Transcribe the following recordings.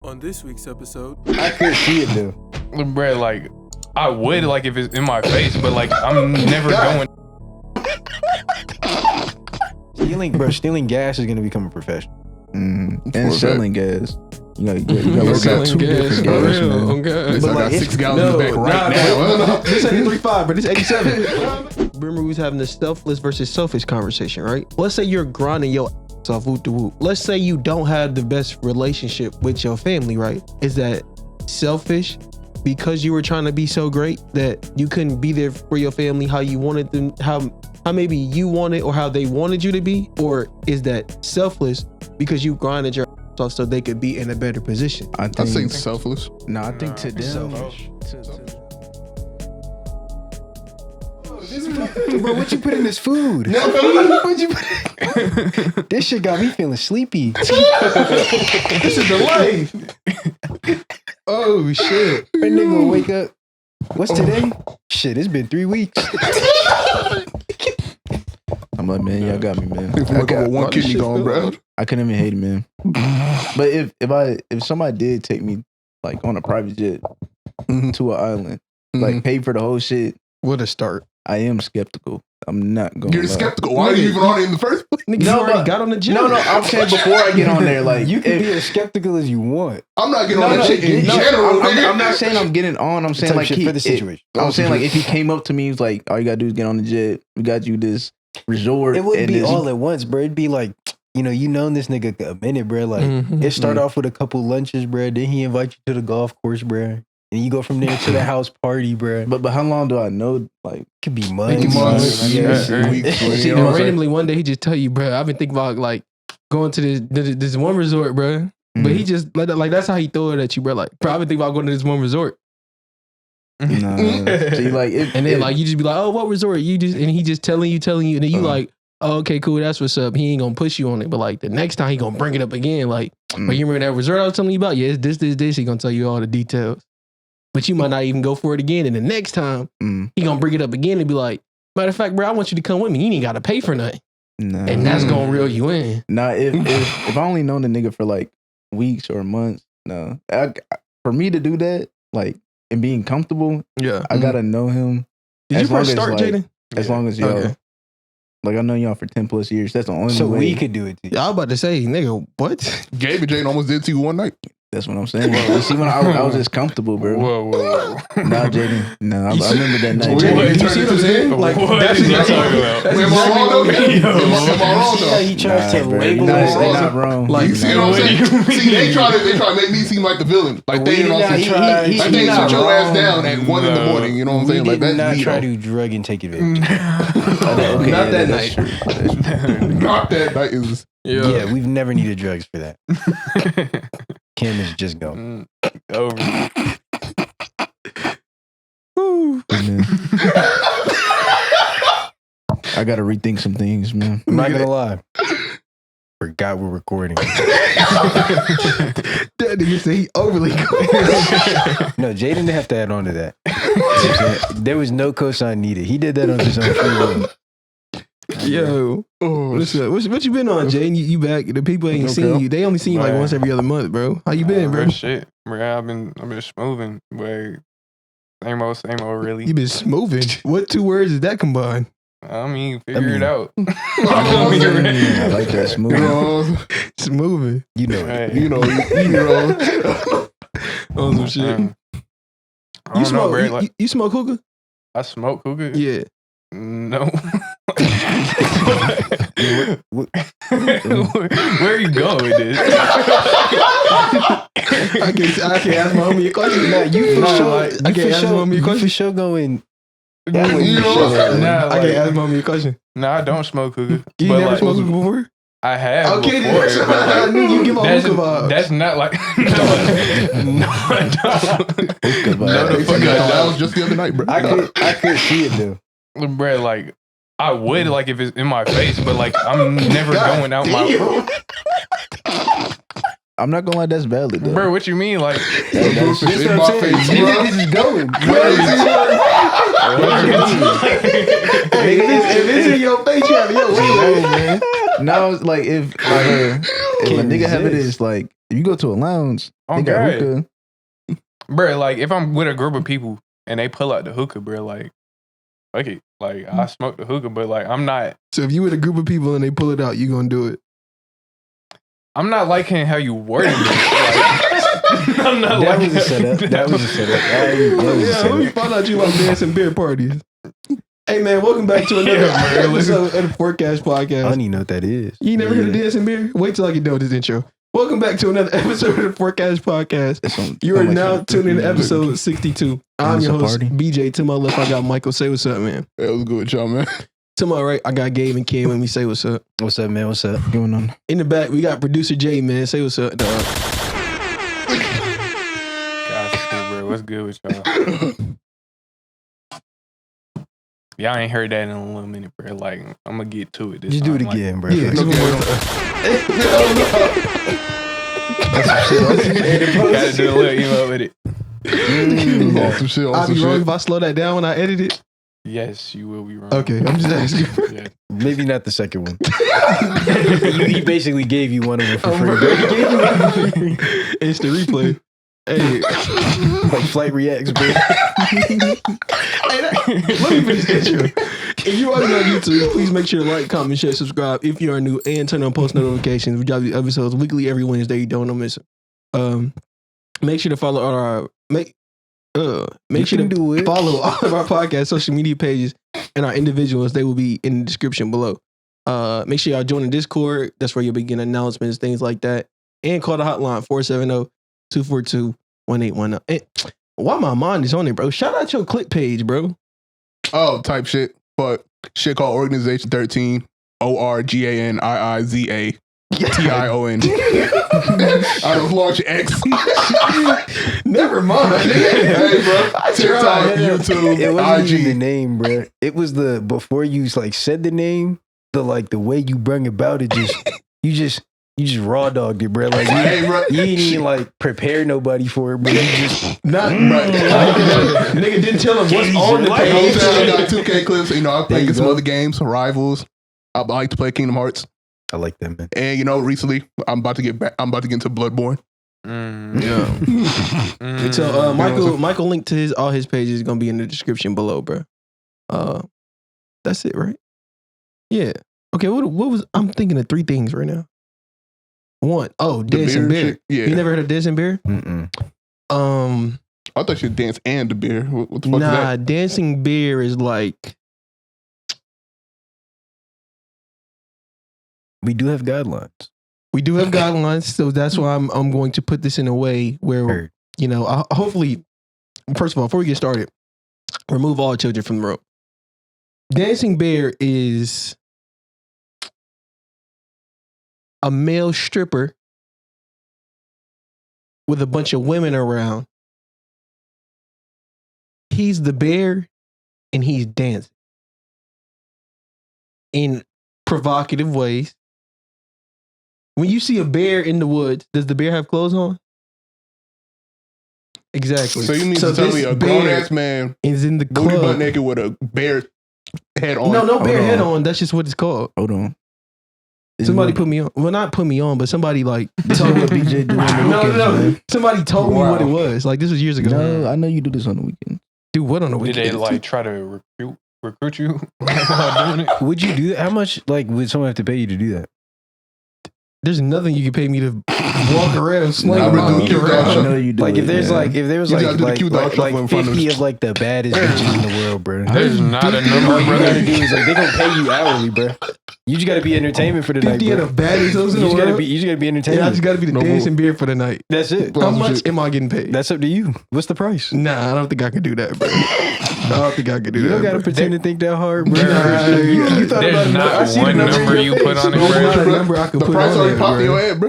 On this week's episode, I could see it though. Bro, like, I would, like, if it's in my face, but, like, I'm never going. Stealing gas is going to become a profession. Mm-hmm. And selling gas. You got Selling gas, for real. Okay. But I got 6 gallons in the back right now. This ain't 3.5, but this 87. Remember, we was having this selfless versus selfish conversation, right? Let's say you're grinding your ass off whoop to whoop. Let's say you don't have the best relationship with your family, right? Is that selfish because you were trying to be so great that you couldn't be there for your family how you wanted them, how maybe you wanted or how they wanted you to be? Or is that selfless because you grinded your ass off so they could be in a better position? I think selfless. No, I think to them. Selfish. Bro, what you put in this food? What you put? This shit got me feeling sleepy. This is the life. Oh shit! That nigga gonna wake up. What's today? Shit, it's been 3 weeks. I'm like, man, y'all got me, man. I got one kidney gone, bro. I couldn't even hate it, man. But if somebody did take me like on a private jet to an island, like pay for the whole shit, What a start. I am skeptical. I'm not going. You're skeptical. Why are you even on it in the first place? Nigga, you already got on the jet. No, I'm saying before I get on there, like You can be as skeptical as you want. I'm not getting on that shit in general. I'm not saying I'm getting on. I'm saying Type like shit for the situation. I'm saying like if he came up to me, he's like, all you gotta do is get on the jet. We got you this resort. It wouldn't and be this, all at once, bro. It'd be like, you known this nigga a minute, bro. Like it start off with a couple lunches, bro. Then he invite you to the golf course, bro. And you go from there to the house party, bro. But how long do I know? Like, Could be months. Years, weeks. See, and randomly one day he just tell you, bro, I've been thinking about like going to this one resort, bro. But he just like that's how he throw it at you, bro. Like, bro, I've been thinking about going to this one resort. nah. See, like, And then like you just be like, oh, what resort? And he just telling you, and then you like, oh, okay, cool, that's what's up. He ain't gonna push you on it, but like the next time he gonna bring it up again. Like, but you remember that resort I was telling you about? Yeah, it's this. He gonna tell you all the details. But you might not even go for it again. And the next time, he gonna bring it up again and be like, matter of fact, bro, I want you to come with me. You ain't gotta pay for nothing. Nah. And that's gonna reel you in. Nah, if I only known the nigga for like weeks or months, no. For me to do that, like, and being comfortable, Yeah. I gotta know him. Did you first start, like, Jaden? As long as y'all, Okay. like, I know y'all for 10 plus years. That's the only So way. we could do it. Yeah, I was about to say, nigga, what? Gabe and Jane almost did to you one night. That's what I'm saying. You see, when I was just comfortable, bro. Whoa. Nah, Jaden. Nah, I remember that night. Jaden, you see what I'm saying? Like, What that's is he exactly talking about? that's Am I exactly wrong, what though? we Am I wrong, See how though? he tries to bro. label Nah, us they as not wrong. Like, You see what I'm saying? See, they try to make me seem like the villain. Like they ain't on some shit. Like they he shut not your ass wrong. down at 1 in the morning. You know what I'm We saying? Like did not that's try me. to drug and take advantage. Okay, Not that that's night. true. Not that night is. Yeah, we've never needed drugs for that. Kim is just go. Over. Man. I gotta rethink some things, man. I'm not gonna lie. Forgot we're recording. That nigga say he overly No, Jaden didn't have to add on to that. There was no cosign needed. He did that on his own free will. Yo, what's up? What you been on, Jaden? You back? The people ain't seen you. They only seen you like Bro. once every other month, bro. How you been, bro? Real shit. Bro, I've been smoothing. But same old, really. You been smoothing. What 2 words is that combined? I mean, figure it out. I like that smooth. Smoothing. You know it. Right. You know. On some shit. I You don't know, smoke? bro. Like, You smoke hookah? I smoke hookah? Yeah. No. What- Where you going with this? I can't ask my homie a question. Nah, you for sure. I can't ask my homie a You for question. sure going. You know. Nah, I can't like, ask my homie a question. nah, I don't smoke hookah. You But, never like, smoked hookah before? I have Okay, before. then. But, like, I knew you give off that's, hookah vibes. that's not like no, I don't. No, the fuck I That don't. was just the other night, bro. I could see it though. Bro, like I would like if it's in my face, but like I'm never going out my. I'm not gonna lie, that's valid though. Bro, what you mean? Like, That's in my face, Nigga, bro. this is going. If it's in your face, you have yo, wait, man. No, like if a nigga have it is like if you go to a lounge, they got hookah. Bro, like if I'm with a group of people and they pull out the hookah, bro, like fuck it. Like I smoke the hookah, but like I'm not. So if you with a group of people and they pull it out, you gonna do it? I'm not liking how you worded it. Like, I'm not That liking was a setup. That was a setup. That was a Yeah, setup. let me find out you like dancing beer parties. Hey man, welcome back to another episode of the FourCast I podcast. don't even know what that is. You ain't never heard of dancing beer? Wait till I get done with this intro. Welcome back to another episode of the FourCast podcast. You are now tuning in to episode 62. I'm your host, BJ. To my left, I got Michael. Say what's up, man. That was good with y'all, man. To my right, I got Gabe and Kim. When we say what's up. What's up, man? What's up? What's going on? In the back, we got producer Jay, man. Say what's up, dog. Gosh, bro, what's good with y'all? Y'all ain't heard that in a little minute, bro. Like I'm gonna get to it. Just do it again, bro. Yeah, Gotta do a little emo with it. I'll be wrong if I slow that down when I edit it. Yes, you will be wrong. Okay, I'm just asking. Yeah. Maybe not the second one. He basically gave you one of them for free. It's the replay. Hey, Like Flight Reacts, bro. let me finish the intro. If you're watching on YouTube, please make sure to like, comment, share, subscribe if you are new, and turn on post notifications. We drop these episodes weekly every Wednesday. You don't want to miss it. Make sure to follow our make sure to follow all of our podcast social media pages and our individuals. They will be in the description below. Make sure y'all join the Discord. That's where you'll be getting announcements, things like that. And call the hotline 470-242-1810. And why my mind is on it, bro? Shout out your clip page, bro. Oh, type shit. But shit called Organization 13. ORGANIIZATION. I don't launch X. Never mind. Hey, bro. TikTok, YouTube, It wasn't even the IG. name, bro. It was the before you like said the name, the way you bring about it. You just raw dogged it, bro. Like Hey, bro. you didn't even like prepare nobody for it, but you just Nothing, bro. Nigga didn't tell him what's on the I page. got 2K clips. You know, I There you played some go. other games, Rivals. I like to play Kingdom Hearts. I like that, man. And you know, recently I'm about to get back. I'm about to get into Bloodborne. Mm. So Michael linked to all his pages is gonna be in the description below, bro. That's it, right? Yeah. Okay. What was I'm thinking of 3 things right now. 1, dancing bear. shit? Yeah. You never heard of dancing bear? Mm-mm. I thought you dance and the beer. What the fuck is Nah, that? dancing bear is like We do have guidelines. we do have guidelines, so that's why I'm going to put this in a way where Heard. hopefully, first of all, before we get started, remove all children from the rope. Dancing bear is a male stripper with a bunch of women around. He's the bear and he's dancing in provocative ways. When you see a bear in the woods, does the bear have clothes on? Exactly. So you mean to tell this me a bear grown ass man is in the booty butt club? naked with a bear head on? No bear Hold head on. on. That's just what it's called. Hold on. Somebody put me on. Well, not put me on, but somebody like told me what BJ do on the No, weekends, man. Somebody told me what it was. Like this was years ago. No, I know you do this on the weekend. Dude, what on the Did weekend? they like try to recruit you while doing it? Would you do that? How much would someone have to pay you to do that? There's nothing you can pay me to walk around and sling Nah, my bro, meat dude, around. dog. I know you do Like it, if there's man. You gotta do the cute dog shuffle in front of 50 us. of like the baddest bitches in the world, bro. There's not a number, All you gotta brother. do is like they gonna pay you hourly, bro. You just gotta be entertainment for the night, 50 of bro. the baddest hoes in You the just gotta world. be Yeah, I entertainment. just gotta be the No dancing beer for the night. That's it. How Well, much shit. am I getting paid? That's up to you. What's the price? Nah, I don't think I can do that, bro. I don't think I can do You that. don't gotta bro. pretend to think that hard, bro. Nah, You thought There's about it. not I see the one number in number your you face. put on it, There's bro. not a number I can The put price on already there, popped in bro. your head,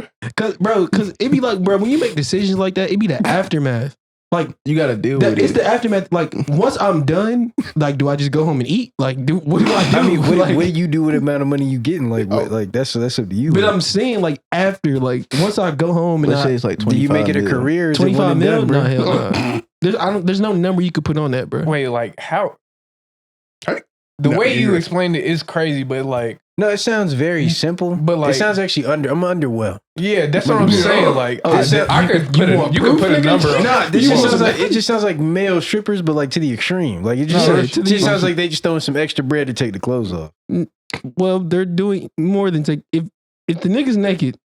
bro. Cause it be like, bro, when you make decisions like that, it be the aftermath. Like You gotta deal with it's it. the aftermath. Like once I'm done, like do I just go home and eat? Like what do I do? I mean, Like, what do you do with the amount of money you getting? Like, like that's up to you. but Like, I'm saying like after, like once I go home and Let's say it's like 25 do you make it a mil. career? Or is it one 25 and mil, done, bro? no hell no. There's no number you could put on that, bro. Wait, like how? Hey. The No, way you you're- explained it is crazy, but like No, it sounds very simple, but like it sounds actually I'm underwhelmed. Yeah, that's what I'm saying. Like, Oh, you could put a number on. Nah, it just sounds like male strippers, but like to the extreme. Like it just sounds like they just throwing some extra bread to take the clothes off. Well, they're doing more than take. If the nigga's naked.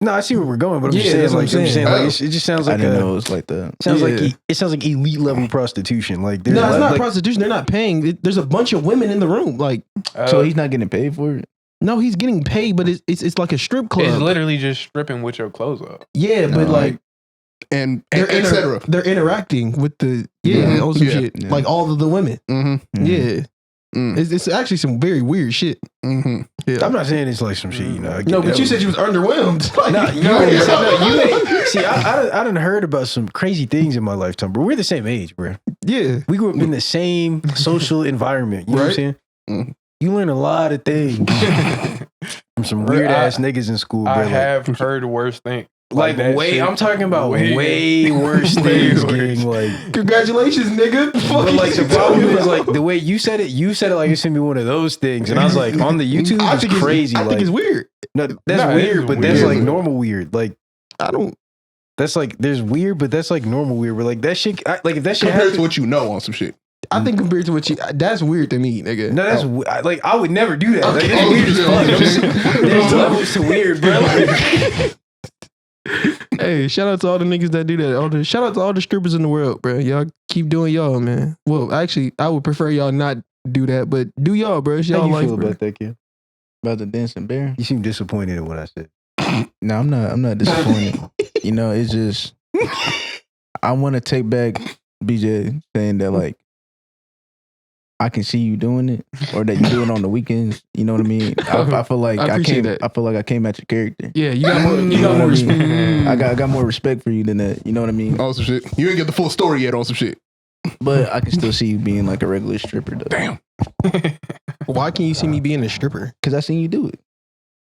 No, I see where we're going, but I'm just saying, it just sounds like I didn't know it was like that. It sounds like elite level prostitution. Like no, it's not prostitution. They're not paying. There's a bunch of women in the room. Like, so he's not getting paid for it. No, he's getting paid, but it's like a strip club. It's literally just stripping with your clothes up. Yeah, but like, and etc. They're interacting with the shit. Like all of the women. Mm-hmm. Yeah. It's actually some very weird shit. Mm-hmm. Yeah. I'm not saying it's like some shit, you know. No, but you said you was underwhelmed. Like, you ain't. See, I done heard about some crazy things in my lifetime, bro. We're the same age, bro. Yeah. We grew up in the same social environment. You know what I'm saying? Mm-hmm. You learn a lot of things from some weird ass niggas in school, bro. I have heard worse things. Like way, I'm talking about way worse things. Gang, like, congratulations, nigga. But like the problem is like the way you said it like it's gonna be one of those things, and I was like on the YouTube, it's crazy. I think it's weird. No, that's weird, but that's like normal weird. Like I don't. That's like there's weird, but that's like normal weird. But like that shit, like if that shit compared to what you know on some shit. I think compared to what that's weird to me, nigga. No, that's like I would never do that. Like, it's weird as fuck. There's levels to weird, bro. Like, hey, shout out to all the niggas that do that. Shout out to all the strippers in the world, bro. Y'all keep doing y'all, man. Well, actually, I would prefer y'all not do that, but do y'all, bro. It's y'all life, life, How you feel bro. about that, kid? About the dancing bear? You seem disappointed in what I said. No, I'm not disappointed. You know, it's just I want to take back BJ saying that like I can see you doing it, or that you do it on the weekends. You know what I mean? I feel like I came at your character. Yeah, you got more. You got more respect. I got more respect for you than that. You know what I mean? On some shit. You didn't get the full story yet on some shit. But I can still see you being like a regular stripper, though. Damn. Why can't you see me being a stripper? Because I seen you do it.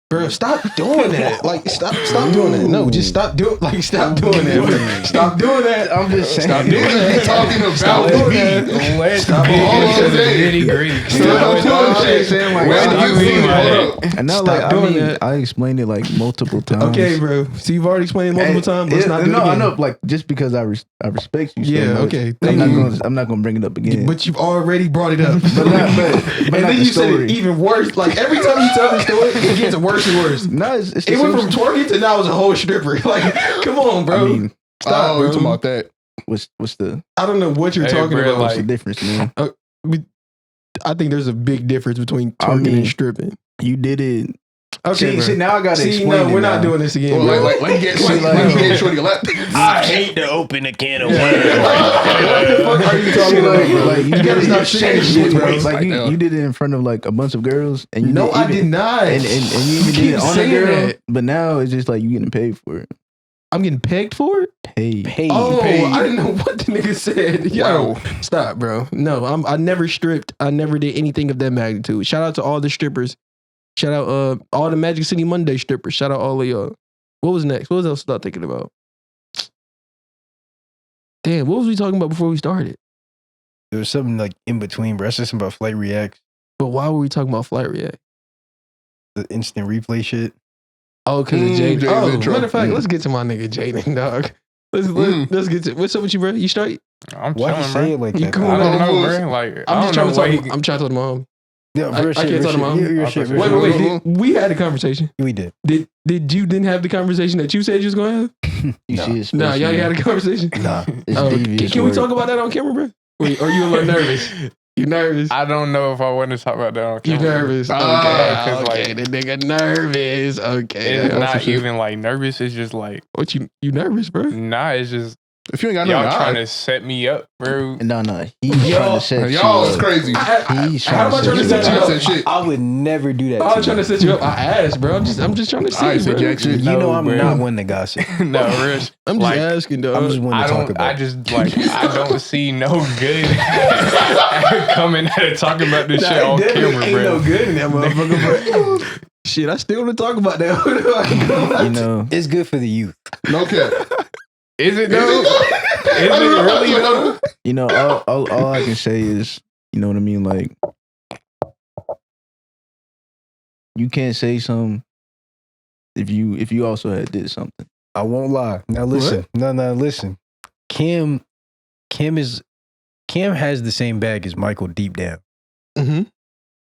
Bro, stop doing that. Like, stop doing that. No, just stop doing. Like, stop doing that. Stop doing that. I'm just saying. Stop doing that. Talking about me. Let's stop all of the nitty gritty. Stop doing shit. Saying like, where do you mean? Hold up. And now, like, I mean, I explained it like multiple times. Okay, bro. So you've already explained it multiple times. Let's not do it again. I know. Like, just because I respect you. Yeah. So much, okay. I'm not gonna bring it up again. But you've already brought it up. but and then you said it even worse. Like every time you tell the story, it gets worse and worse. No, it went from twerking to now it was a whole stripper. Like, come on, bro. I mean, stop. You're talking about that. What's the? I don't know what you're talking about. What's the difference, man? I think there's a big difference between twerking and stripping. You did it. Okay, see, now I gotta explain. No, we're not doing this again. Well, like, let me get shorty a lap. I hate to open a can of worms. What the fuck are you talking about, bro? Like, you gotta stop saying shit, bro. Like you did it in front of like a bunch of girls, and you I did not. And you even did it on a girl, but now it's just like you getting paid for it. I'm getting pegged for it? Paid. Oh, paid. I didn't know what the nigga said. Yo, stop, bro. No, I never stripped. I never did anything of that magnitude. Shout out to all the strippers. Shout out all the Magic City Monday strippers. Shout out all of y'all. What was next? What else was I thinking about? Damn, what was we talking about before we started? There was something like in between, bro. I said something about Flight Reacts. But why were we talking about Flight React? The instant replay shit. Oh, because of Jaden. Oh, matter of fact, let's get to my nigga Jaden, dog. Let's get to what's up with you, bro? You straight? I'm Why you say it like you that? Cool, I don't know, bro. Like, I'm just trying to talk. I'm trying to talk to mom. Yeah, I can't talk to mom. Wait. We had a conversation. We did. Did you didn't have the conversation that you said you was going to have? No, y'all had a conversation. Nah. Can we talk about that on camera, bro? Wait, are you a little nervous? You nervous? I don't know if I want to talk about that on camera. You nervous? Okay, the nigga nervous. Okay, it's not even like nervous. It's just like what you nervous, bro? Nah, it's just if you ain't got y'all no trying to set me up, bro. No, he's trying to set y'all you is up. crazy. How am I trying to set you up? I would never do that. I'm trying to set you up. I asked, bro. I'm just trying to see, bro. You know I'm not one to gossip. No, Rich. I'm just asking, dog. I'm just one to talk about. I just like I don't see no good coming out of talking about this shit on camera, ain't bro. No good in that motherfucker, bro. Shit, I still want to talk about that. You know, it's good for the youth. No cap. Is it though? Is it really though? You know, all I can say is, you know what I mean, like you can't say something if you also had did something. I won't lie. Now listen. No, listen. Cam has the same bag as Michael deep down. Mm-hmm.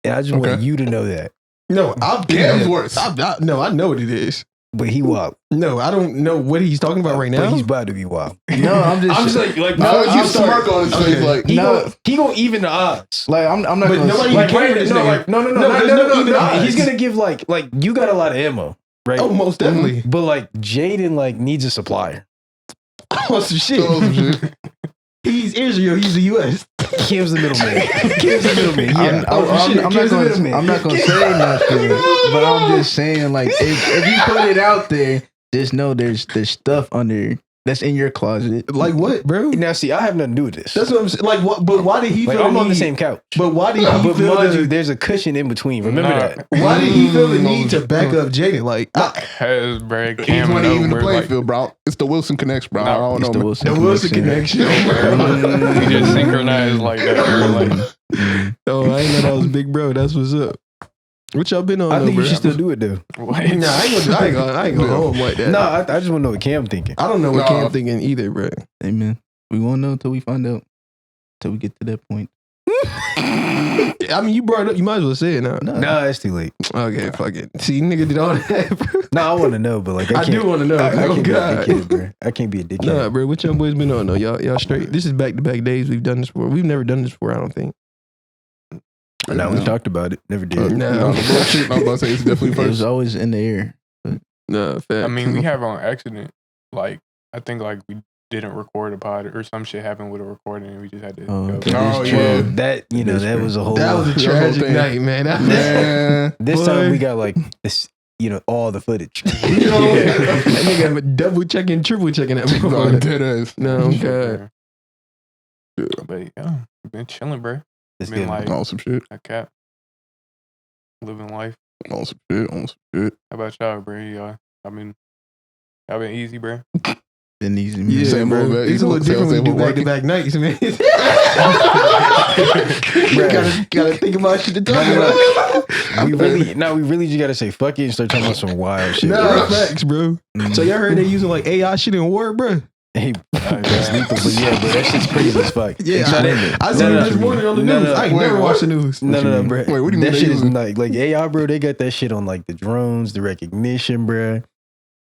And I just want you to know that. No, I'll Cam's worse. No, I know what it is. But he wild. No, I don't know what he's talking about right now. But he's about to be wild. No, I'm just like No, you smirk on his face like He gonna even the odds. like I'm not But gonna nobody Like, cares wait, this no, nigga. like, no, odds. He's gonna give like you got a lot of ammo, right? Oh, most definitely. But like Jaden like needs a supplier. Oh, some shit. He's Israel. He's the U.S. Kim's the middleman. Kim's the middleman. Yeah. I'm not gonna say nothing, but I'm just saying, like, if you put it out there, just know there's stuff under that's in your closet. Like what, bro? Now see, I have nothing to do with this. That's what I'm saying. Like what? But why did he Like, feel? I'm the on the need- same couch. But why did he But feel? mind The, you, there's a cushion in between. Remember that. why did he feel the need to back up Jaden? Like Cause bro, He's Cam not even the bro, playing like, field, bro. It's the Wilson Connects, bro. I don't know. The the Wilson connection. we just synchronized like that. Bro, like, Oh, I ain't know that was big bro. That's what's up. What y'all been on? I think bro? you should still do it though. what? Nah, I ain't gonna hold him like that. No, I just want to know what Cam thinking. I don't know what Nah. Cam thinking either, bro. Hey man, we won't know until we find out. Till we get to that point. I mean, you brought it up. You might as well say it now. Nah, it's too late. Okay, fuck it. See, nigga did all that, bro. No, I want to know, but like I I can't. do want to know. I Oh, can't be a God. dickhead, bro. I can't be a dickhead. Nah, bro. What y'all boys been on, though? Y'all straight? This is back-to-back days we've done this before. We've never done this before, I don't think. No, we talked about it. Never did. No. No, the bullshit. I was about to say it's definitely It was first. always in the air. Nah, fact. I mean, we have on accident. Like, I think like we didn't record a pod or some shit happened with a recording and we just had to Oh, go. okay. Oh, It's yeah. true. That that was a whole. That was a The whole tragic thing. night, man. Man, This Boy. time we got like this, all the footage. That nigga have a double checking, triple checking that no, motherfucker. dead ass. No, Shit, God. bro. But yeah, been chilling, bro. It's Been good. like On some shit. a cat, living life. On some shit. On some shit. How about y'all, bro? Y'all been easy, bro. Been easy, man. Yeah, Same bro. old, man. It's a little Same different when you do old working. back-to-back nights, man. gotta think about shit to talk about. we really just gotta say fuck it and start talking about some wild shit. Nah, bro. facts, bro. So y'all heard they using like AI shit in war, bro? Hey, that's lethal, but yeah, but that shit's crazy as fuck. Yeah, It's not I in- seen no, it this morning on the no, news. no, I ain't wait, never what? watched the news. No, bro. Wait, what do you mean that they shit is using? like AI, bro. They got that shit on like the drones, the recognition, bro.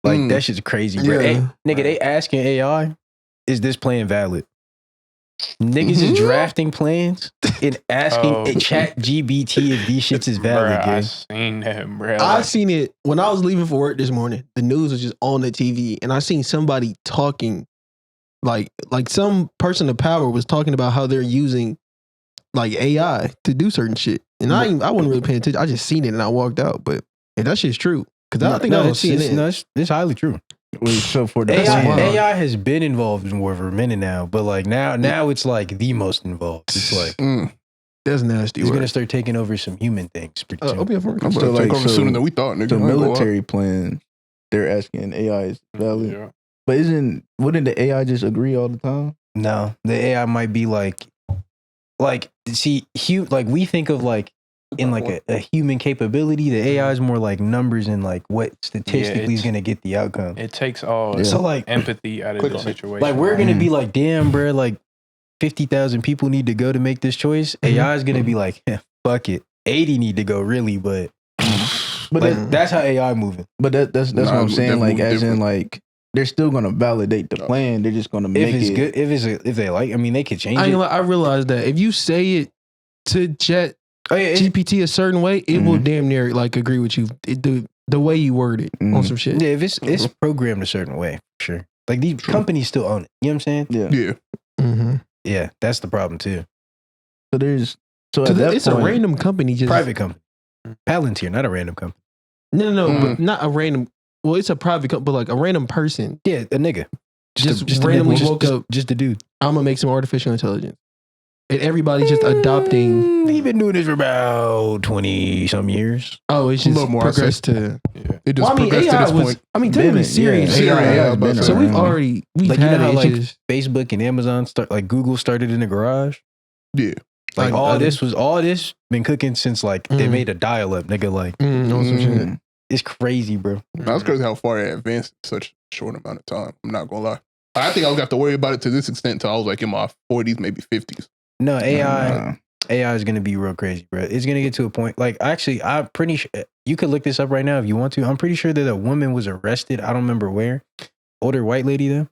Like that shit's crazy, bro. Yeah. Hey, nigga, they asking AI, is this plan valid? Niggas is drafting plans and asking Oh. a chat GBT if these shits is valid, Bruh, I gang. seen that, bro. I seen it when I was leaving for work this morning. The news was just on the TV, and I seen somebody talking, like some person of power was talking about how they're using like AI to do certain shit. And I wasn't really paying attention. I just seen it and I walked out. But if that shit's true, because I think that was CNN. it's highly true. Wait, so for the That's wild. AI has been involved in war for a minute now, but like now it's like the most involved. It's like That's nasty. it's Work. gonna start taking over some human things. Pretty soon. Open your phone. I'm about to So, take like, over so- sooner than we thought, nigga. the I ain't gonna lie. military plan, they're asking AI is valid. Yeah. But wouldn't the AI just agree all the time? No, the AI might be like see, like we think of like in like a human capability. The AI is more like numbers and like what statistically is it's- gonna get the outcome. It takes all Yeah. So like empathy out of Click the on it. situation. Like we're right? gonna be like, damn, bro, like 50,000 people need to go to make this choice. AI is gonna be like, fuck it, 80 need to go, really, but But like, that, that's how AI moving. but that's Nah, what I'm saying. Like, definitely as in, different. like, they're still gonna validate the plan. They're just gonna make If it's it good, if they like, I mean, they could change I, it. ain't gonna lie, I realized that if you say it to Chat Oh yeah, GPT a certain way, it will damn near like agree with you. The way you word it on Mhm. some shit. yeah, if it's programmed a certain way, for sure. Like these companies still own it. You know what I'm saying? Yeah. Yeah. Mm-hmm. Yeah, that's the problem too. So at that It's point, a random company, just Private company, Palantir, not a random company. No, Mm. but not a random. Well, it's a private company, but like a random person. Yeah, a nigga. Just a randomly nigga, woke up. Just a dude. I'm gonna make some artificial intelligence, and everybody's just adopting. He been doing this for about 20 some years. Oh, it's A just little more, I'd progressed to. Yeah. It just Well, I mean, progressed to AI this was. point. I mean, technically, Yeah, Siri. is Siri, AI. yeah, I was about to So say. we've around. we've Like, you had know how like ages. Facebook and Amazon Google started in the garage. Yeah. Like I all this been cooking since like they made a dial-up, nigga. Like on some shit. it's crazy, bro. That's crazy how far it advanced in such a short amount of time. I'm not gonna lie. I think I was gonna have to worry about it to this extent until I was like in my 40s, maybe 50s. No, AI is gonna be real crazy, bro. It's gonna get to a point. Like, actually, I'm pretty sure you could look this up right now if you want to. I'm pretty sure that a woman was arrested. I don't remember where. Older white lady though,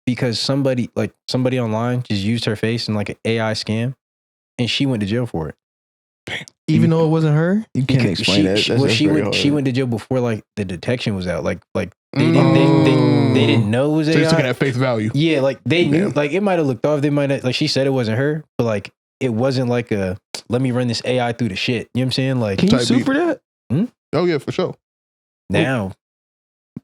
because somebody online just used her face in like an AI scam, and she went to jail for it. Even though it wasn't her? You can't explain that. She went to jail before like the detection was out. Like they didn't know it was So AI. they took it at face value. Yeah, like they knew. Like it might have looked off. They might have, like she said it wasn't her, but like it wasn't like a let me run this AI through the shit. You know what I'm saying? Like Can you Type sue beat. for that? Oh yeah, for sure. now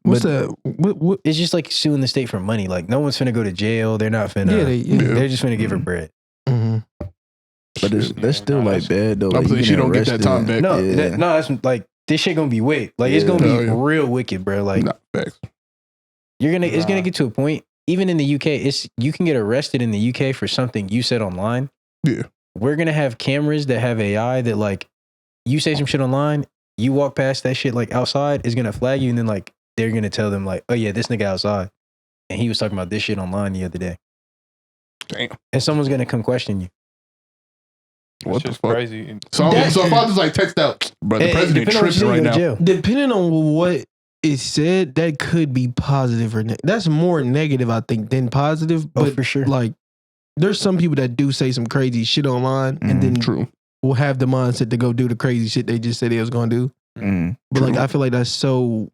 What's that? What? it's just like suing the state for money. Like no one's finna go to jail. They're not finna. Yeah, They're just finna give her bread. Mhm. But that's still like bad though. I'm Like, saying she don't get that time back. No, Yeah. that's like this shit gonna be wicked. Like it's gonna be Yeah. real wicked, bro. Like Nah, facts. it's gonna get to a point. Even in the UK, you can get arrested in the UK for something you said online. Yeah. We're gonna have cameras that have AI that like you say some shit online, you walk past that shit like outside, it's gonna flag you, and then like they're gonna tell them like, oh yeah, this nigga outside, and he was talking about this shit online the other day. Damn. And someone's gonna come question you. What the just fuck? crazy. And So if I just like text out, bro, the president depending on what you tripping say, you right go to now. jail. Depending on what is said, that could be positive or that's more negative, I think, than positive. Oh, But for sure. like, there's some people that do say some crazy shit online, and then True. will have the mindset to go do the crazy shit they just said they was gonna do. But like, I feel like that's so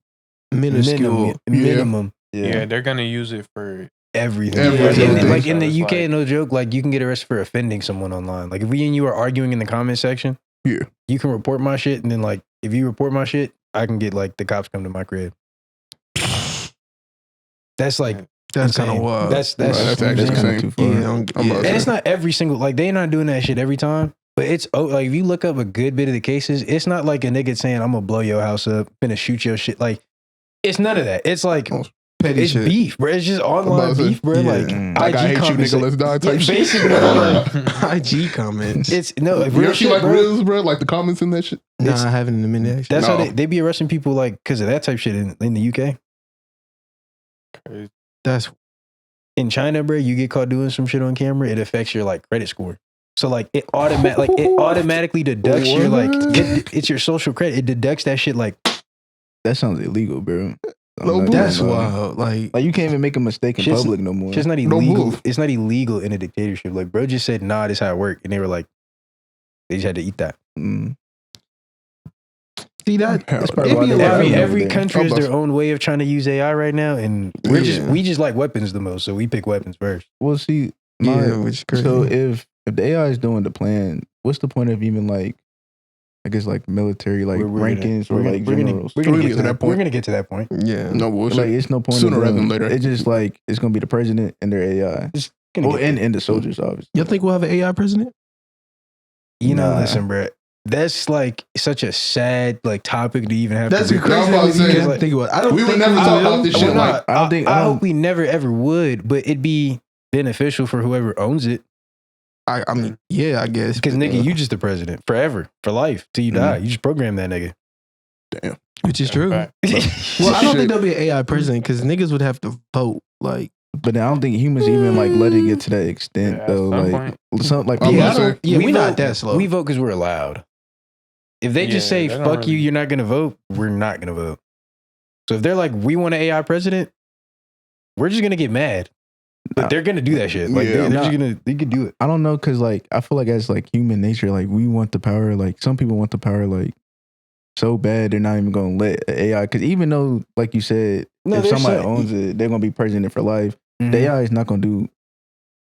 minuscule. Minimum. yeah, they're gonna use it for Everything. Everything. And, like in the So it's UK, like- no joke, like you can get arrested for offending someone online. Like if we and you are arguing in the comment section, Yeah. you can report my shit, and then like if you report my shit, I can get like the cops come to my crib. That's like That's kind of insane. wild. That's Right, that's I'm actually saying. kind of too far. yeah, I'm about to And say. it's not every single like they're not doing that shit every time. But it's like if you look up a good bit of the cases, it's not like a nigga saying I'm gonna blow your house up, finna shoot your shit. Like it's none of that. It's like petty it's shit. beef, bro. It's just online about to say, beef, bro. yeah. Like Like, I hate you, comments, nigga, let's die type shit. basically, like, IG comments. it's no like, You real ever see shit, like bro. reels, bro? Like the comments in that shit? Nah, it's- I haven't in a minute. Actually. That's how No. they be arresting people like because of that type shit in the UK. That's In China, bro, you get caught doing some shit on camera, it affects your like credit score. So like it automatically deducts your like it's your social credit. It deducts that shit like That sounds illegal, bro. No, I'm not that's gonna lie. wild. Like, Like you can't even make a mistake in Shit's- public no more. it's just not No illegal. move. It's not illegal in a dictatorship. Like bro just said, nah, this how it worked. And they were like, they just had to eat that. see that? That's probably It'd why be they a lot have of- it. Every there. country has their own way of trying to use AI right now, and we just like weapons the most, so we pick weapons first. Well, see, Yeah, which is crazy. so if the AI is doing the plan, what's the point of even like, I guess like military like rankings or like generals? We're gonna We're get to that point. We're gonna get to that point. yeah. No bullshit. Like it's no point Sooner of rather doing than it. later. It's just like it's gonna be the president and their AI. It's gonna Well, get and the soldiers, obviously. Y'all think we'll have an AI president? You know, Nah. listen, bro. That's like such a sad like topic to even have. That's to a do. crazy I'm about to thing to say, even think about. I don't we would think never we talk will. about this Well, shit. no, Like, I hope we never ever would, but it'd be beneficial for whoever owns it. I mean, yeah, I guess. Because nigga, you just the president forever, for life, till you die. You just program that nigga. damn. which is true. Right. Well, I don't think there'll be an AI president because niggas would have to vote. Like, But I don't think humans even like let it get to that extent Yeah, at though. some Like, point. some like I'm yeah, about to say, yeah, We we're not vote- that slow. We vote because we're allowed. If they just Yeah, say they don't "fuck you," really- you're not gonna vote. We're not gonna vote. So if they're like, "We want an AI president," we're just gonna get mad. But Nah. they're gonna do that shit. Like Yeah. they're Nah. just gonna. They could do it. I don't know, cause like I feel like as like human nature, like we want the power. Like some people want the power like so bad they're not even gonna let AI. Cause even though, like you said, No, if they're somebody saying- owns it, they're gonna be president for life. Mhm. The AI is not gonna do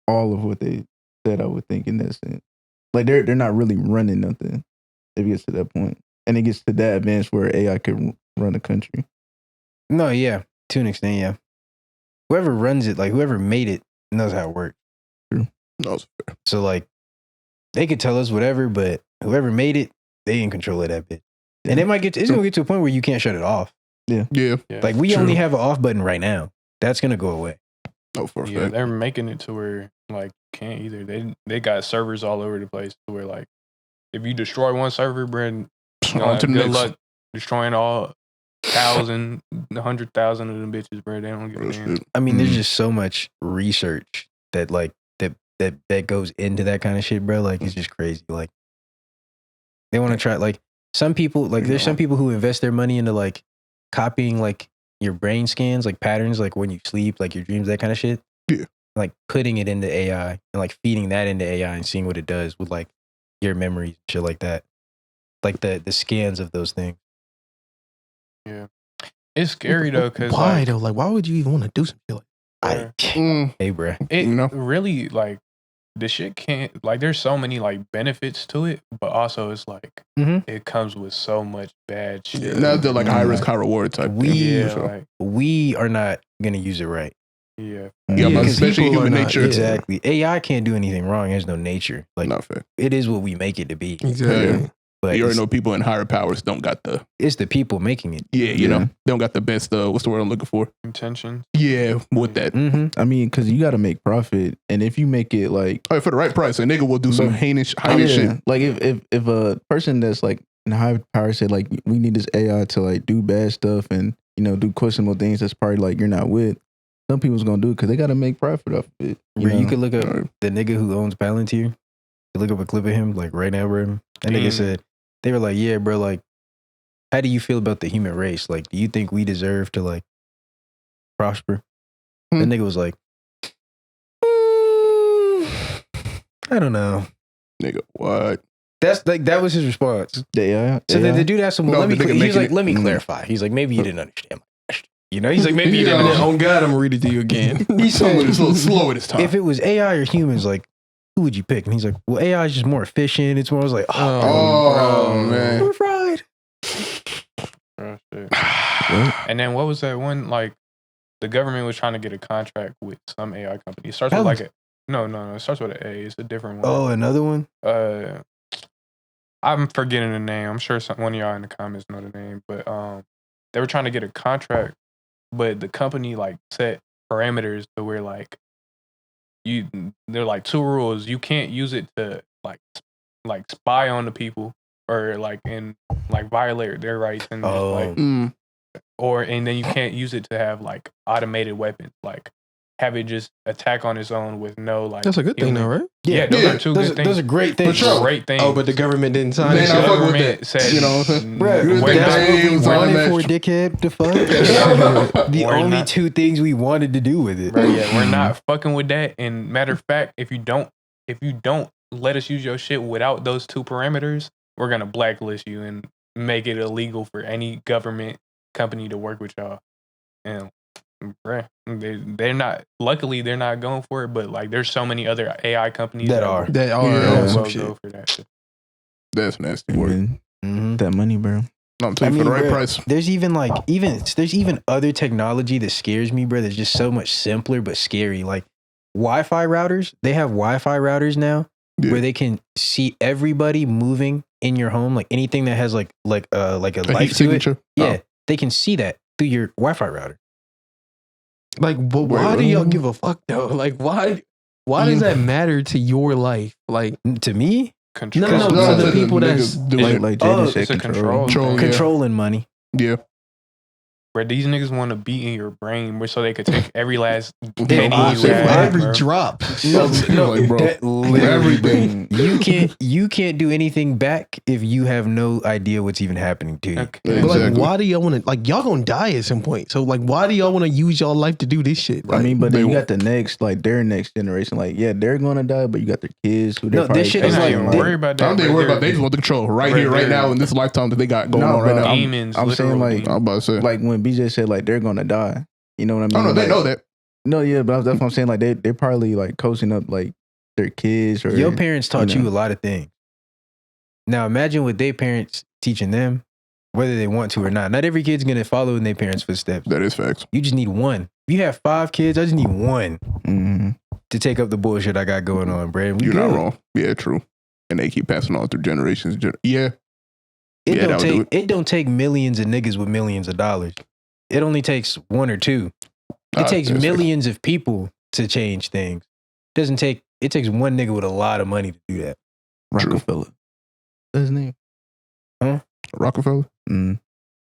all of what they said. I would think in that sense, like they're not really running nothing. If it gets to that point, and it gets to that advanced where AI could run a country. No, yeah, to an extent, yeah. Whoever runs it, like whoever made it, knows how it works. No, it's fair. So like, they could tell us whatever, but whoever made it, they in control of that bitch. And it might get. It's gonna get to a point where you can't shut it off. Yeah. Like we True. only have an off button right now. That's gonna go away. No, for a Yeah, fact. they're making it to where like can't either. They got servers all over the place where like if you destroy one server, bro, On to the good next. luck destroying all 1,000, 100,000 of them bitches, bro. They don't give a Real damn. shit. I mean, there's just so much research that like that goes into that kind of shit, bro. Like it's just crazy. Like they want to try like some people like there's some people who invest their money into like copying like your brain scans, like patterns, like when you sleep, like your dreams, that kind of shit. Yeah. Like putting it into AI and like feeding that into AI and seeing what it does with like your memories, shit like that. Like the scans of those things. Yeah, it's scary though because why like, though? Like, why would you even want to do something like? Hey, bro. it You know? really like the shit can't like. There's so many like benefits to it, but also it's like it comes with so much bad shit. Now they're like high risk, high reward type. We- thing, yeah, for sure. like We are not gonna use it right. yeah. Yeah, but because especially people are human not- nature. yeah. Exactly. AI can't do anything wrong. It has no nature. Like Not fair. it is what we make it to be. Exactly. But You already it's, know people in higher powers don't got the it's the people making it. you know, they don't got the best what's the word I'm looking for? Intention. Yeah, with that. Mm-hmm. I mean, because you got to make profit, and if you make it like Oh, for the right price, a nigga will do some But- heinous yeah, shit. like if a person that's like in high power said like we need this AI to like do bad stuff and do questionable things that's probably like you're not with, some people's gonna do it because they got to make profit off of it. You know? could look up Right. the nigga who owns Palantir. You look up a clip of him like right now, bro. That nigga Damn. said they were like, yeah, bro, like, how do you feel about the human race? Like, do you think we deserve to like prosper? That nigga was like, I don't know. Nigga, what? That's like that was his response. The AI. So then the dude asked him, well, No, let me. the nigga He was making like, it- let me clarify. He's like, maybe you didn't understand my question. You know, he's like, maybe you didn't. And then, understand. on God, I'm gonna read it to you again. He Slow said, with it, slow with his time. if it was AI or humans, like, who would you pick? And he's like, well, AI is just more efficient. It's more. I was like, Oh, man. we're fried. Oh, shit. And then what was that one like? The government was trying to get a contract with some AI company. It starts with like a no. It starts with an A. It's a different one. Oh, another one. I'm forgetting the name. I'm sure one of y'all in the comments know the name, but they were trying to get a contract, but the company like set parameters to where like they're like 2 rules. You can't use it to like spy on the people or like violate their rights and just, like and then you can't use it to have like automated weapons, like have it just attack on its own with no like. That's a good thing, human- though, right? Yeah, those are two good things. Those are great things. For sure. Great things. Oh, but the government didn't sign Man, it. I the fuck with government that. said, You know what I'm saying? Bruh, You we're think that's not- what we games, wanted all for that. dickhead to fuck. The We're only not- 2 things we wanted to do with it. Bro, yeah, we're not fucking with that. And matter of fact, if you don't let us use your shit without those 2 parameters, we're gonna blacklist you and make it illegal for any government company to work with y'all. And bruh, they're not. Luckily, they're not going for it. But like, there's so many other AI companies That are. That are Yeah. on some will shit. go for that shit. That's nasty work. Mhm. that money, bro. No, I'm telling you, for the right bruh, price. There's even other technology that scares me, bro. That's just so much simpler but scary. Like Wi-Fi routers. They have Wi-Fi routers now Yeah. where they can see everybody moving in your home, like anything that has like a A life heat to it. signature. Yeah, they can see that through your Wi-Fi router. Like, but why Wait, do y'all what? give a fuck though? Like, why does that matter to your life? Like, To me, Control. No, No, to the the people niggas that's do Like it. like Oh, Jaden said, it's a control. control. Yeah. controlling money. Yeah. Bro, these niggas want to be in your brain so they could take every last No, penny I you said have, every bro. drop. Like, bro, that literally, everything. you can't do anything back if you have no idea what's even happening to you. Okay. But like, Exactly. why do y'all want to? Like, y'all gonna die at some point. So like, why do y'all want to use y'all life to do this shit? I Like, mean, but they then you won't. got the next, like their next generation. Like, yeah, they're gonna die, but you got their kids who they No, this probably shit They is not like- even they- worried about I that. don't think bro. worry about. They just want the control right Right here, right there. now, in this lifetime that they got going No, on right but now. Demons. I'm saying, literal like- demons. I'm about to say. like when BJ said like they're gonna die. You know what I mean? Oh no, they Like, know that. No, yeah, but that's what I'm saying. Like they're probably like coaching up like their kids or Your parents taught you know. a lot of things. Now imagine what their parents teaching them, whether they want to or not. Not every kid's gonna follow in their parents' footsteps. That is facts. You just need one. If you have 5 kids, I just need one Mhm. to take up the bullshit I got going on, Brad. We You're good. not wrong. Yeah, true. And they keep passing on through generations. Yeah, It Yeah, don't that would do take it don't take millions of niggas with millions of dollars. It only takes 1 or 2. It takes that's facts. millions of people to change things. It doesn't take It takes one nigga with a lot of money to do that. Rockefeller. That's his name. Rockefeller. Mm.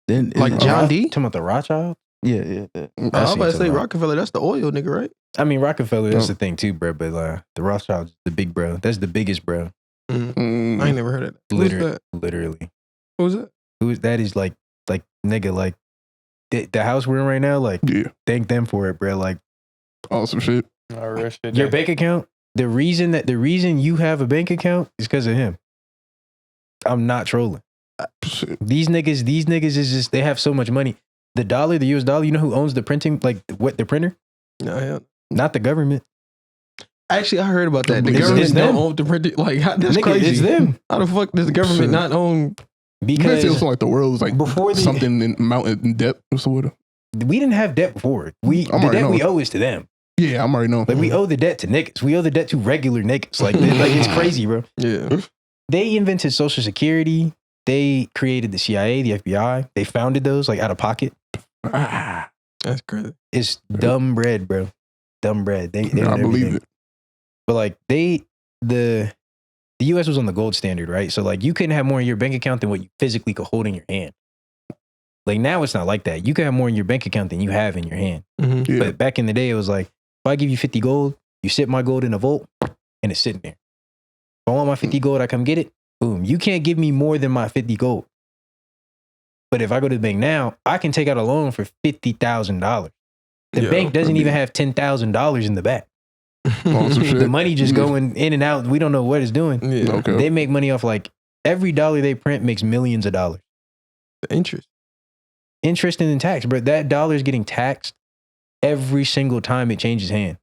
Then Like isn't- John D? Talking about the Rothschild? Yeah. I was see about to what say you're Rockefeller. That's the oil nigga, right? I mean, Rockefeller, that's No. the thing too, bro. But the Rothschild's the big bro. That's the biggest bro. I ain't never heard of that. Who's Literally. that? Literally. Who's that? That is like nigga, like the house we're in right now, like Yeah. thank them for it, bro. Like Awesome shit. Real shit. your bank account, the reason you have a bank account is because of him. I'm not trolling. Shit. These niggas is just, they have so much money. The US dollar, you know who owns the printing, like the printer? No, yeah. Not the government. Actually, I heard about that. The It's government them. don't own the printing. Like, that's Nigga, crazy. it's them. How the fuck does the government Shit. not own? You feel Because something like the world was like before the- something in mountain in debt or sort of. we didn't have debt before. The already debt we know. owe is to them. Yeah, I'm already knowing. Like we owe the debt to niggas. We owe the debt to regular niggas. Like it's crazy, bro. Yeah. They invented Social Security. They created the CIA, the FBI. They founded those like out of pocket. That's crazy. It's dumb bread, bro. Dumb bread. They I own believe everything. it. But like the US was on the gold standard, right? So like you couldn't have more in your bank account than what you physically could hold in your hand. Like now it's not like that. You can have more in your bank account than you have in your hand. Mm-hmm. Yeah. But back in the day, it was like, if I give you 50 gold, you sit my gold in a vault and it's sitting there. If I want my 50 gold, I come get it. Boom. You can't give me more than my 50 gold. But if I go to the bank now, I can take out a loan for $50,000. The Yeah, bank doesn't I even mean- have $10,000 in the back. Awesome shit. The money just Yeah. going in and out. We don't know what it's doing. Yeah. Okay. They make money off like every dollar they print makes millions of dollars. The interest. Interest and then tax, but that dollar is getting taxed every single time it changes hand.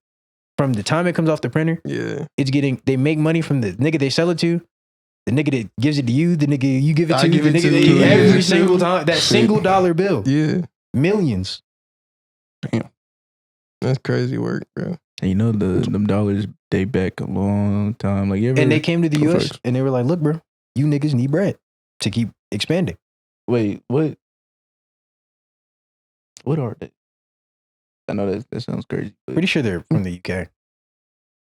From the time it comes off the printer, Yeah. it's getting, they make money from the nigga they sell it to, the nigga that gives it to you, the nigga you give it I to, give the it nigga to, that every yeah. single time, that single dollar bill, Yeah. millions. That's crazy work, bro. And you know them dollars date back a long time. Like you ever, And they came to the US Facts. and they were like, look, bro, you niggas need bread to keep expanding. wait, what are they? I know that sounds crazy. But Pretty sure they're from the UK.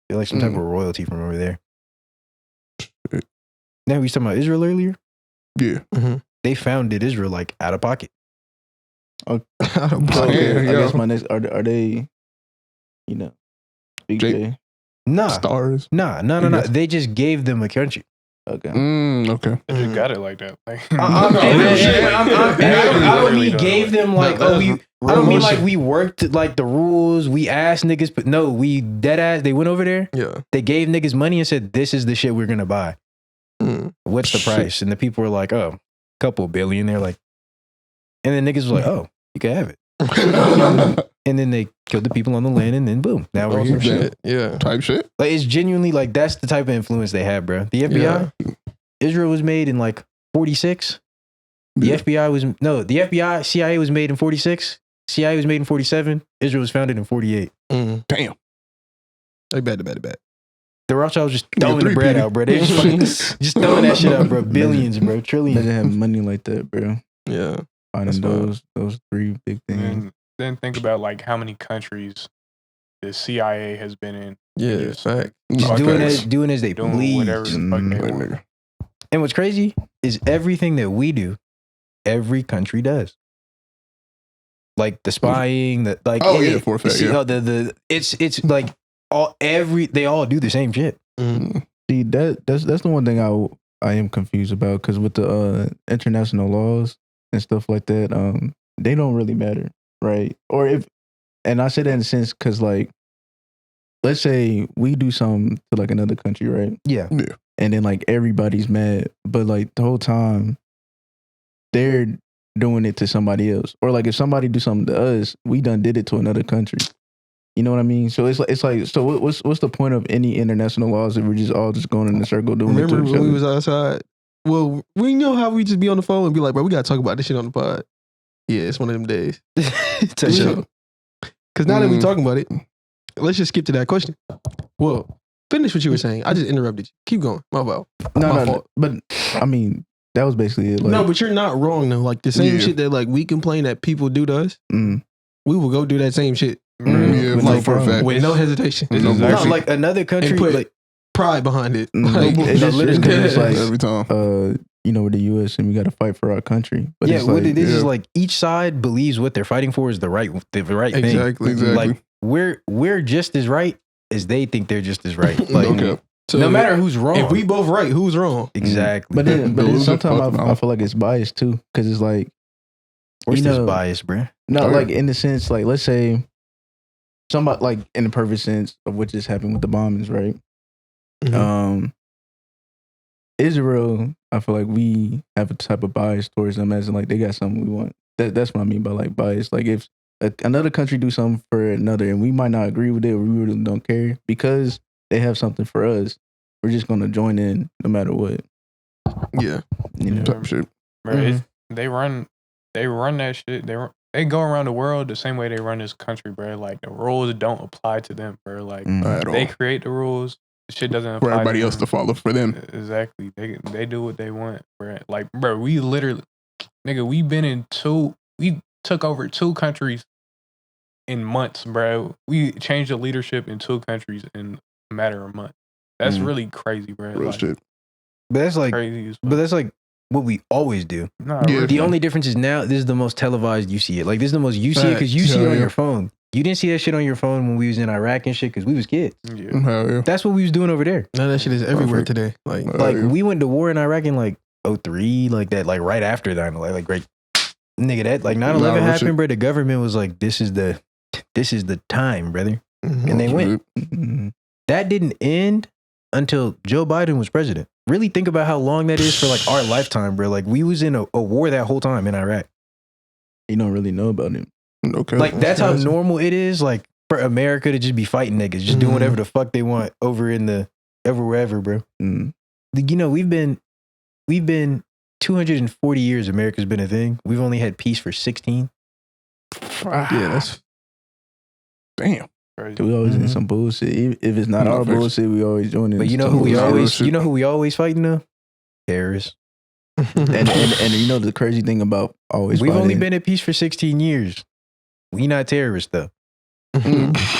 They're like some type of royalty from over there. Now we was talking about Israel earlier. Yeah. They founded Israel like out of pocket. Out of Oh, pocket. yeah, I yeah. guess my next are they, you know, Big Jake- J. Nah, Stars. nah. Yes. They just gave them a country. Okay. Okay. They just got it like that. Like, I don't mean Literally gave them like, No, oh, that's I don't mean like revolution. we worked like the rules, we asked niggas, but no, we dead ass, they went over there, Yeah. they gave niggas money and said, this is the shit we're gonna buy. Mm. What's the Shit. price? And the people were like, oh, couple billion. They're like, and then niggas was like, oh, you can have it. And then they killed the people on the land and then boom, now we're Awesome here. shit. Yeah. Type shit. Like it's genuinely like, that's the type of influence they have, bro. The FBI, Israel was made in like 46. The Yeah. FBI was, no, the FBI, CIA was made in 46. CIA was made in 47. Israel was founded in 48. Mm. Damn. They bet. The Rothschilds just Yeah, throwing the bread three-peated. out, bro. They just fucking just throwing that shit out, bro. Billions, bro. Imagine Trillions. having money like that, bro. Yeah. Finding That's wild. those three big things. and then think about like how many countries the CIA has been in. Yeah. Just Fact. Just Okay. doing as they Doing please. whatever the fuck they Wait, want. nigga. And what's crazy is everything that we do, every country does. Like the spying, the like. Oh, yeah, for a fact, yeah. It's like they all do the same shit. Mm. See, that's the one thing I am confused about, because with the international laws and stuff like that, they don't really matter, right? Or if, and I say that in a sense because, like, let's say we do something to like another country, right? Yeah. And then like everybody's mad, but like the whole time they're doing it to somebody else, or like if somebody do something to us, we done did it to another country. You know what I mean? So it's like so what's the point of any international laws if we're just all just going in a circle doing Remember it to each when we other? was outside? Well, we know how we just be on the phone and be like, bro, we gotta talk about this shit on the pod. Yeah, it's one of them days. Touch Yeah. up. Because now that we Mm. talking about it, let's just skip to that question. Well, finish what you were saying. I just interrupted you. Keep going. My fault. No, My no, fault. but I mean that was basically it. Like, No, but you're not wrong though. Like the same Yeah. shit that like we complain that people do to us, mm, we will go do that same shit Yeah, Like, for a fact. with no hesitation. This No is bullshit. No, actually like another country, And put like pride behind it. Mm, Like, it's just literally, because it's like every time. you know, we're the U.S. and we got to fight for our country. But yeah, it's what like, it is yeah. like each side believes what they're fighting for is the right thing. exactly. Exactly. Like we're just as right as they think they're just as right. Like Okay. So no matter who's wrong. if we both right, who's wrong? exactly. But then Lose it, sometimes fuck I no. feel like it's biased too, because it's like, Where's you this know, bias, bruh? no, Oh, yeah. like in the sense, like let's say somebody, like in the perfect sense of what just happened with the bombings, right? Mhm. Israel, I feel like we have a type of bias towards them, as in like they got something we want. That's what I mean by like bias. Like if another country do something for another, and we might not agree with it, or we really don't care because they have something for us, we're just gonna join in no matter what. Yeah. You know, Type shit. Bro, they run that shit. They go around the world the same way they run this country, bro. Like the rules don't apply to them, bro. Like At all. they create the rules. The shit doesn't apply For everybody to else them. to follow for them. Exactly. They do what they want, bro. Like, bro, we literally, nigga, we took over 2 countries in months, bro. We changed the leadership in 2 countries in a matter of months. That's really crazy, bro. Real Like, shit. But that's like crazy as fuck. but that's like what we always do. Nah, Yeah. real The shit. only difference is now this is the most televised you see it. Like this is the most you see it because you Facts. see it Hell on yeah. your phone. You didn't see that shit on your phone when we was in Iraq and shit because we was kids. Yeah. Hell yeah. That's what we was doing over there. Now that shit is everywhere Perfect. today. Like, Like yeah. we went to war in Iraq in like 03, like that, like right after 9/11, like right, nigga, that like 9/11 Nah, real happened, shit. bro. The government was like, this is the time, brother, mhm. and they went. Mhm. That didn't end until Joe Biden was president. Really think about how long that is for like our lifetime, bro. Like we was in a war that whole time in Iraq. You don't really know about it. Okay. Like that's how crazy. normal it is, like for America to just be fighting niggas, just doing Mhm. whatever the fuck they want over in the wherever, bro. Mm. You know, we've been 240 years America's been a thing. We've only had peace for 16. Yeah, that's Crazy. We always in Mhm. some bullshit. If it's not No, our facts. bullshit, we always join in. But you know some who we Nah, bullshit. real always shit. you know who we always fighting though? Terrorists. and you know the crazy thing about always We've only fighting, been at peace for 16 years. We not terrorists though.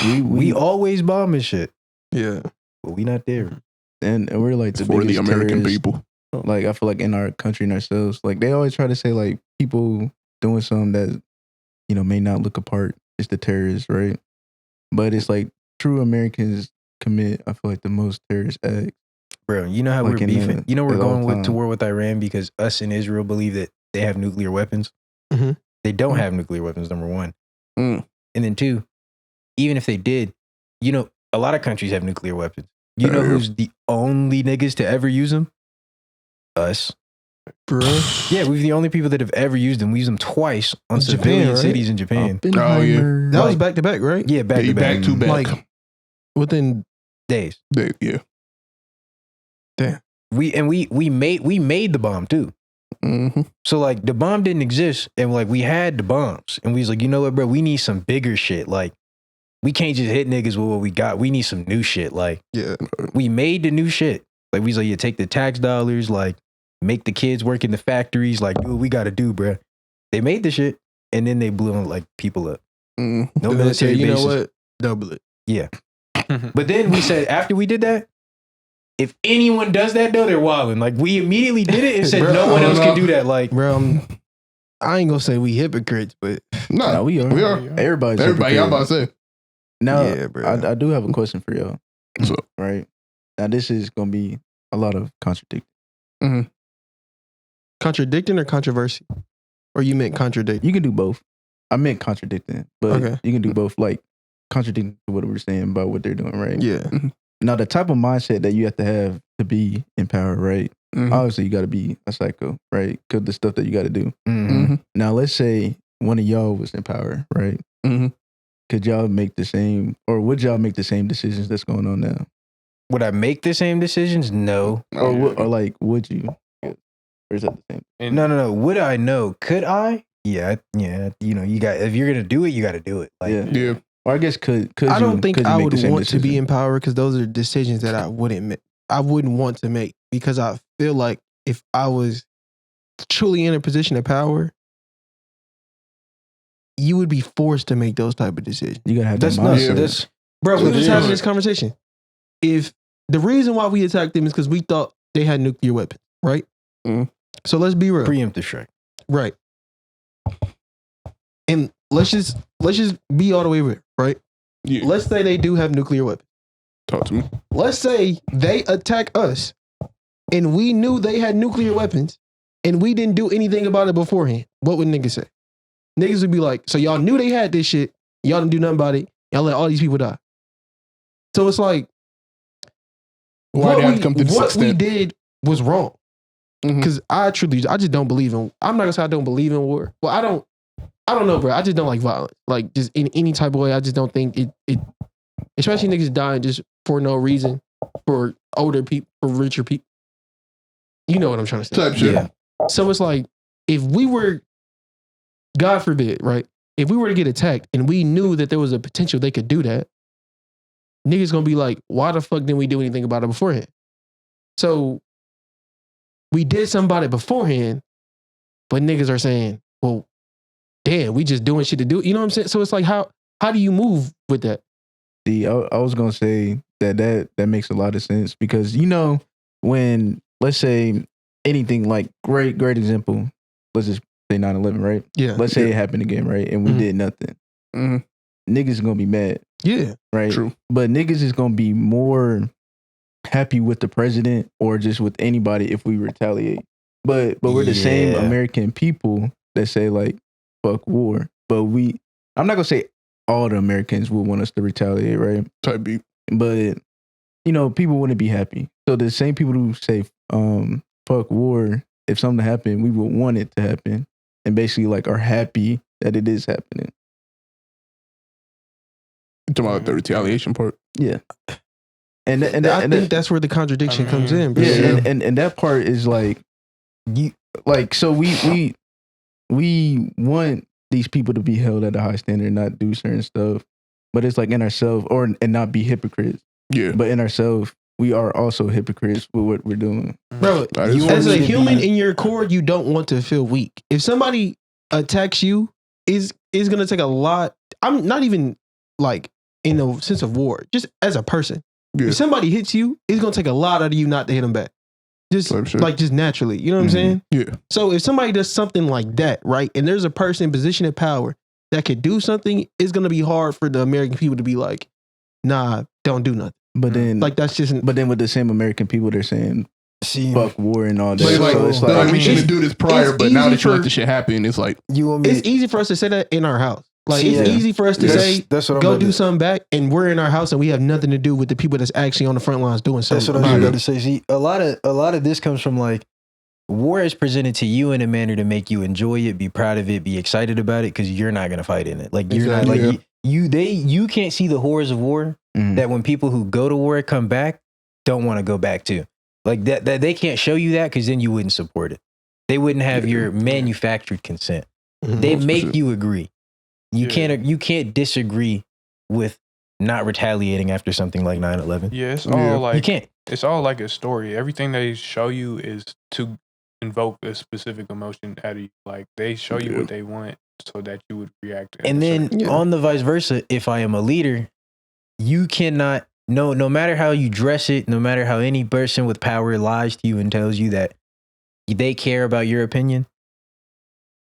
We we always bombing shit, yeah. but we not terrorists. and we're like the For the biggest American terrorists. people. Like I feel like in our country and ourselves, like they always try to say like people doing something that may not look apart is the terrorists, right? But it's like true Americans commit, I feel like, the most terrorist acts. Bro, you know how Like we're in beefing? You know we're at all going to time. war with Iran because us and Israel believe that they have nuclear weapons. Mhm. They don't have nuclear weapons, number one. Mm. And then two, even if they did, a lot of countries have nuclear weapons. You know Yeah. who's the only niggas to ever use them? Us. Bro. Yeah, we're the only people that have ever used them. We used them twice on Japan, civilian right? cities in Japan. Oppenheimer. That was Like- back to back, right? Yeah, back Yeah, to back back to back. Like within days. Yeah. We made the bomb too. Mm-hmm. So like the bomb didn't exist, and like we had the bombs, and we was like, you know what, bro? We need some bigger shit. Like we can't just hit niggas with what we got. We need some new shit. Like yeah. we made the new shit. Like we was like, yeah, take the tax dollars, like make the kids work in the factories, like do what we got to do, bro. They made the shit, and then they blew like people up. Mm. No Then they say, military you know bases. what? Double it. Yeah. But then we said after we did that, if anyone does that though, they're wilding. Like we immediately did it and said Bro, no one else no. can do that. Like Bro, I ain't gonna say we hypocrites, but No, No, we are. We are. Everybody's Everybody, I'm hypocrite. about to say. Now, yeah, bro. I do have a question for y'all. What's up? Right now, this is gonna be a lot of contradiction. Contradicting or controversy? Or you meant contradict? You can do both. I meant contradicting, but Okay. you can do both. Like contradicting what we're saying about what they're doing, right? Yeah. Now, the type of mindset that you have to be in power, right? Mhm. Obviously, you got to be a psycho, right? Because the stuff that you got to do. mhm. Now, let's say one of y'all was in power, right? Mhm. Could y'all make the same, or would y'all make the same decisions that's going on now? Would I make the same decisions? No. Oh, Or like, would you? Or is that the same? And No. Would I? No. Could I? Yeah. You got, if you're gonna do it, you got to do it. Like, Yeah. yeah. Or I guess could I you- don't think could you I make would the same want to be decision? in power because those are decisions that I wouldn't want to make because I feel like if I was truly in a position of power, you would be forced to make those type of decisions. You gotta have That's that not. mindset. That's Bro, we It was is. having this conversation. If the reason why we attacked them is because we thought they had nuclear weapons, right? Mhm. So let's be real. preemptive strike. Right. And let's just be all the way real, right? Yeah. Let's say they do have nuclear weapons. Talk to me. Let's say they attack us and we knew they had nuclear weapons and we didn't do anything about it beforehand. What would niggas say? Niggas would be like, so y'all knew they had this shit. Y'all didn't do nothing about it. Y'all let all these people die. So it's like, Why did I have to come to this what we extent? did was wrong. Mhm. Because I just don't believe in, I'm not gonna say I don't believe in war. Well, I don't know, bro. I just don't like violence. Like just in any type of way. I just don't think it especially niggas dying just for no reason, for older people, for richer people. You know what I'm trying to say. Type shit. Yeah. So it's like, if we were, God forbid, right? If we were to get attacked and we knew that there was a potential they could do that, niggas gonna be like, why the fuck didn't we do anything about it beforehand? So we did something about it beforehand, but niggas are saying, well, damn, we just doing shit to do. You know what I'm saying? So it's like, how do you move with that? See, I was gonna say that makes a lot of sense because you know when let's say anything like great example, let's just say 9/11, right? Yeah. Let's say it happened again, right? And we Mhm. did nothing. Mhm. Niggas is gonna be mad, Yeah. right? True. But niggas is gonna be more happy with the president or just with anybody if we retaliate. But we're the same Yeah. American people that say like fuck war. But I'm not gonna say all the Americans would want us to retaliate, right? Type beat. But you know, people wouldn't be happy. So the same people who say fuck war, if something happened, we would want it to happen. And basically like are happy that it is happening. You talking about the retaliation part? Yeah. And I think that's where the contradiction comes in, bro. yeah, and that part is like you like so we want these people to be held at a high standard and not do certain stuff. But it's like in ourselves and not be hypocrites. Yeah. But in ourselves, we are also hypocrites with what we're doing. Bro, That is as want a me to human be- in your core, you don't want to feel weak. If somebody attacks you, is gonna take a lot. I'm not even like in the sense of war, just as a person. Yeah. If somebody hits you, it's gonna take a lot out of you not to hit them back. Just Type shit. like just naturally. You know what I'm Mhm. saying? Yeah. So if somebody does something like that, right, and there's a person in position of power that could do something, it's gonna be hard for the American people to be like, nah, don't do nothing. But then Like that's just but then with the same American people, they're saying See, fuck war and all that. But like, So it's they're like, we like shouldn't do this prior, it's but now easy that you let for- the shit happen, it's like, you want me? it's easy for us to say that in our house. Like See, it's yeah. easy for us to say that's what I'm go about do to- something back, and we're in our house and we have nothing to do with the people that's actually on the front lines doing That's something. what I was about about it. to say. See, a lot of this comes from like war is presented to you in a manner to make you enjoy it, be proud of it, be excited about it, because you're not gonna fight in it. Like you're not Exactly, like you can't see the horrors of war Mhm. that when people who go to war come back don't want to go back to. Like that they can't show you that because then you wouldn't support it. They wouldn't have your manufactured consent. Mhm. They Most make percent. you agree. You can't disagree with not retaliating after something like 9/11. Yeah, it's Yeah. all You like can't. it's all like a story. Everything they show you is to invoke a specific emotion out of you. Like they show you Yeah. what they want so that you would react. in And a then certain- Yeah. on the vice versa, if I am a leader, you cannot no matter how you dress it, no matter how any person with power lies to you and tells you that they care about your opinion,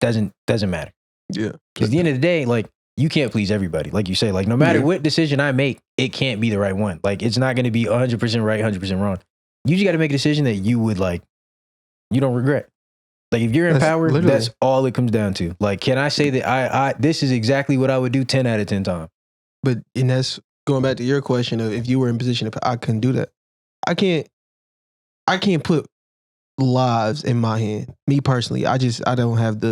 doesn't matter. Yeah. Because at the end of the day, like you can't please everybody. Like you say, like no matter Yeah. what decision I make, it can't be the right one. Like it's not going to be 100% right, 100% wrong. You just got to make a decision that you would like, you don't regret. Like if you're in That's power, literally- that's all it comes down to. Like, can I say that I this is exactly what I would do 10 out of 10 times? But and that's going back to your question of if you were in position of I couldn't do that. I can't put lives in my hand. Me personally, I don't have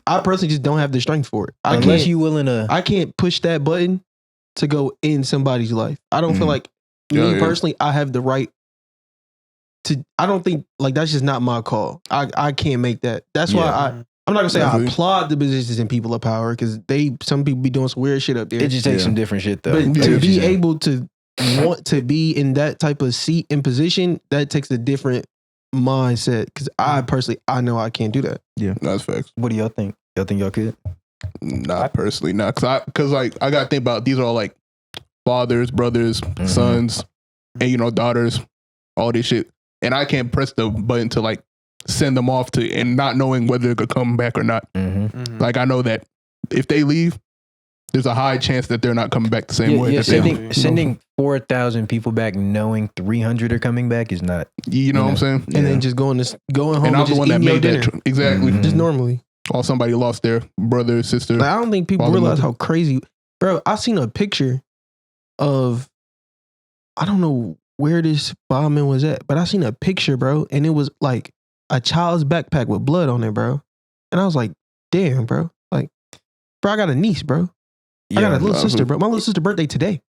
I personally just don't have the strength for it. Unless you willing to. I can't push that button to go in somebody's life. I don't feel Mhm. like Yeah, me yeah. personally, I have the right to. I don't think like that's just not my call. I can't make that. That's why I'm not gonna say I Definitely. applaud the positions and people of power because some people be doing some weird shit up there. It just takes Yeah. some different shit though. But Yeah, to yeah. be able to want to be in that type of seat and position, that takes a different mindset. Because I personally, I know I can't do that. that's facts. What do y'all think? Y'all think y'all could? Not personally, not because like I gotta think about these are all like fathers, brothers, sons, and daughters, all this shit, and I can't press the button to like send them off to and not knowing whether they could come back or not. Like I know that if they leave, there's a high chance that they're not coming back the same way. Yeah, that sending 4,000 people back knowing 300 are coming back is not. You know what I'm saying? And then just going home And I'm the one that made dinner. that. Exactly. Just normally. Or somebody lost their brother, sister. Like, I don't think people father, realize mother. how crazy, bro. I seen a picture of, I don't know where this bombing was at, but I seen a picture, bro, and it was like a child's backpack with blood on it, bro. And I was like, damn, bro. Like, bro, I got a niece, bro. I got a little sister, bro. My little sister's birthday today.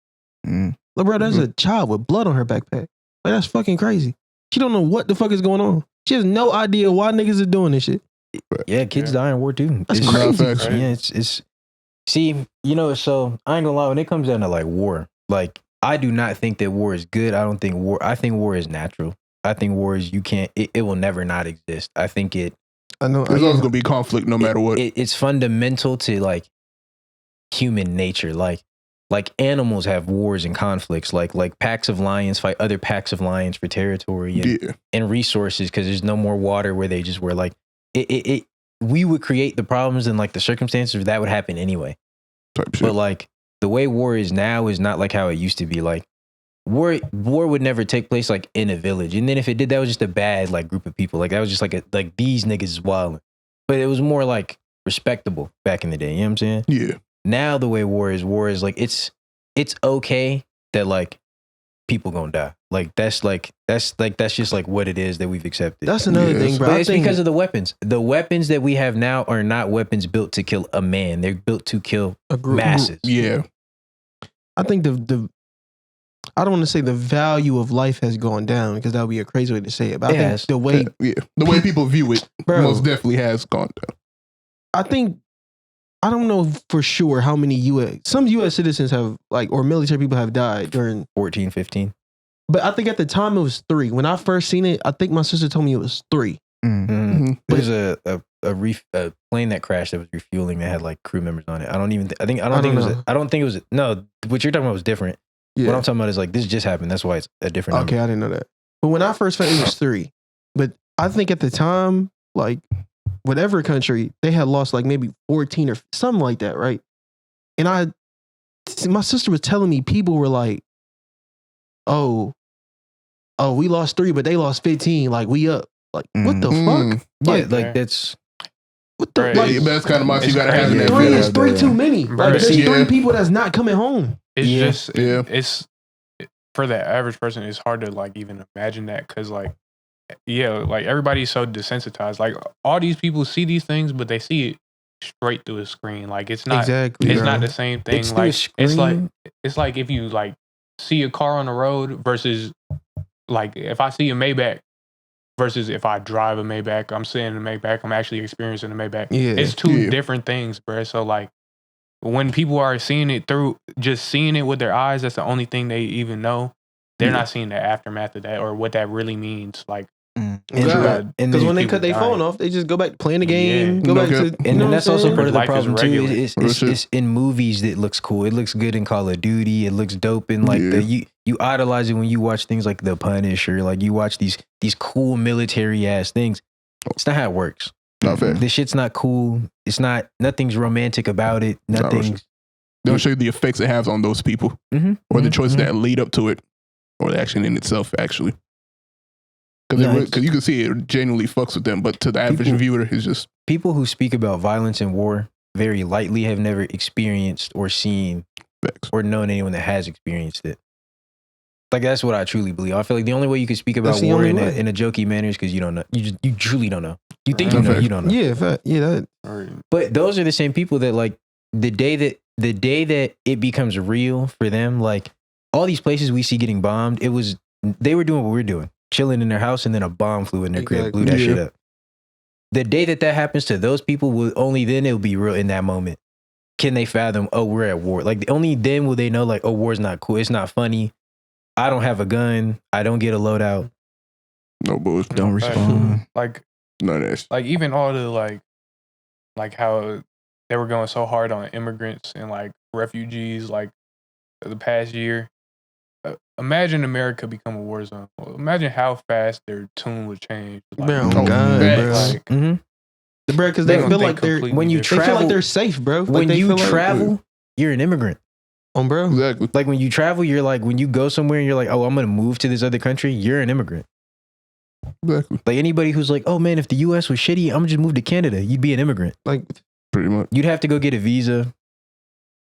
Look, bro, there's a child with blood on her backpack. Like, that's fucking crazy. She don't know what the fuck is going on. She has no idea why niggas are doing this shit. Yeah, kids die in war too. That's It's crazy. Facts. Yeah, it's. See, so I ain't gonna lie. When it comes down to like war, like I do not think that war is good. I think war is natural. I think war is it will never not exist. I think I know. There's always gonna be conflict no matter what. it's fundamental to like human nature. Like animals have wars and conflicts. Like packs of lions fight other packs of lions for territory and resources because there's no more water where they just were like we would create the problems and like the circumstances that would happen anyway. Type shit. But like the way war is now is not like how it used to be. Like war would never take place like in a village, and then if it did, that was just a bad like group of people. Like that was just like these niggas is wild. But it was more like respectable back in the day. You know what I'm saying? Yeah. Now the way war is like it's okay that like people gonna die. Like that's just like what it is that we've accepted. That's another thing, bro. But I it's think because of the weapons. The weapons that we have now are not weapons built to kill a man. They're built to kill a group, masses. Yeah. I think the I don't want to say the value of life has gone down because that would be a crazy way to say it. But I think Yes. the way, The way people view it bro, most definitely has gone down. I don't know for sure how many some U.S. citizens have like, or military people have died during 14, 15. But I think at the time it was 3. When I first seen it, I think my sister told me it was 3. There's a plane that crashed that was refueling that had like crew members on it. I don't think it was. No, what you're talking about was different. Yeah. What I'm talking about is like this just happened. That's why it's a different number. Okay, I didn't know that. But when I first found it was 3. But I think at the time, like whatever country, they had lost like maybe 14 or something like that, right? And my sister was telling me people were like, oh, we lost 3, but they lost 15. Like we up. Like what the fuck? Yeah, like that's what the Right. like, Yeah, that's kind of much you It's gotta have in crazy. that 3 feeling. is 3 too many. Bro, Like there's see, 3 yeah. people that's not coming home. It's Yeah. just Yeah. for the average person, it's hard to like even imagine that because like like everybody's so desensitized. Like all these people see these things, but they see it straight through a screen. Like it's not Exactly. it's bro. not the same thing. It's through a Like it's like screen. it's like if you like see a car on the road versus like if I see a Maybach versus if I drive a Maybach, I'm seeing a Maybach, I'm actually experiencing a Maybach. Yeah. It's two Yeah. different things, bro. So like when people are seeing it through just seeing it with their eyes, that's the only thing they even know. They're not seeing the aftermath of that or what that really means. Like Because and when they people cut their dying. phone off, they just go back to playing the game. Yeah. Go back Okay. to And you know then that's what I'm also saying? part of the Life is problem too. regular. It's in movies that looks cool. It looks good in Call of Duty. It looks dope in like you idolize it when you watch things like The Punisher. Like you watch these cool military ass things. It's not how it works. Not fair. This shit's not cool. It's not. Nothing's romantic about it. Nothing's. They don't show you the effects it has on those people or the choices that lead up to it or the action in itself, actually. Because you can see it genuinely fucks with them, but to the average viewer, it's just... People who speak about violence and war very lightly have never experienced or seen Facts. or known anyone that has experienced it. Like that's what I truly believe. I feel like the only way you can speak about That's the war only in way. a jokey manner is because you don't know. You truly don't know. You think Right. you know, Okay. you don't know. Yeah, that But those are the same people that like the day that it becomes real for them, like all these places we see getting bombed, they were doing what we're doing, chilling in their house, and then a bomb flew in their crib, blew that shit up. The day that happens to those people, only then it'll be real in that moment. Can they fathom, oh, we're at war? Like only then will they know, like, oh, war's not cool. It's not funny. I don't have a gun. I don't get a loadout. No bullshit. Don't respond. like None of that shit. like even all the like how they were going so hard on immigrants and like refugees like the past year. Imagine America become a war zone. Well, imagine how fast their tune would change. Like, Bro, Oh, God, facts. bro. like Bro, because they they gonna feel think like they're completely when you different. they feel like travel- they're safe, bro. Like, when they you feel like- travel, you're an immigrant. bro. Exactly. Like when you travel, you're like, when you go somewhere and you're like, oh, I'm gonna move to this other country, you're an immigrant. Exactly. Like anybody who's like, oh man, if the US was shitty, I'm gonna just move to Canada, you'd be an immigrant. Like, Pretty much. You'd have to go get a visa,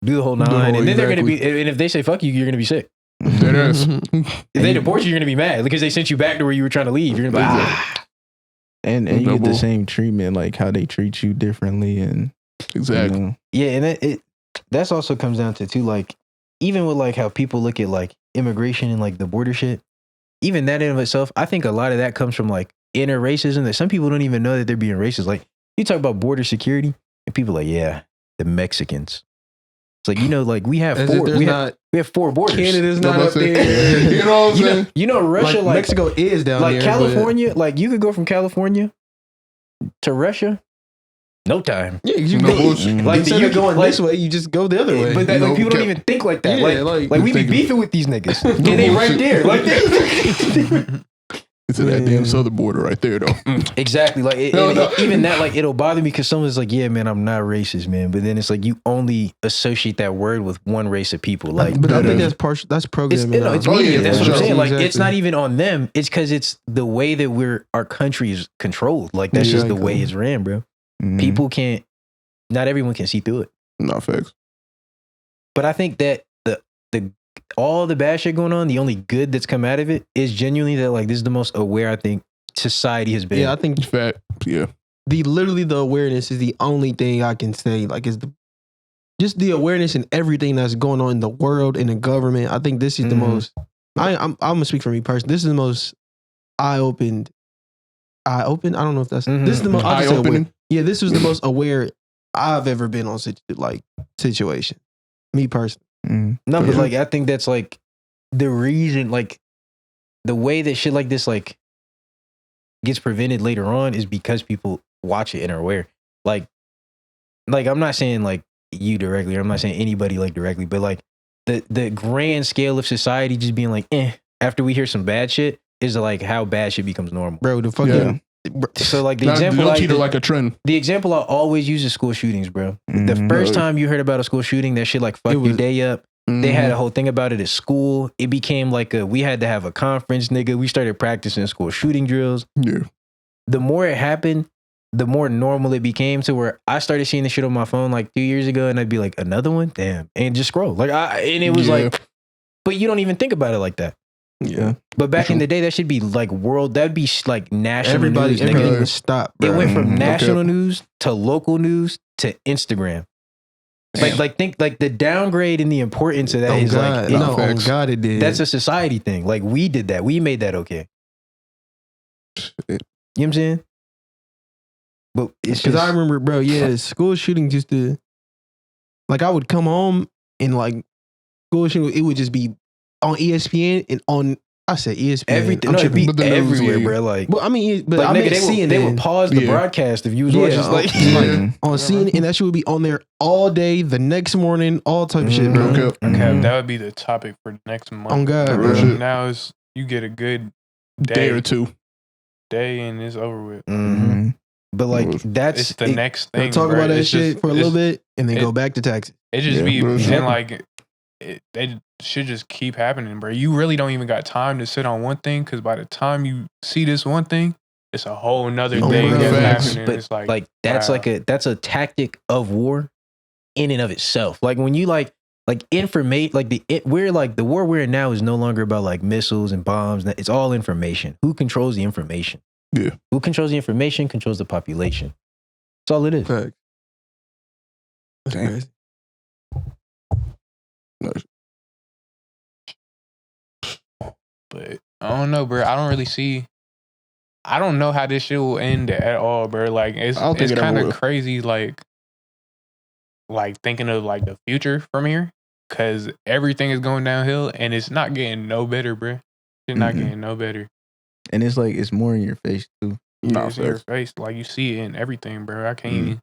do the whole Do the nine, whole- and then they're gonna be, exactly. and if they say fuck you, you're gonna be sick. Dead ass. If they deport you, you're gonna be mad because they sent you back to where you were trying to leave. You're gonna be like, And you get Double. the same treatment, like how they treat you differently, and Exactly. you know, yeah, and that's also comes down to too, like even with like how people look at like immigration and like the border shit, even that in of itself, I think a lot of that comes from like inner racism that some people don't even know that they're being racist. Like you talk about border security, and people are like, yeah, the Mexicans. It's like, you know, like we have as if four, there's we not have 4 borders. Canada's not Know up what I'm there. saying? You know what I'm saying? You know, Russia, like Mexico is down like there. California, like you could go from California to Russia, no time. But, yeah, you No go. bullshit. Like Instead you of going like, this way, you just go the other way. But that, No, like, people don't okay. even think like that. Yeah, like like, we be thinking- beefing with these niggas, and they right there. Like It's at that damn southern border right there, though. exactly. Like No, no. even that, like it'll bother me because someone's like, "Yeah, man, I'm not racist, man." But then it's like you only associate that word with one race of people. Like, but I think Yeah. that's partial. That's it's, programming. no, it's Oh, media. yeah, That's for what I'm sure. saying. Like, it's Exactly. not even on them. It's because it's the way that our country is controlled. Like, that's just the Exactly. way it's ran, bro. mhm. People can't. Not everyone can see through it. Not facts. But I think that the all the bad shit going on, the only good that's come out of it is genuinely that like this is the most aware I think society has been. Yeah, I think Fact. Yeah. literally the awareness is the only thing I can say. Like, is just the awareness and everything that's going on in the world and the government. I think this is the Mhm. most. I'm gonna speak for me personally. This is the most eye-opened. I don't know if that's. Mhm. This is the most. I'll just say aware. Eye-opening. Yeah, this was the most aware I've ever been on situation. Me personally. Mhm. No, but Yeah. like I think that's like the reason, like the way that shit like this like gets prevented later on is because people watch it and are aware. Like I'm not saying like you directly, or I'm not saying anybody like directly, but like the grand scale of society just being like, after we hear some bad shit is like how bad shit becomes normal. Bro, the fucking. Yeah. So like the Not, example don't I, treat it like a trend. the example I always use is school shootings, bro. The Mhm. first Right. time you heard about a school shooting, that shit like fucked It your was- day up. They Mm-hmm. had a whole thing about it at school. It became like we had to have a conference, nigga. We started practicing school shooting drills. Yeah. The more it happened, the more normal it became to where I started seeing the shit on my phone like 2 years ago, and I'd be like, another one? Damn. And just scroll. And it was Yeah. like, but you don't even think about it like that. Yeah. But back in the day, that should be like that'd be like national news, nigga. Everything was stopped, It bro. went from Mhm. national Okay. news to local news to Instagram. Damn. Like think like the downgrade and the importance of that On is God, like no, on facts. God, it did. that's a society thing. Like we did that. We made that okay. Shit. You know what I'm saying? But it's Because just, I remember, bro, school shootings used to, like, I would come home and, like, school shooting, it would just be on ESPN and on, I said ESPN. everything. I'm No, it'd be But the news, everywhere, yeah. bro. Like, But I mean, but like I meant nigga, CNN. they would pause the Yeah. broadcast if you was Yeah, watching. on- Like, Yeah. on CNN, and that shit would be on there all day, the next morning, all type of shit, bro. Okay. Okay, Mhm. that would be the topic for next month. On God, Real bro. shit. Now is you get a good Day or two. day and it's over with. Mhm. Mhm. But like It's that's It's the next They'll thing. talk bro. about that It's shit just- for a little it's- bit and then it- go back to taxes. It just Yeah, be bro, and exactly. like they should just keep happening, bro. You really don't even got time to sit on one thing because by the time you see this one thing, it's a whole nother Oh, thing bro. that's Facts. happening. but It's like, like that's wow. that's a tactic of war in and of itself. Like when you like informate like we're like the war we're in now is no longer about like missiles and bombs. It's all information. Who controls the information? Yeah. Who controls the information controls the population. That's all it is. Fact. That's Damn. crazy. But I don't know, bro. I don't really see. I don't know how this shit will end at all, bro. Like it's I don't think it's it ever kind of will. crazy, like thinking of like the future from here, because everything is going downhill and it's not getting no better, bro. It's not Mhm. getting no better. And it's like it's more in your face too. Nah, It's in your facts. face, like you see it in everything, bro. I can't Mm. even,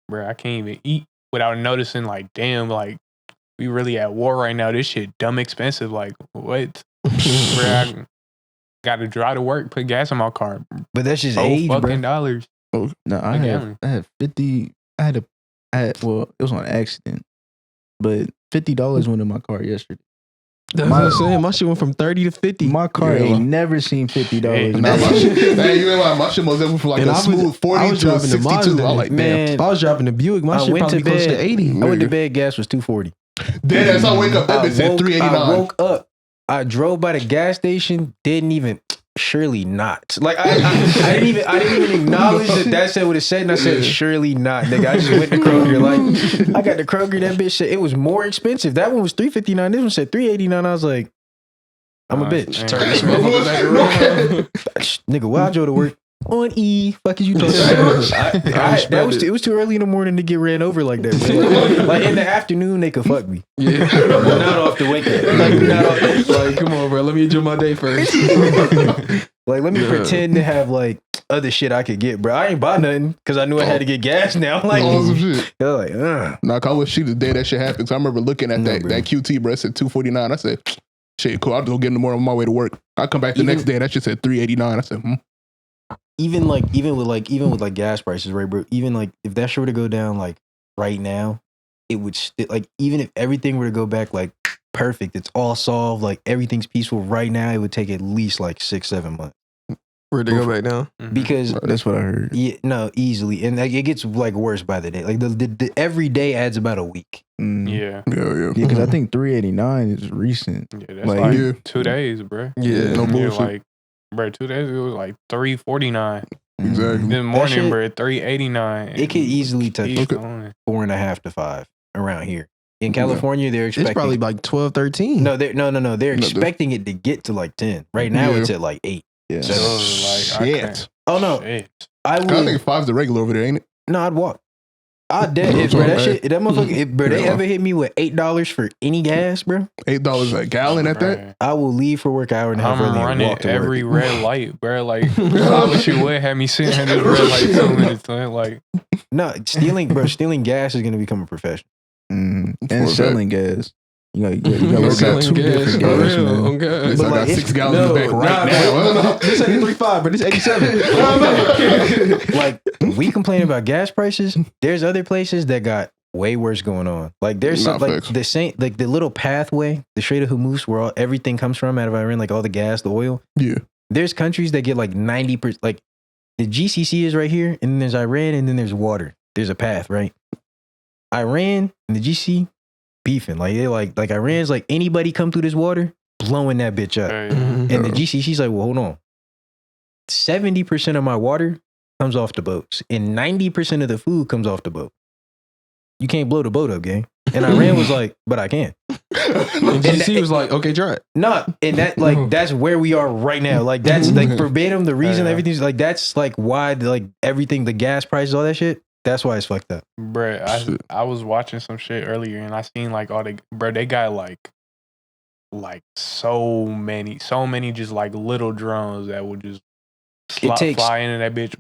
bro. I can't even eat without noticing, like, damn, like, we really at war right now. This shit dumb expensive. Like, what? I got to drive to work, put gas in my car. But that's just $4 age, fucking bro. dollars. Oh, no, I had 50. Well, it was on accident, but $50 went in my car yesterday. That's what I'm saying. My shit went from 30 to 50. My car ain't never seen $50. Nah, my shit, man, you ain't like my shit most ever from like And a I was- smooth 40 I was to a driving the 62. Mazda. I like, damn. Man, I was driving the Buick. My I shit went probably to close to bed. 80. I went to bed. Gas was $2.40. Then as I wake up, that bitch said I $3.89. woke up. I drove by the gas station. Didn't even. Surely not. Like I didn't even acknowledge that said what it said, and I said surely not, nigga. I just went to Kroger. Like I got the Kroger. That bitch said it was more expensive. That one was $3.59. This one said $3.89. I was like, I'm a bitch. Turn this motherfucker back around. Nigga, why I drove to work on E? Fuck is you talking about? It was too early in the morning to get ran over like that. Bro. Like in the afternoon, they could fuck me. Yeah. Not off the wake up. Like, come on, bro. Let me enjoy my day first. Like, let me pretend to have like other shit I could get, bro. I ain't buy nothing because I knew I had to get gas now. Like, Awesome shit. they're like, Nah, I was the day that shit happened. So I remember looking at that QT, bro. It said $2.49. I said, shit, cool. I'll just go get in the morning on my way to work. I come back the next day. That shit said $3.89. I said, Even with gas prices, right, bro? Even like if that shit were to go down like right now, it would like even if everything were to go back like perfect, it's all solved, like everything's peaceful right now, it would take at least like 6-7 months. Where'd they go back down? Because That's what I heard. yeah, no, easily, and like, it gets like worse by the day. Like the every day adds about a week. Yeah. Yeah. Because I think $3.89 is recent. Yeah, that's Like, like 2 days, bro. Yeah. No Yeah, bullshit. like, bro, 2 days it was like $3.49. Exactly. In the morning, shit- bro, $3.89. It could easily touch Keep going. 4.5 to 5 around here. In California, they're expecting It's probably like 12, 13. no. They're expecting it to get to like 10. Right now, Yeah. it's at like 8. Yeah. So, like, I Shit. can't- Oh no, Shit. I I would. think 5's the regular over there, ain't it? No, I'd walk. I'd dead No, if, bro. it's That all shit, that motherfucker. If, bro, they Yeah. ever hit me with $8 for any gas, bro, $8 a gallon at that? Bruh. I will leave for work an hour and a half I'm early and running walk to every work. red light, bro. Like, I wish you would have me sitting at this red light 2 minutes. Man. Like, No, stealing gas is gonna become a profession. And For selling gas. You gotta work out Selling 2 gas, different for gas. real, man. on gas. Yes, I got 6 gallons in the back right now. This ain't 3.5, but it's 87. Like we complain about gas prices. There's other places that got way worse going on. Like there's some, Not like facts. the same, like the little pathway, the Strait of Hormuz, where everything comes from out of Iran, like all the gas, the oil. Yeah. There's countries that get like 90%. Like the GCC is right here, and then there's Iran, and then there's water. There's a path, right? Iran and the GC beefing. Like they like Iran's like anybody come through this water, blowing that bitch up. hey, And the GCC's like, well, hold on. 70% of my water comes off the boats, and 90% of the food comes off the boat. You can't blow the boat up, gang. And Iran was like, but I can. And GC was like, okay, try it. Nah, and that like that's where we are right now. Like that's like verbatim the reason Yeah. everything's like that's like why like everything, the gas prices, all that shit. That's why it's fucked up. bruh, I was watching some shit earlier and I seen like all the, bro, they got like so many just like little drones that would just fly into that bitch,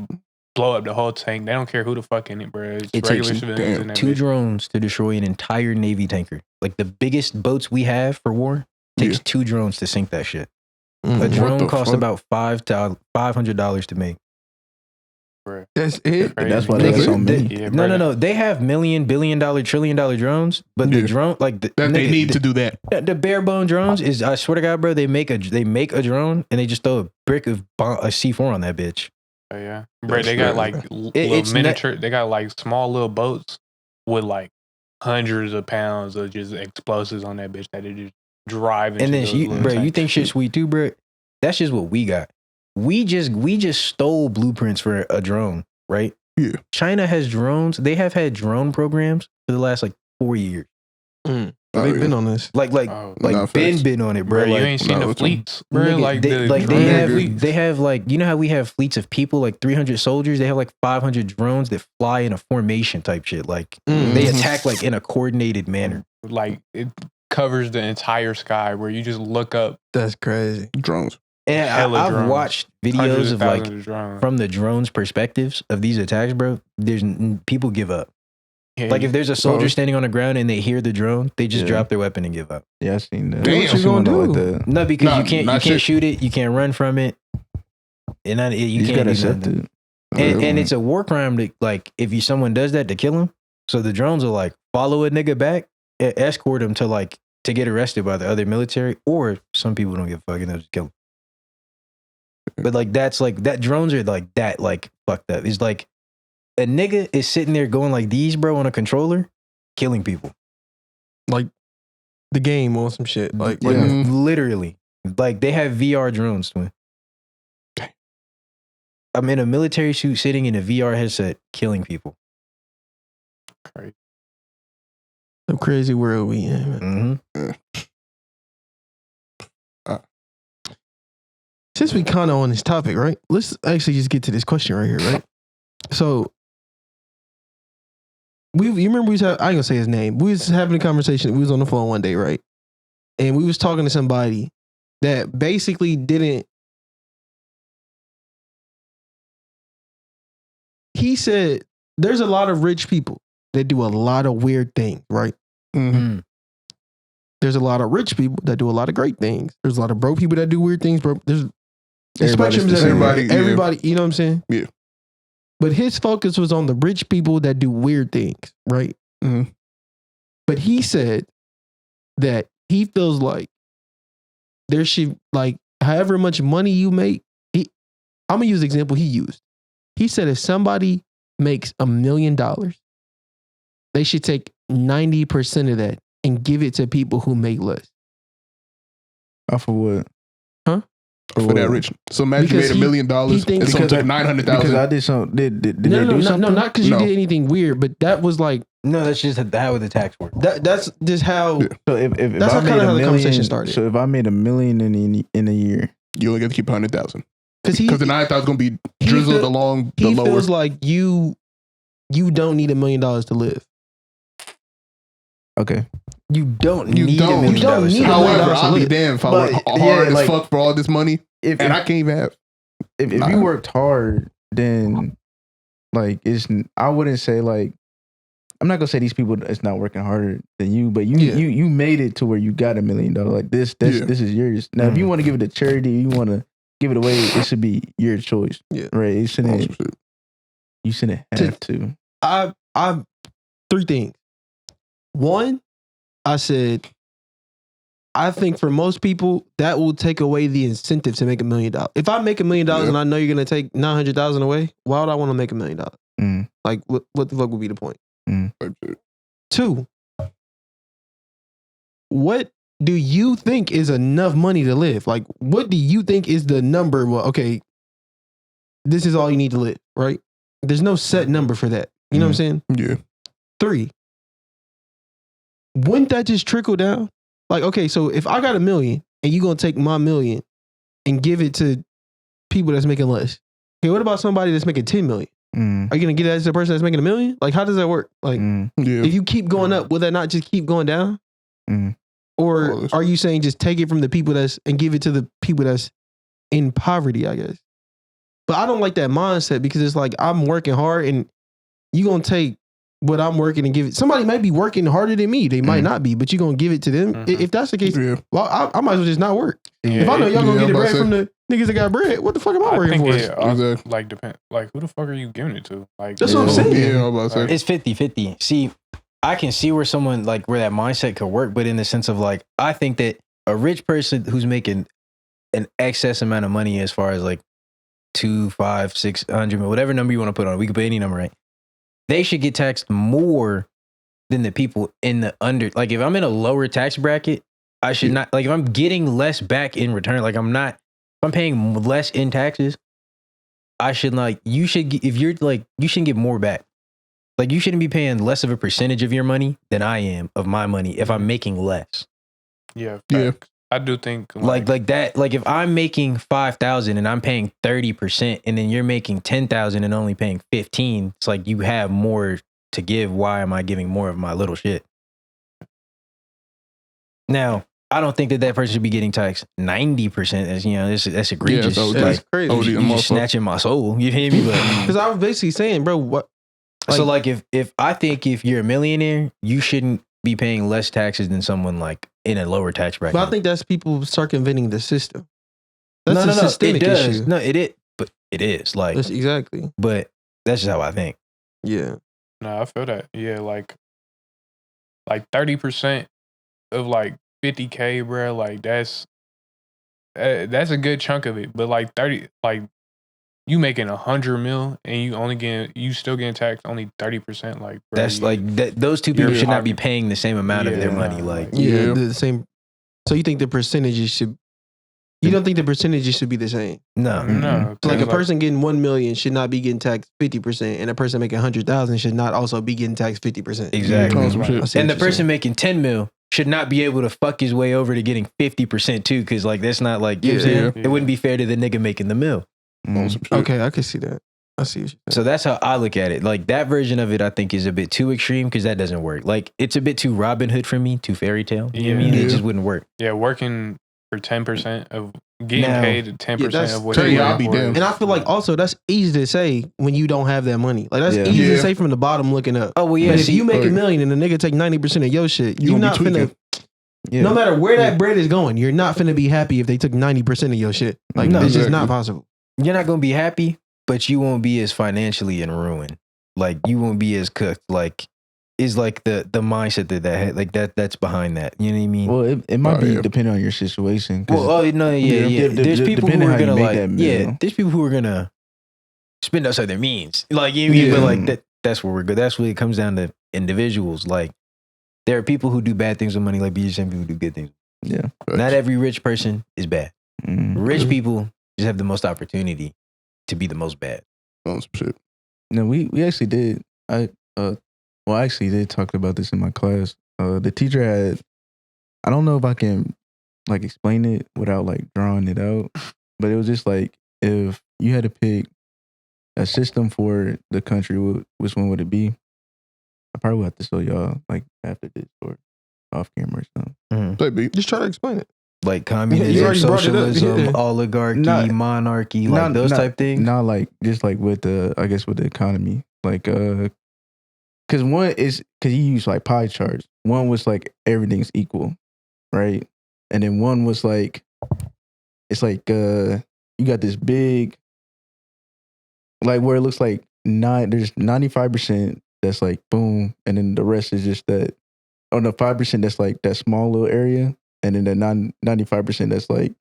blow up the whole tank. They don't care who the fuck in it, bro. It's It regular takes civilians in that 2 bitch. drones to destroy an entire Navy tanker. Like the biggest boats we have for war takes 2 drones to sink that shit. A drone the costs fuck? about $500 to make. That's it. Crazy. That's why they got so many. Yeah, No, bro. no. They have million, $billion, $1 trillion drones, but the Yeah. drone, like That they need to do that. the bare bone drones is, I swear to God, bro, they make a drone and they just throw a brick of a C4 on that bitch. Oh, yeah, bro. They got like it's little miniature. They got like small little boats with like hundreds of pounds of just explosives on that bitch that they just drive into. And then those you, little bro, you tanks. think shit's sweet too, bro? That's just what we got. We just stole blueprints for a drone, right? Yeah. China has drones. They have had drone programs for the last like 4 years. They've yeah. been on this. Like Oh, Nah, facts. been on it, bro, bro. you Like, ain't seen nah, the what's fleets, bro. nigga, Like they, the like drone fleets. they have like, you know how we have fleets of people, like 300 soldiers. They have like 500 drones that fly in a formation type shit. Like they attack like in a coordinated manner. Like it covers the entire sky where you just look up. That's crazy. Drones. And Hella I've drones. watched Hundreds videos of like thousands of drones. from the drones' perspectives of these attacks, bro. There's people give up. Yeah, Like if there's a soldier Oh. standing on the ground and they hear the drone, they just Yeah. drop their weapon and give up. Yeah, I seen that. Damn. What you gonna do? that. No, because Nah, you can't not shit. shoot it, you can't run from it, and you You just can't gotta do accept nothing. it. And it's a war crime to like if someone does that to kill him. So the drones will like follow a nigga back, escort him to get arrested by the other military, or some people don't give a fuck and they'll just kill him. But like that's like that drones are like that like fucked up. It's like a nigga is sitting there going like these, bro, on a controller, killing people. Like the game or some shit. Like Yeah. Literally. Like they have VR drones, twin. I'm in a military suit sitting in a VR headset killing people. crazy. the crazy world we in. Man. Mm-hmm. Since we kind of on this topic, right? Let's actually just get to this question right here, right? So, you remember we was I ain't gonna say his name. We was having a conversation. We was on the phone one day, right? And we was talking to somebody that basically didn't. He said there's a lot of rich people that do a lot of weird things, right? Mhm. There's a lot of rich people that do a lot of great things. There's a lot of broke people that do weird things, bro. There's Everybody's spectrums the same. everywhere. Everybody, yeah. Everybody, you know what I'm saying? Yeah. But his focus was on the rich people that do weird things, right? Mhm. But he said that he feels like there should, like, however much money you make, I'm going to use the example he used. He said if somebody makes $1 million, they should take 90% of that and give it to people who make less. Off of what? Huh? For that rich. So imagine you Because made $1 million he thinks- and someone took Because I 900,000. did something. Did they No, do something? not because you No. did anything weird, but that was like, No, that's just how the tax works. that's just how, Yeah. So if That's I how made kinda a how the million, conversation started. So if I made $1 million in a year, You only get to keep 100,000 because because the 9,000 is going to be he drizzled feel- along the he lower. feels like you don't need $1 million to live. okay. You don't You need don't. $1 million. You don't need $1 million. However, I'll be live. damned if I But, work yeah, hard as like- fuck for all this money If and I can't even have. if Nah. you worked hard, then like I wouldn't say like I'm not gonna say these people it's not working harder than you, but Yeah. you made it to where you got $1 million. Like this Yeah. this is yours. Now if you want to give it to charity, you want to give it away, it should be your choice. Yeah. Right. It shouldn't Awesome shit. you shouldn't have to. I three things. One, I said, I think for most people that will take away the incentive to make $1 million. If I make $1 million Yeah. and I know you're gonna take 900,000 away, why would I want to make $1 million? Mm. Like, what the fuck would be the point? Type shit. Two, what do you think is enough money to live? Like, what do you think is the number? Well, okay, this is all you need to live, right? There's no set number for that. You know what I'm saying? Yeah. Three, wouldn't that just trickle down? Like, okay, so if I got $1 million and you gonna take my $1 million and give it to people that's making less, okay, what about somebody that's making 10 million? Mm. Are you gonna give that to the person that's making $1 million? Like, how does that work? Like, Mm. Yeah. if you keep going up, will that not just keep going down? Mm. Or Well, are you saying just take it from the people and give it to the people that's in poverty, I guess? But I don't like that mindset because it's like I'm working hard and you gonna take what I'm working and give it. Somebody might be working harder than me. They might not be, but you gonna give it to them. Mhm. If that's the case, Yeah. well, I might as well just not work. Yeah, If I know y'all gonna yeah, get the I'm bread about from the niggas that got bread, what the fuck am I I working think for? it also, Exactly. like depend. Like who the fuck are you giving it to? Like That's what I'm Oh, saying. Yeah, I was about to say. It's 50-50. See, I can see where someone like where that mindset could work, but in the sense of like, I think that a rich person who's making an excess amount of money as far as like 2, 5, 600, whatever number you want to put on it, we could put any number, right? They should get taxed more than the people in the under. Like if I'm in a lower tax bracket, I should not, like if I'm getting less back in return, like if I'm paying less in taxes, I should like, you should, if you're like, you shouldn't get more back. Like you shouldn't be paying less of a percentage of your money than I am of my money if I'm making less. yeah, Yeah. facts. I do think Like that. Like if I'm making 5,000 and I'm paying 30%, and then you're making 10,000 and only paying 15, it's like you have more to give. Why am I giving more of my little shit? Now, I don't think that person should be getting taxed 90%. As you know, that's egregious. Yeah, That's Like crazy. OD. you just snatching my soul. You hear me? But Because I was basically saying, bro, what So like if I think if you're a millionaire, you shouldn't be paying less taxes than someone like in a lower tax bracket. But I think that's people circumventing the system. That's no, a systemic it does. issue. No, but it is like That's exactly. But that's just how I think. Yeah. No, I feel that. Yeah, like 30% of like 50K, bro. Like that's a good chunk of it. But like 30, like you making 100 mil and you still getting taxed only 30%. Like bro, That's those two people you're should not be pocket- paying the same amount of their Yeah, money. nah, Like like- Yeah. Yeah. The same. So you think the percentages should? You don't think the percentages should be the same? no, No, So like a 'cause, person getting 1 million should not be getting taxed 50%, and a person making 100,000 should not also be getting taxed 50%. exactly. Oh, some shit. I see And what the you're person saying. making 10 mil should not be able to fuck his way over to getting 50% too, because like that's not like you know what I'm saying? Yeah. It wouldn't be fair to the nigga making the mill. Oh, Mm. some shit. Okay, I can see that. I see what you're So saying. that's how I look at it. Like that version of it, I think is a bit too extreme because that doesn't work. Like it's a bit too Robin Hood for me, too fairy tale. You know what I mean? Yeah. It just wouldn't work. yeah, working for 10% of getting Now- paid to 10% that's- of what Tell you you, I'll work be for damned. is- And I feel like also that's easy to say when you don't have that money. Like that's Yeah. easy to Yeah. say from the bottom looking up. Oh well, yeah. But if See, you make like- $1 million and the nigga take 90% of your shit, You you're gonna not be finna. tweaking. Yeah. No matter where that bread is going, you're not finna be happy if they took 90% of your shit. Like No. it's just Exactly. not possible. you're not gonna be happy, but you won't be as financially in ruin. Like you won't be as cooked. Like is like the mindset that's behind that. You know what I mean? Well, it might Oh, be yeah. depending on your situation. 'cause Well, oh no, yeah. Yeah, There's people who depending are how you gonna make like, that yeah. meal. There's people who are gonna spend outside their means. Like you know what I mean? But Yeah. like that's where we're good. That's where it comes down to individuals. Like there are people who do bad things with money, like BJ saying people who do good things. yeah. Not every rich person is bad. Mm. Rich people just have the most opportunity to be the most bad. Oh, some shit. No, we actually did. I actually did talk about this in my class. The teacher had. I don't know if I can like explain it without like drawing it out, but it was just like if you had to pick a system for the country, which one would it be? I probably would have to show y'all like after this or off camera or something. Baby. Just try to explain it. Like You communism, already brought it up. socialism, Yeah. oligarchy, Not- monarchy, like those type things. Not like just like with the I guess with the economy, like because one is because you use like pie charts. One was like everything's equal, right? And then one was like it's like you got this big like where it looks like there's 95% that's like boom, and then the rest is just that. Oh no, 5% that's like that small little area, and then the 95% that's like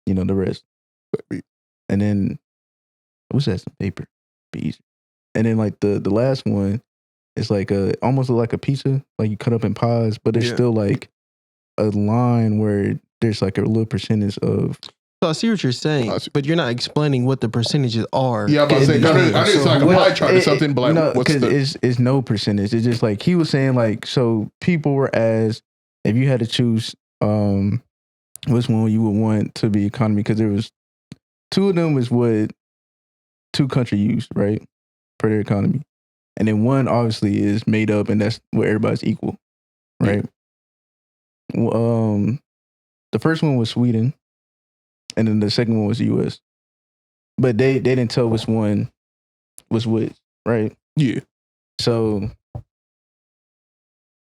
the rest. And then I wish I had some paper, be easy. And then like the last one is like almost like a pizza, like you cut up in pies, but there's Yeah. still like a line where there's like a little percentage of So I see what you're saying, I see. but you're not explaining what the percentage are. Yeah, I'm about to say, in I between. know it's like a Well, pie chart or something, but like, no, what's because the? it's no percentage. It's just like he was saying, like, so people were asked if you had to choose which one you would want to be economy, because there was two of them is what two countries use, right, for their economy, and then one obviously is made up, and that's where everybody's equal, right? Well, the first one was Sweden, and then the second one was U.S. But they didn't tell which one was which, right? Yeah. So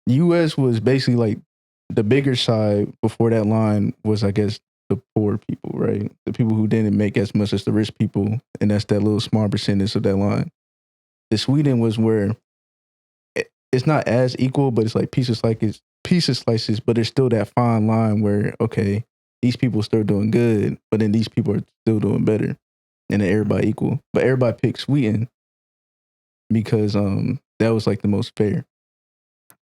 US was basically like the bigger side before that line was, I guess, the poor people, right? The people who didn't make as much as the rich people, and that's that little small percentage of that line. The Sweden was where it's not as equal, but it's like pieces slices, but there's still that fine line where, okay, these people still doing good, but then these people are still doing better. And then everybody equal. But everybody picked Sweden because that was like the most fair.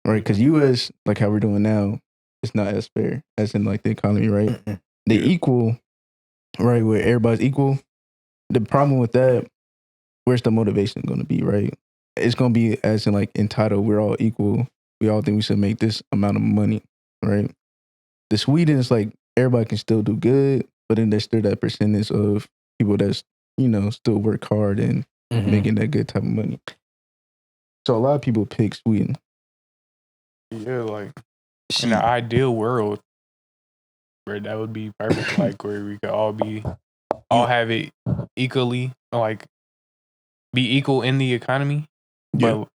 Right? Because US, like how we're doing now, it's not as fair as in like the economy, right? They equal, right, where everybody's equal. The problem with that, where's the motivation going to be, right? It's going to be as in like entitled, we're all equal. We all think we should make this amount of money, right? The Sweden is like everybody can still do good, but then there's still that percentage of people that's, still work hard and making that good type of money. So a lot of people pick Sweden. Yeah, like in the ideal world, where that would be perfect. Like where we could all have it equally, like be equal in the economy. But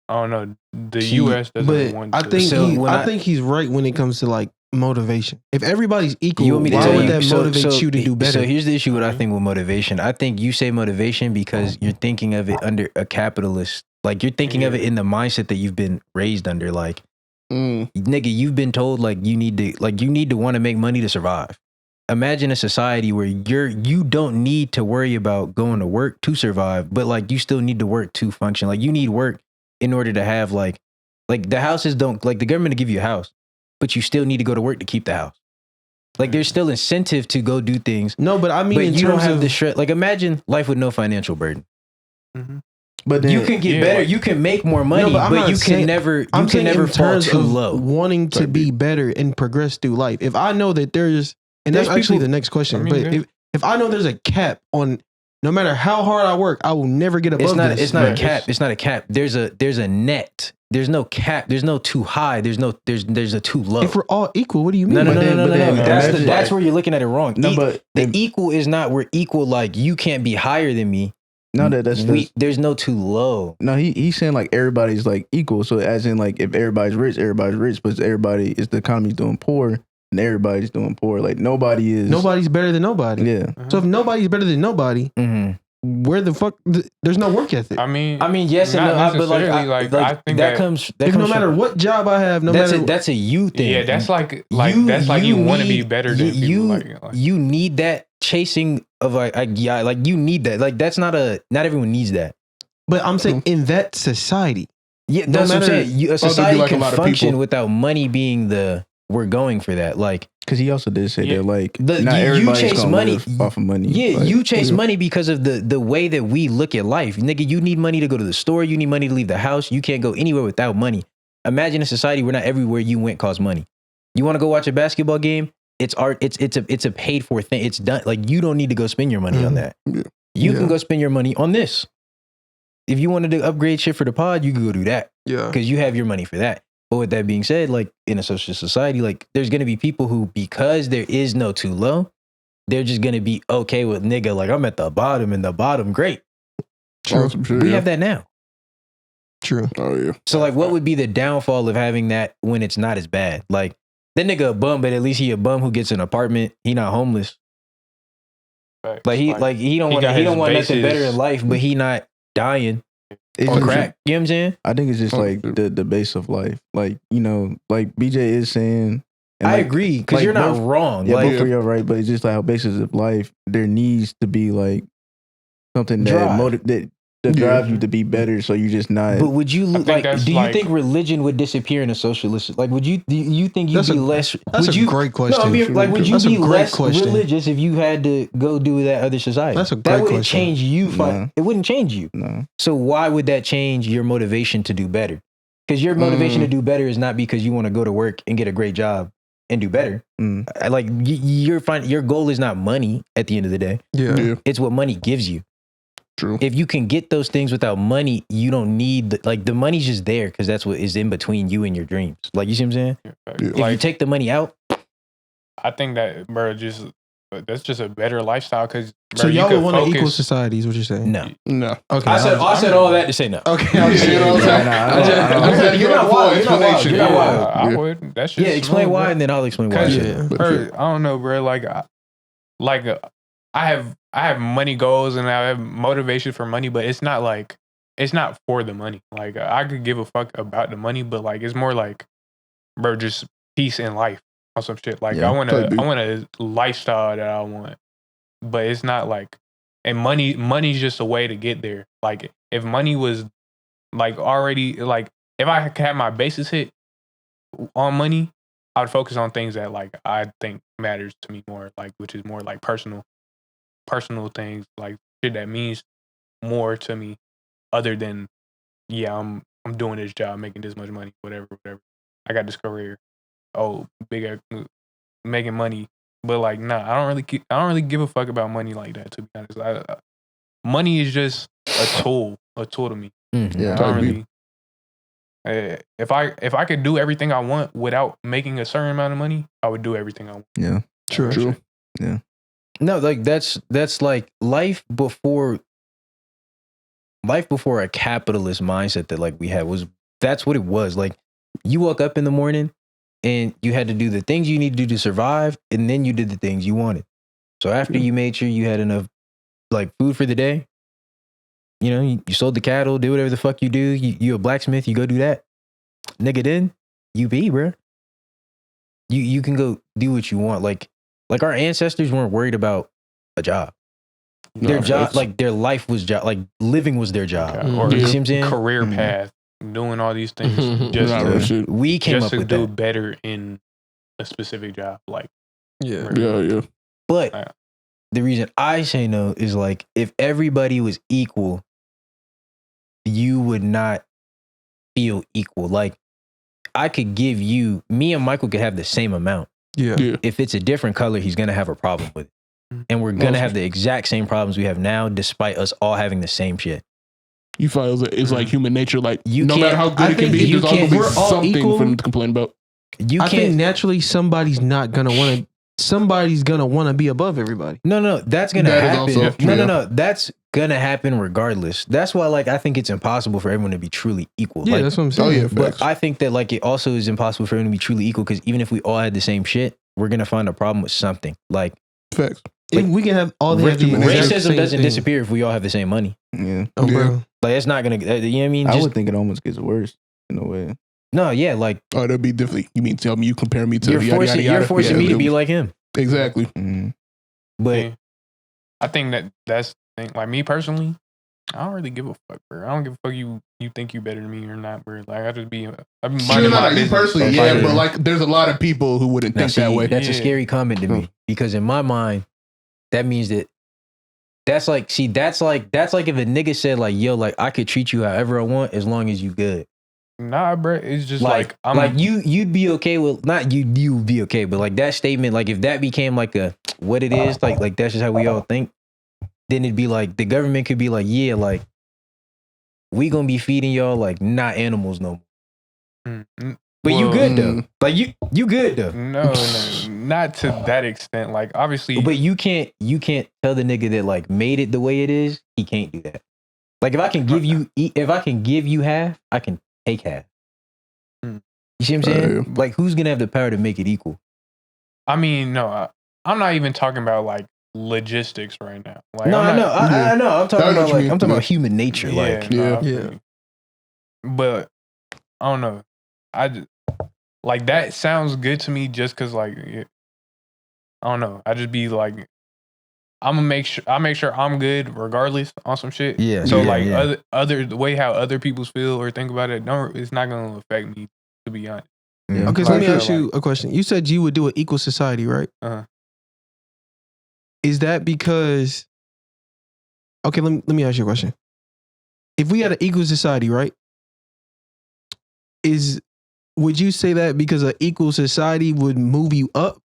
I don't know. The See, U.S. doesn't But want I to. think So I think he's right when it comes to like motivation. If everybody's equal, You want me to why tell would you? that motivate you to do better? So here's the issue. What I Okay. think with motivation, I think you say motivation because you're thinking of it under a capitalist. Like you're thinking of it in the mindset that you've been raised under. Like nigga, you've been told like you need to want to make money to survive. Imagine a society where you don't need to worry about going to work to survive, but like you still need to work to function. Like you need work in order to have like the houses don't like the government to give you a house, but you still need to go to work to keep the house. Like there's still incentive to go do things. No, but I mean, But in you don't terms have of the stress. Like imagine life with no financial burden. But then You can get better. You can make more money, I'm but not you saying- can never. You I'm can saying never in fall terms too of low. wanting to be better and progress through life. If I know that there's There's that's actually people- the next question. I mean, but there's- if I know there's a cap on, no matter how hard I work, I will never get above It's not. this. It's not a But cap. It's not a cap. There's a net. There's no cap. There's no too high. There's a too low. If we're all equal, what do you mean? No, no, But no, then- no, no, but no. then That's imagine, that's like- where you're looking at it wrong. No, but the equal is not. We're equal. Like you can't be higher than me. no, that's There's no too low. no. He's saying like everybody's like equal. So as in like if everybody's rich, but everybody is the economy's doing poor, and everybody's doing poor. Like Nobody's better than nobody. Yeah. So if nobody's better than nobody, where the fuck? There's no work ethic. I mean, Yes and not no. But like, necessarily, I I think that that- comes. if no matter what job I have, no matter that's a you thing. yeah, that's like you want to be better than people. You need that chasing of like you need that. Like that's not everyone needs that. But I'm saying in that society, Yeah, No that's what I'm matter- saying. A society like a can lot of function people. without money being we're going for that. Like Because he also did say Yeah. that like The- not you everybody's chase gonna money. live off of money. yeah, Like, you chase money because of the way that we look at life. Nigga, you need money to go to the store. You need money to leave the house. You can't go anywhere without money. Imagine a society where not everywhere you went costs money. You want to go watch a basketball game? It's art. It's a paid for thing. It's done. Like you don't need to go spend your money on that. Yeah. You Yeah. can go spend your money on this. If you wanted to upgrade shit for the pod, you could go do that yeah, because you have your money for that. But with that being said, like in a social society, like there's gonna be people who, because there is no too low, they're just gonna be okay with nigga. Like I'm at the bottom, and the bottom, great. True. We have that now. true. Oh yeah. So like, what would be the downfall of having that when it's not as bad? Like that nigga a bum, but at least he a bum who gets an apartment. He not homeless. Like he don't want got he don't his want nothing better bases. in life, but he not dying it's on just- crack. You know what I'm saying? I think it's just Oh, like yeah. the base of life. Like, you know, like BJ is saying. and I like, agree because like you're not both- wrong. Yeah, like both of you are right, but it's just like how basis of life, there needs to be like something that Drive. that Yeah. drives you to be better. So you're just not. But would you think like? that's Do you like- think religion would disappear in a socialist? Like, would you? Do you think you'd That's be a- less? That's would a you? great question. No, I mean, like, would you That's a be great less question. religious if you had to go do that other society? That's a that great wouldn't question. change you. Nah. It wouldn't change you. no. So why would that change your motivation to do better? Because your motivation to do better is not because you want to go to work and get a great job and do better. Mm. Like your goal is not money at the end of the day. Yeah. Yeah. It's what money gives you. True. If you can get those things without money, you don't need the money's just there because that's what is in between you and your dreams. Like you see what I'm saying? Yeah. If you Like take the money out, I think that, bro, that's just a better lifestyle because So y'all would want an equal society, is what you're saying? no. No. Okay. I said all that to say no. Okay. I was You know what I'm saying? I don't- You're not wild. You're not wild. You're not Yeah, wild. I Yeah. would. That's just Yeah, explain wrong, why, bro. and then I'll explain why. 'Cause, Yeah. bro, I don't know, bro. I have money goals and I have motivation for money, but it's not for the money. Like I could give a fuck about the money, but like it's more like, bro, just peace in life on some shit. Like Yeah, I want type beat. a lifestyle that I want, but it's not like, and money's just a way to get there. Like if money was like already like if I could have my bases hit on money, I would focus on things that like I think matters to me more, like which is more like personal things, like shit that means more to me, other than I'm doing this job, making this much money, whatever. I got this career, making money, but like nah, I don't really give a fuck about money like that. To be honest, money is just a tool to me. Mhm. Yeah. I don't Type beat. really. If I could do everything I want without making a certain amount of money, I would do everything I want. Yeah. True. True. No, like that's like life before life before a capitalist mindset that like we had that's what it was. Like you woke up in the morning and you had to do the things you need to do to survive, and then you did the things you wanted. So after you made sure you had enough like food for the day, you know, you sold the cattle, do whatever the fuck you do. You a blacksmith, you go do that. Nigga, then you be, bro. You can go do what you want. Like our ancestors weren't worried about a job. Their job, like their life was job, like living was their job. Okay. Or you see what I'm saying? Career path, doing all these things just We came up to with do that. better in a specific job. Like Yeah. But the reason I say no is like if everybody was equal, you would not feel equal. Like I could give you, me and Michael could have the same amount. Yeah. If it's a different color, he's gonna have a problem with it. And we're gonna have the exact same problems we have now, despite us all having the same shit. You feel it's like human nature. Like You no can't- matter how good I it can think be, you there's always can't- we're all something equal. for them to complain about. You I think can't. naturally somebody's gonna want to be above everybody. No, that's gonna That is happen. also true, yeah. No, that's gonna happen regardless. That's why, like, I think it's impossible for everyone to be truly equal. Yeah, Like, that's what I'm saying. Oh yeah, but facts. I think that like it also is impossible for everyone to be truly equal because even if we all had the same shit, we're gonna find a problem with something. Like Facts. If we can have all the exact racism same doesn't thing. disappear if we all have the same money. Yeah. Oh, bro. Like it's not gonna. You know what I mean? I Just, would think it almost gets worse in a way. no, yeah, like Oh, that'd be different. You mean tell me you compare me to you're yada, forcing yada, yada. me Yeah, to be like him. exactly. Mhm. But Yeah. I think that's the thing. Like me personally, I don't really give a fuck, bro. I don't give a fuck you think you better than me or not, bro. Like I just be minding my You business. personally, So yeah, fine. but like there's a lot of people who wouldn't now, think that see, way. that's a Yeah. scary comment to me because in my mind, that means that's like if a nigga said like, yo, like I could treat you however I want as long as you good. Nah, bro. It's just Like I'm you'd be okay with not you'd be okay, but like that statement, like if that became like a what it is, like that's just how we all think, then it'd be like the government could be like, yeah, like we gonna be feeding y'all like not animals no more. But you good though. Like you good though. no, not to that extent. Like obviously, But you can't tell the nigga that like made it the way it is, he can't do that. Like if I can give you half, I can take half. You see what I'm saying? Like who's gonna have the power to make it equal? I mean, no, I'm not even talking about like logistics right now. Like No, I'm I know. I know. I'm talking That's about what you like mean. I'm talking about human nature. Like Yeah. But I don't know. Like that sounds good to me just because like I don't know. I just be like I make sure I'm good regardless on some shit. Yeah. So yeah, like yeah. other the way how other people feel or think about it, it's not gonna affect me, to be honest. Yeah. Okay, so let me Like, ask you a question. You said you would do an equal society, right? Uh-huh. Is that because? Okay, let me ask you a question. If we had an equal society, right? Would you say that because an equal society would move you up?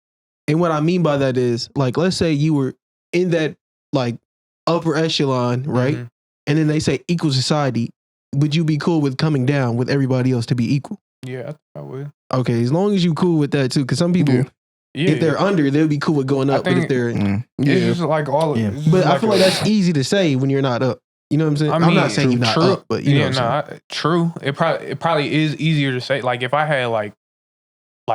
And what I mean by that is, like, let's say you were in that like upper echelon, right? Mhm. And then they say equal society. Would you be cool with coming down with everybody else to be equal? Yeah, I think I would. Okay, as long as you cool with that too, because some people, Yeah. if they're under, they'll be cool with going I up. But if think- they're, It's just like all of Yeah. it's just but I feel like a- that's easy to say when you're not up. You know what I'm saying? I I'm mean, not saying you're not true. up, but you know yeah, what I'm saying? true. It probably is easier to say. Like if I had like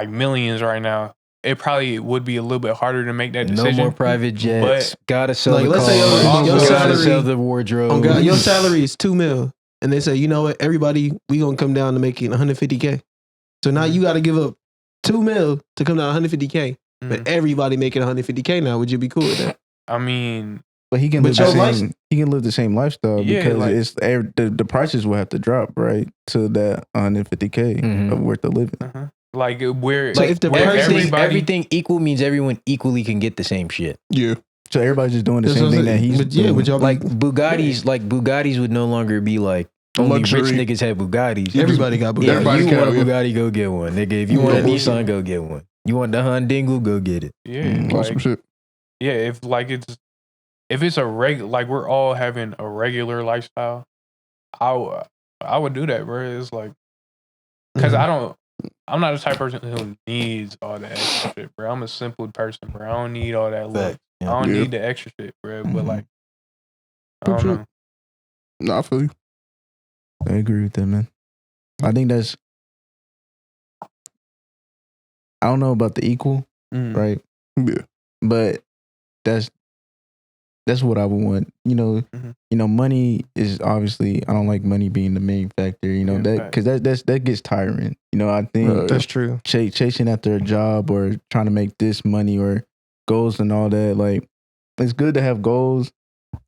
millions right now, it probably would be a little bit harder to make that No decision. more private jets. Gotta sell Like, the let's cars. say your Gotta salary- sell the wardrobe. Oh God, your salary is $2 million, and they say, you know what, everybody, we gonna come down to making $150K. So now you got to give up $2 million to come down to $150K, but everybody making $150K now. Would you be cool with that? I mean, But he can But live the your same. He can live the same lifestyle Yeah, because like- it's the prices will have to drop right to that 150K Mhm. of worth of living. like where So if the where person- everything equal means everyone equally can get the same shit. Yeah. So everybody's just doing the That's same what I'm thing that saying. he's But yeah, doing. would y'all Like be, Bugattis would no longer be like only Luxury. rich niggas have Bugattis. everybody got Yeah, Bugatti. Everybody you can, want a yeah. Bugatti, go get one, nigga. If you want a Yeah. Nissan, go get one. You want the Honda, go get it. yeah, Awesome like shit. yeah, if it's a like we're all having a regular lifestyle, I would do that, bro. It's like because I'm not the type of person who needs all that extra shit, bro. I'm a simple person, bro. I don't need all that look. Facts. I Yeah. don't Yeah. need the extra shit, bro. But Mhm. like, I don't True. know. No, I feel you. I agree with that, man. I think that's. I don't know about the equal, right? Yeah. But that's what I would want. Money is obviously. I don't like money being the main factor. Because that gets tiring. I think That's true. Chasing after a job or trying to make this money or goals and all that. Like, it's good to have goals,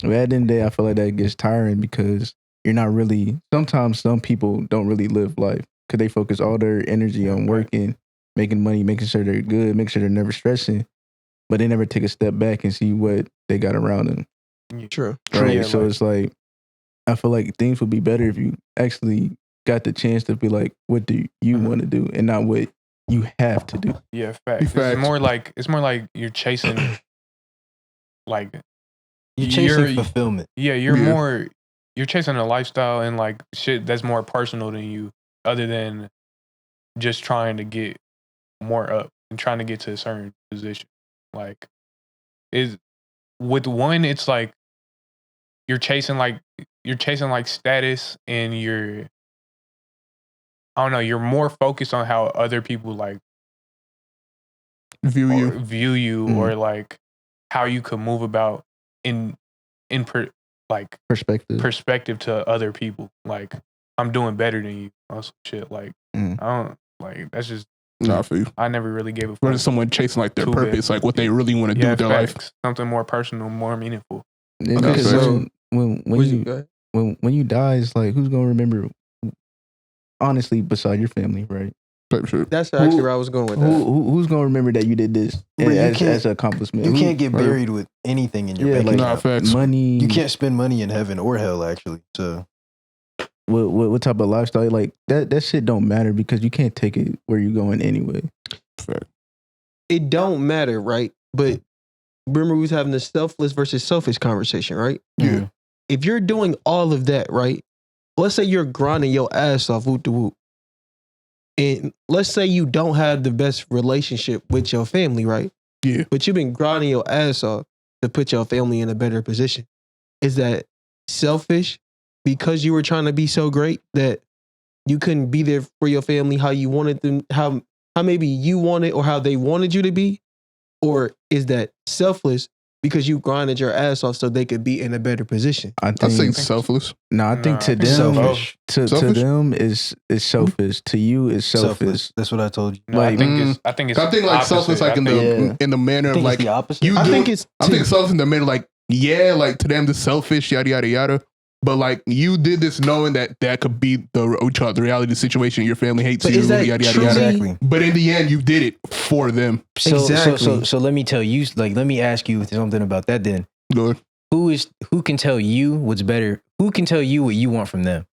but at the end of the day, I feel like that gets tiring because you're not really. Sometimes some people don't really live life because they focus all their energy on working, making money, making sure they're good, making sure they're never stressing, but they never take a step back and see what they got around them. True. Right. Yeah, So it's like, I feel like things would be better if you actually got the chance to be like, what do you want to do, and not what you have to do. Yeah, facts. Facts. It's more like you're chasing, like You're chasing fulfillment. Yeah, you're chasing a lifestyle and like shit that's more personal than you, other than just trying to get more up and trying to get to a certain position. Like, with one, it's like you're chasing like status, and I don't know, you're more focused on how other people like View you. or like how you could move about in perspective to other people. Like, I'm doing better than you or some shit. Like, I don't like, that's just. No, I feel you. I never really gave a fuck. Or is someone chasing like their purpose, like what they really want to do with their life? Something more personal, more meaningful. Okay, so when you die, it's like, who's gonna remember? Honestly, beside your family, right? That's actually where I was going with that. Who's gonna remember that you did this as an accompliment? You can't get buried with anything in your bank account. Money. You can't spend money in heaven or hell, actually. So, what type of lifestyle? Like that shit don't matter because you can't take it where you're going anyway. It don't matter, right? But remember, we was having the selfless versus selfish conversation, right? Yeah. If you're doing all of that, right? Let's say you're grinding your ass off, whoop to whoop. And let's say you don't have the best relationship with your family, right? Yeah. But you've been grinding your ass off to put your family in a better position. Is that selfish because you were trying to be so great that you couldn't be there for your family how you wanted them, how maybe you wanted or how they wanted you to be? Or is that selfless because you grinded your ass off so they could be in a better position? I think selfless. No, I think to them, selfish. To them is selfish. To you is selfish. That's what I told you. No, I think it's like opposite. selfless, like in the manner of like the opposite. you. I do, think it's. I think selfless in the manner like like to them the selfish yada yada yada. But like you did this knowing that could be the reality of the situation. Your family hates you, yada yada yada. Exactly. But in the end, you did it for them. So let me tell you, like, let me ask you something about that then. Go ahead. Who can tell you what's better? Who can tell you what you want from them?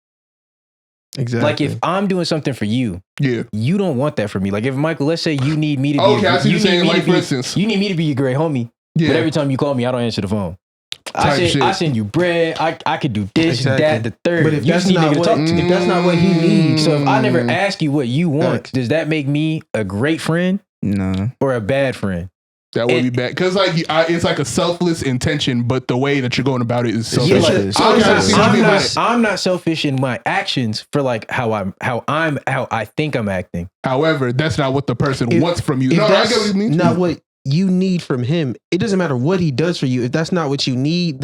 Exactly. Like, if I'm doing something for you, yeah, you don't want that for me. Like, if Michael, let's say you need me to be I see you saying, like, for instance, you need me to be your great homie, but every time you call me, I don't answer the phone. I send you bread. I could do this, that, the third. But if you that's just need not to talk to me. if that's not what he needs, So if I never ask you what you want, does that make me a great friend? No. Or a bad friend? That would be bad because like it's like a selfless intention, but the way that you're going about it is selfish. I'm not selfish in my actions for like how I think I'm acting. However, that's not what the person wants from you. If No, I that's get what you mean. not what you need from him, it doesn't matter what he does for you. If that's not what you need,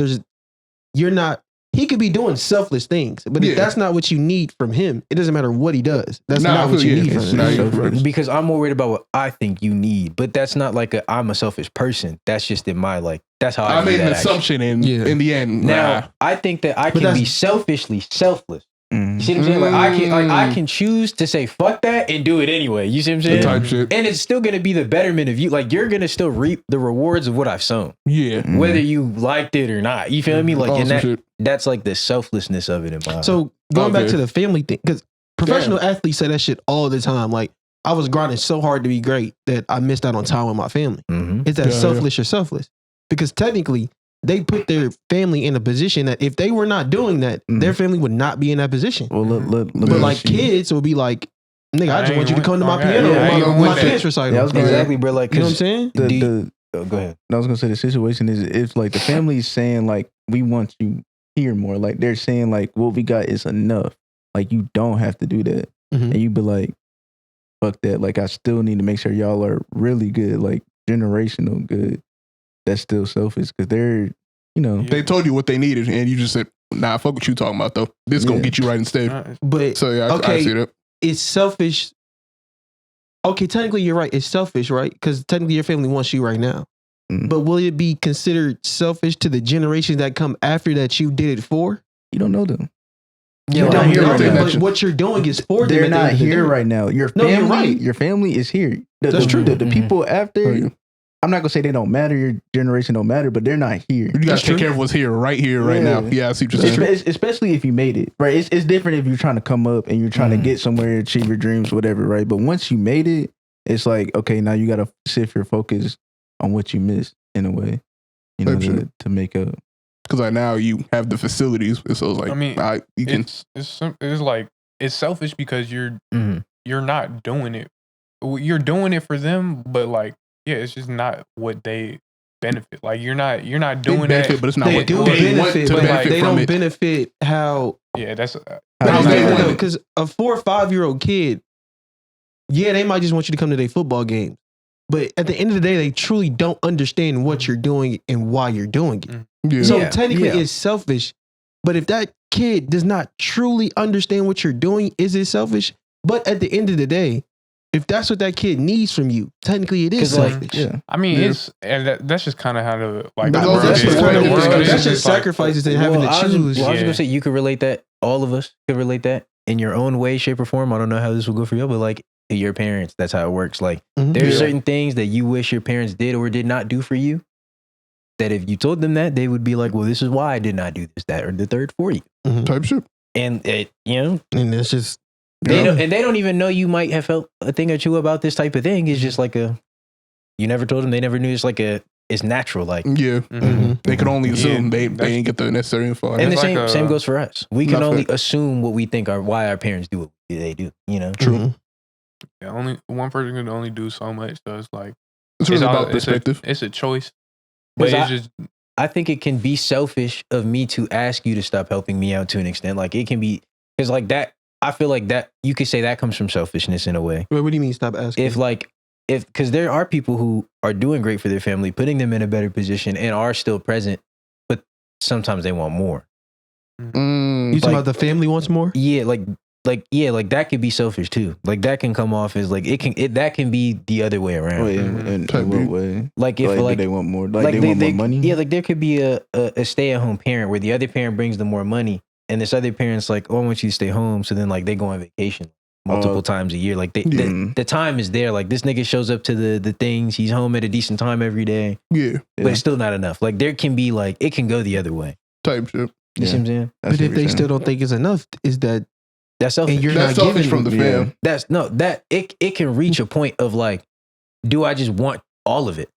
he could be doing selfless things, but if that's not what you need from him, it doesn't matter what he does. That's not what you need from him. Because I'm more worried about what I think you need, but that's not like I'm a selfish person. That's just in my that's how I made an assumption in the end. Now I think that I can be selfishly selfless. You see what I'm saying? Like I can choose to say fuck that and do it anyway. You see what I'm saying? Type shit. And it's still gonna be the betterment of you. Like, you're gonna still reap the rewards of what I've sown. Yeah. Whether you liked it or not. You feel me? Like, and that's like the selflessness of it in my So going back to the family thing, because professional athletes say that shit all the time. Like, I was grinding so hard to be great that I missed out on time with my family. Is that selfish or selfless? Because technically, they put their family in a position that if they were not doing that, their family would not be in that position. Well, but like kids will be like, nigga, I just want you to come to my piano, my dance recital. Exactly, bro. Like, you know what I'm saying? Go ahead. I was gonna say the situation is if like the family's saying like we want you here more. Like they're saying like what we got is enough. Like you don't have to do that. And you be like, fuck that. Like I still need to make sure y'all are really good, like generational good. That's still selfish because they're, you know. They told you what they needed and you just said, nah, fuck what you talking about though. This gonna get you right instead. But so yeah, I see that. It's selfish. Okay, technically you're right. It's selfish, right? Because technically your family wants you right now. But will it be considered selfish to the generations that come after that you did it for? You don't know them. You don't hear right now. But what you're doing is for them. They're not here right now. Your family, you're right. Your family is here. That's true. The people after, I'm not gonna say they don't matter. Your generation don't matter, but they're not here. You gotta take care of what's here, right now. Yeah, I see what you're saying. Especially if you made it, right? It's different if you're trying to come up and you're trying to get somewhere, achieve your dreams, whatever, right? But once you made it, it's like, okay, now you gotta shift your focus on what you missed in a way, you know, to make up. Because like now you have the facilities, so it's like, I mean, you can. It's like it's selfish because you're not doing it. You're doing it for them, but like, yeah, it's just not what they benefit. Like you're not doing benefit, that, but it's not they what do they benefit, want to but benefit like, they from don't it. benefit how. Yeah, that's Because a 4 or 5 year old kid, yeah, they might just want you to come to their football game. But at the end of the day, they truly don't understand what you're doing and why you're doing it. Yeah. So technically it's selfish. But if that kid does not truly understand what you're doing, is it selfish? But at the end of the day, if that's what that kid needs from you, technically it is selfish. I mean, it's and that's just kind of how the like that's just sacrifices and having to choose. I was gonna say you could relate that. All of us could relate that in your own way, shape, or form. I don't know how this will go for you, but like your parents, that's how it works. Like there's certain things that you wish your parents did or did not do for you. That if you told them that, they would be like, "Well, this is why I did not do this, that, or the third for you." Type shit. And it, you know, and it's just they don't even know you might have felt a thing or two about this type of thing. It's just like you never told them. They never knew. It's like it's natural. Like they could only assume they ain't get the necessary info. And the same goes for us. We can only assume what we think why our parents do what they do. You know, true. Yeah, only one person can only do so much. So it's like it's really about perspective. It's a choice. But I think it can be selfish of me to ask you to stop helping me out to an extent. Like it can be because like that. I feel like that you could say that comes from selfishness in a way. Wait, what do you mean? Stop asking. If because there are people who are doing great for their family, putting them in a better position, and are still present, but sometimes they want more. You talking about the family wants more? Yeah, like that could be selfish too. Like that can come off as like that can be the other way around. In what way? Like if like they want more, like they want more money. Yeah, like there could be a stay-at-home parent where the other parent brings them more money, and this other parent's like, "Oh, I want you to stay home." So then like they go on vacation multiple times a year. Like the time is there. Like this nigga shows up to the things. He's home at a decent time every day. Yeah, but it's still not enough. Like there can be like it can go the other way. Type shit. You see what I'm saying? But if they still don't think it's enough, is that that's selfish? And you're that's not selfish giving from the fam. That's it can reach a point of like, do I just want all of it?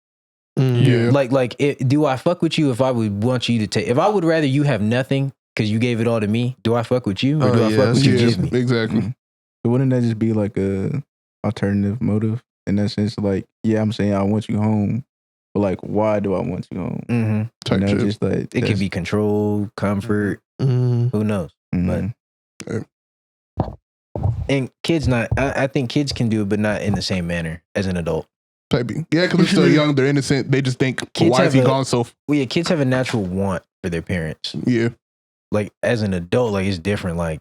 Yeah. Like do I fuck with you if I would want you to take? If I would rather you have nothing because you gave it all to me, do I fuck with you or do I fuck with you? Give me? Exactly. But wouldn't that just be like a alternative motive in that sense? Like, yeah, I'm saying I want you home, but like, why do I want you home? You know, just like it could be control, comfort. Who knows? But and kids not. I think kids can do it, but not in the same manner as an adult. Yeah, because they're still young, they're innocent. They just think, why is he gone so? Well, yeah, kids have a natural want for their parents. Yeah, like as an adult, like it's different. Like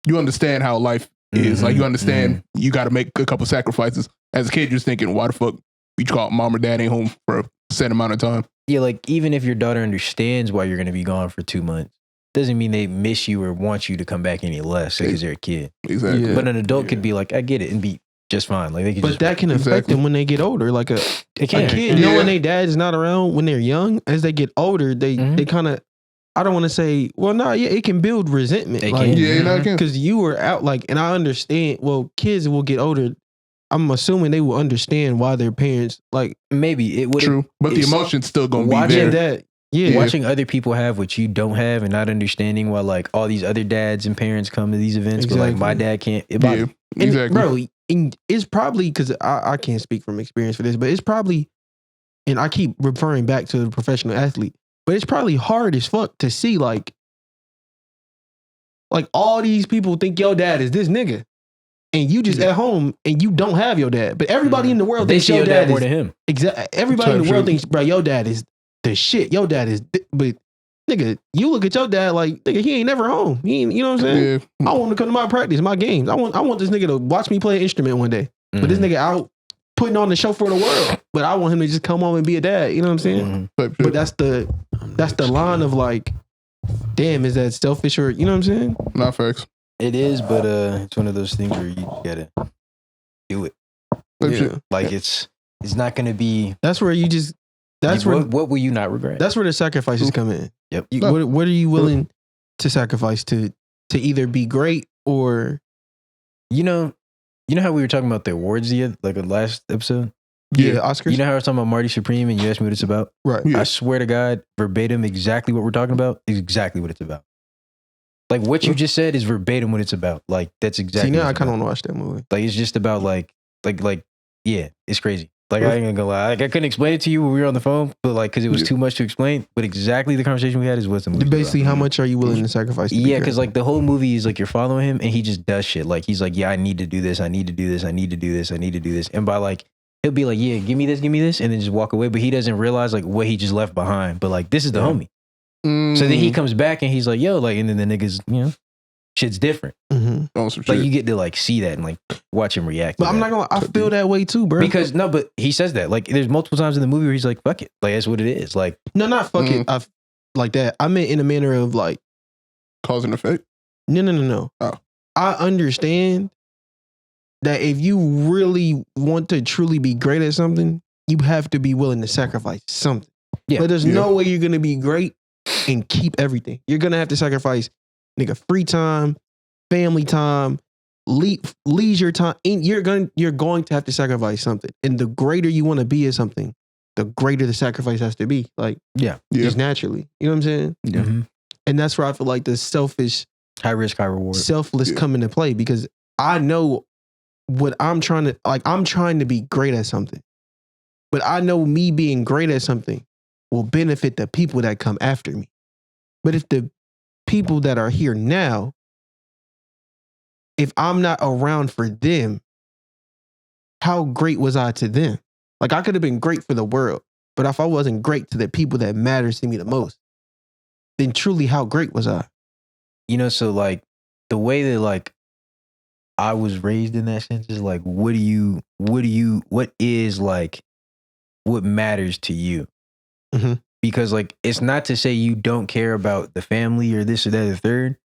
you understand how life is. Like you understand you got to make a couple sacrifices. As a kid, you're just thinking, why the fuck you call mom or dad ain't home for a set amount of time? Yeah, like even if your daughter understands why you're going to be gone for 2 months, doesn't mean they miss you or want you to come back any less because they're a kid. Exactly. Yeah. But an adult could be like, I get it, and be just fine. Like they could. But that can affect them when they get older. Like a kid knowing their dad is not around when they're young. As they get older, they kind of. I don't want to say, well, no, yeah, it can build resentment. It like, can. Yeah, because you were out, like, and I understand. Well, kids will get older. I'm assuming they will understand why their parents, like, maybe it would. True, but the emotion's still gonna be there. That, yeah, watching other people have what you don't have, and not understanding why, like, all these other dads and parents come to these events, but like my dad can't. Exactly, bro. And it's probably because I can't speak from experience for this, but it's probably, and I keep referring back to the professional athlete. But it's probably hard as fuck to see, like, Like all these people think your dad is this nigga. And you just at home and you don't have your dad. But everybody in the world They thinks see your dad more is than him. exactly. Everybody in the Type world shit. thinks, bro, your dad is the shit. Your dad is, but nigga, you look at your dad like, nigga, he ain't never home. He ain't, you know what I'm saying? Yeah. I want him to come to my practice, my games. I want this nigga to watch me play an instrument one day. But this nigga out putting on the show for the world. But I want him to just come home and be a dad. You know what I'm saying? Type shit. But that's the line of like, damn, is that selfish or you know what I'm saying? Not facts. It is, but it's one of those things where you gotta do it. Type Yeah. shit. Like it's not gonna be. That's where you just. That's where. What will you not regret? That's where the sacrifices come in. Yep. What are you willing to sacrifice to either be great or You know how we were talking about the awards like the last episode. Oscars? You know how I was talking about Marty Supreme and you asked me what it's about. Right. Yeah. I swear to God, verbatim, exactly what we're talking about is exactly what it's about. Like what you just said is verbatim what it's about. Like that's exactly. See, now what I it's kind of about. want to watch that movie. Like it's just about like yeah, it's crazy. Like I ain't gonna lie. Like I couldn't explain it to you when we were on the phone, but like because it was too much to explain. But exactly the conversation we had is what's the movie. Basically, how much are you willing to sacrifice? To be Yeah, great? because like the whole movie is like you're following him and he just does shit. Like he's like, yeah, I need to do this. I need to do this. I need to do this. I need to do this. And by like, he'll be like, yeah, give me this, and then just walk away. But he doesn't realize like what he just left behind. But like, this is the homie. So then he comes back and he's like, yo, like, and then the niggas, shit's different. Mhm. On some Like shit. you get to like see that and like watch him react. But to I'm that. not gonna. I feel that way too, bro. Because no, but he says that like there's multiple times in the movie where he's like, fuck it, like that's what it is. Like no, not fuck it. I like that. I meant in a manner of like, Cause and effect. no. Oh. I understand that if you really want to truly be great at something, you have to be willing to sacrifice something. Yeah. But there's no way you're gonna be great and keep everything. You're gonna have to sacrifice, nigga, free time, family time, leisure time. And you're going to have to sacrifice something. And the greater you want to be at something, the greater the sacrifice has to be. Like, Yeah. just naturally. You know what I'm saying? Yeah. mhm. And that's where I feel like the selfish, High risk, high reward. selfless come into play because I know what I'm trying to, like, I'm trying to be great at something. But I know me being great at something will benefit the people that come after me. But if the people that are here now, if I'm not around for them, how great was I to them? Like I could have been great for the world, but if I wasn't great to the people that matters to me the most, then truly how great was I? So like the way that like I was raised in that sense is like, what is like, what matters to you? Mhm. Because like, it's not to say you don't care about the family or this or that or the third,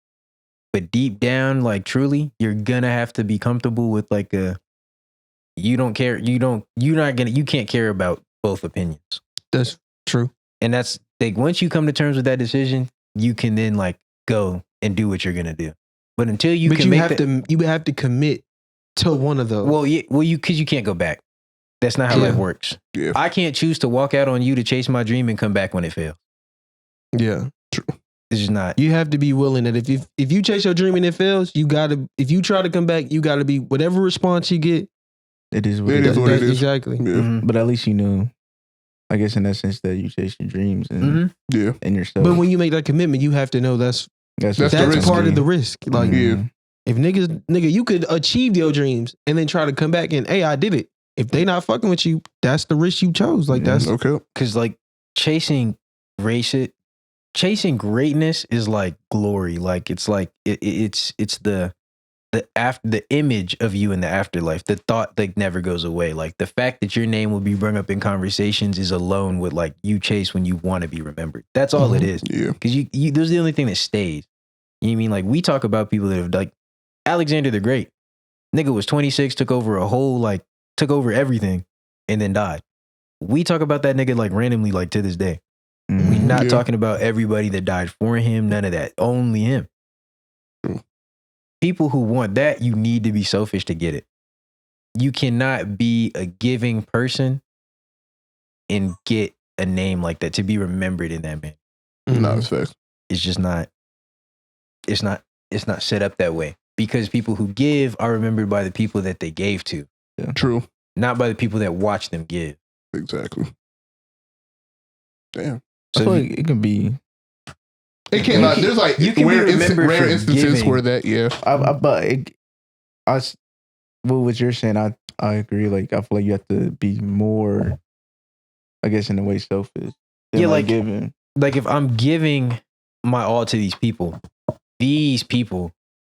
but deep down, like truly, you're gonna have to be comfortable with like you can't care about both opinions. That's true. And that's like, once you come to terms with that decision, you can then like go and do what you're gonna do. But until you can you have to commit to one of those. because you can't go back. That's not how life works. Yeah. I can't choose to walk out on you to chase my dream and come back when it fails. Yeah. It's just not. You have to be willing that if you chase your dream and it fails, you gotta, if you try to come back, you gotta be, whatever response you get. It is what It it is is. what it is. Exactly. Yeah. Mhm. But at least you know, I guess in that sense that you chase your dreams and, Yeah. and yourself. But when you make that commitment, you have to know that's That's the risk. part of the risk. Like Yeah. if nigga, you could achieve your dreams and then try to come back and, hey, I did it. If they not fucking with you, that's the risk you chose. Like that's Okay. Because like chasing greatness is like glory. Like it's like it's the image of you in the afterlife. The thought like never goes away. Like the fact that your name will be brought up in conversations is alone what like you chase when you want to be remembered. That's all it is. Yeah. Because you those are the only thing that stays. You know what I mean? Like we talk about people that have like Alexander the Great. Nigga was 26, took over everything, and then died. We talk about that nigga like randomly, like to this day. We're not talking about everybody that died for him, none of that. Only him. True. People who want that, you need to be selfish to get it. You cannot be a giving person and get a name like that to be remembered in that manner. No, it's facts. It's just not. It's not set up that way because people who give are remembered by the people that they gave to, True. not by the people that watch them give. Exactly. Damn. I So feel if you- like it can be It cannot. There's like You can be remembered rare for instances giving. where that, yeah. What you're saying, I agree. Like, I feel like you have to be more, I guess, in a way, selfish. Yeah, like giving. Like if I'm giving my all to these people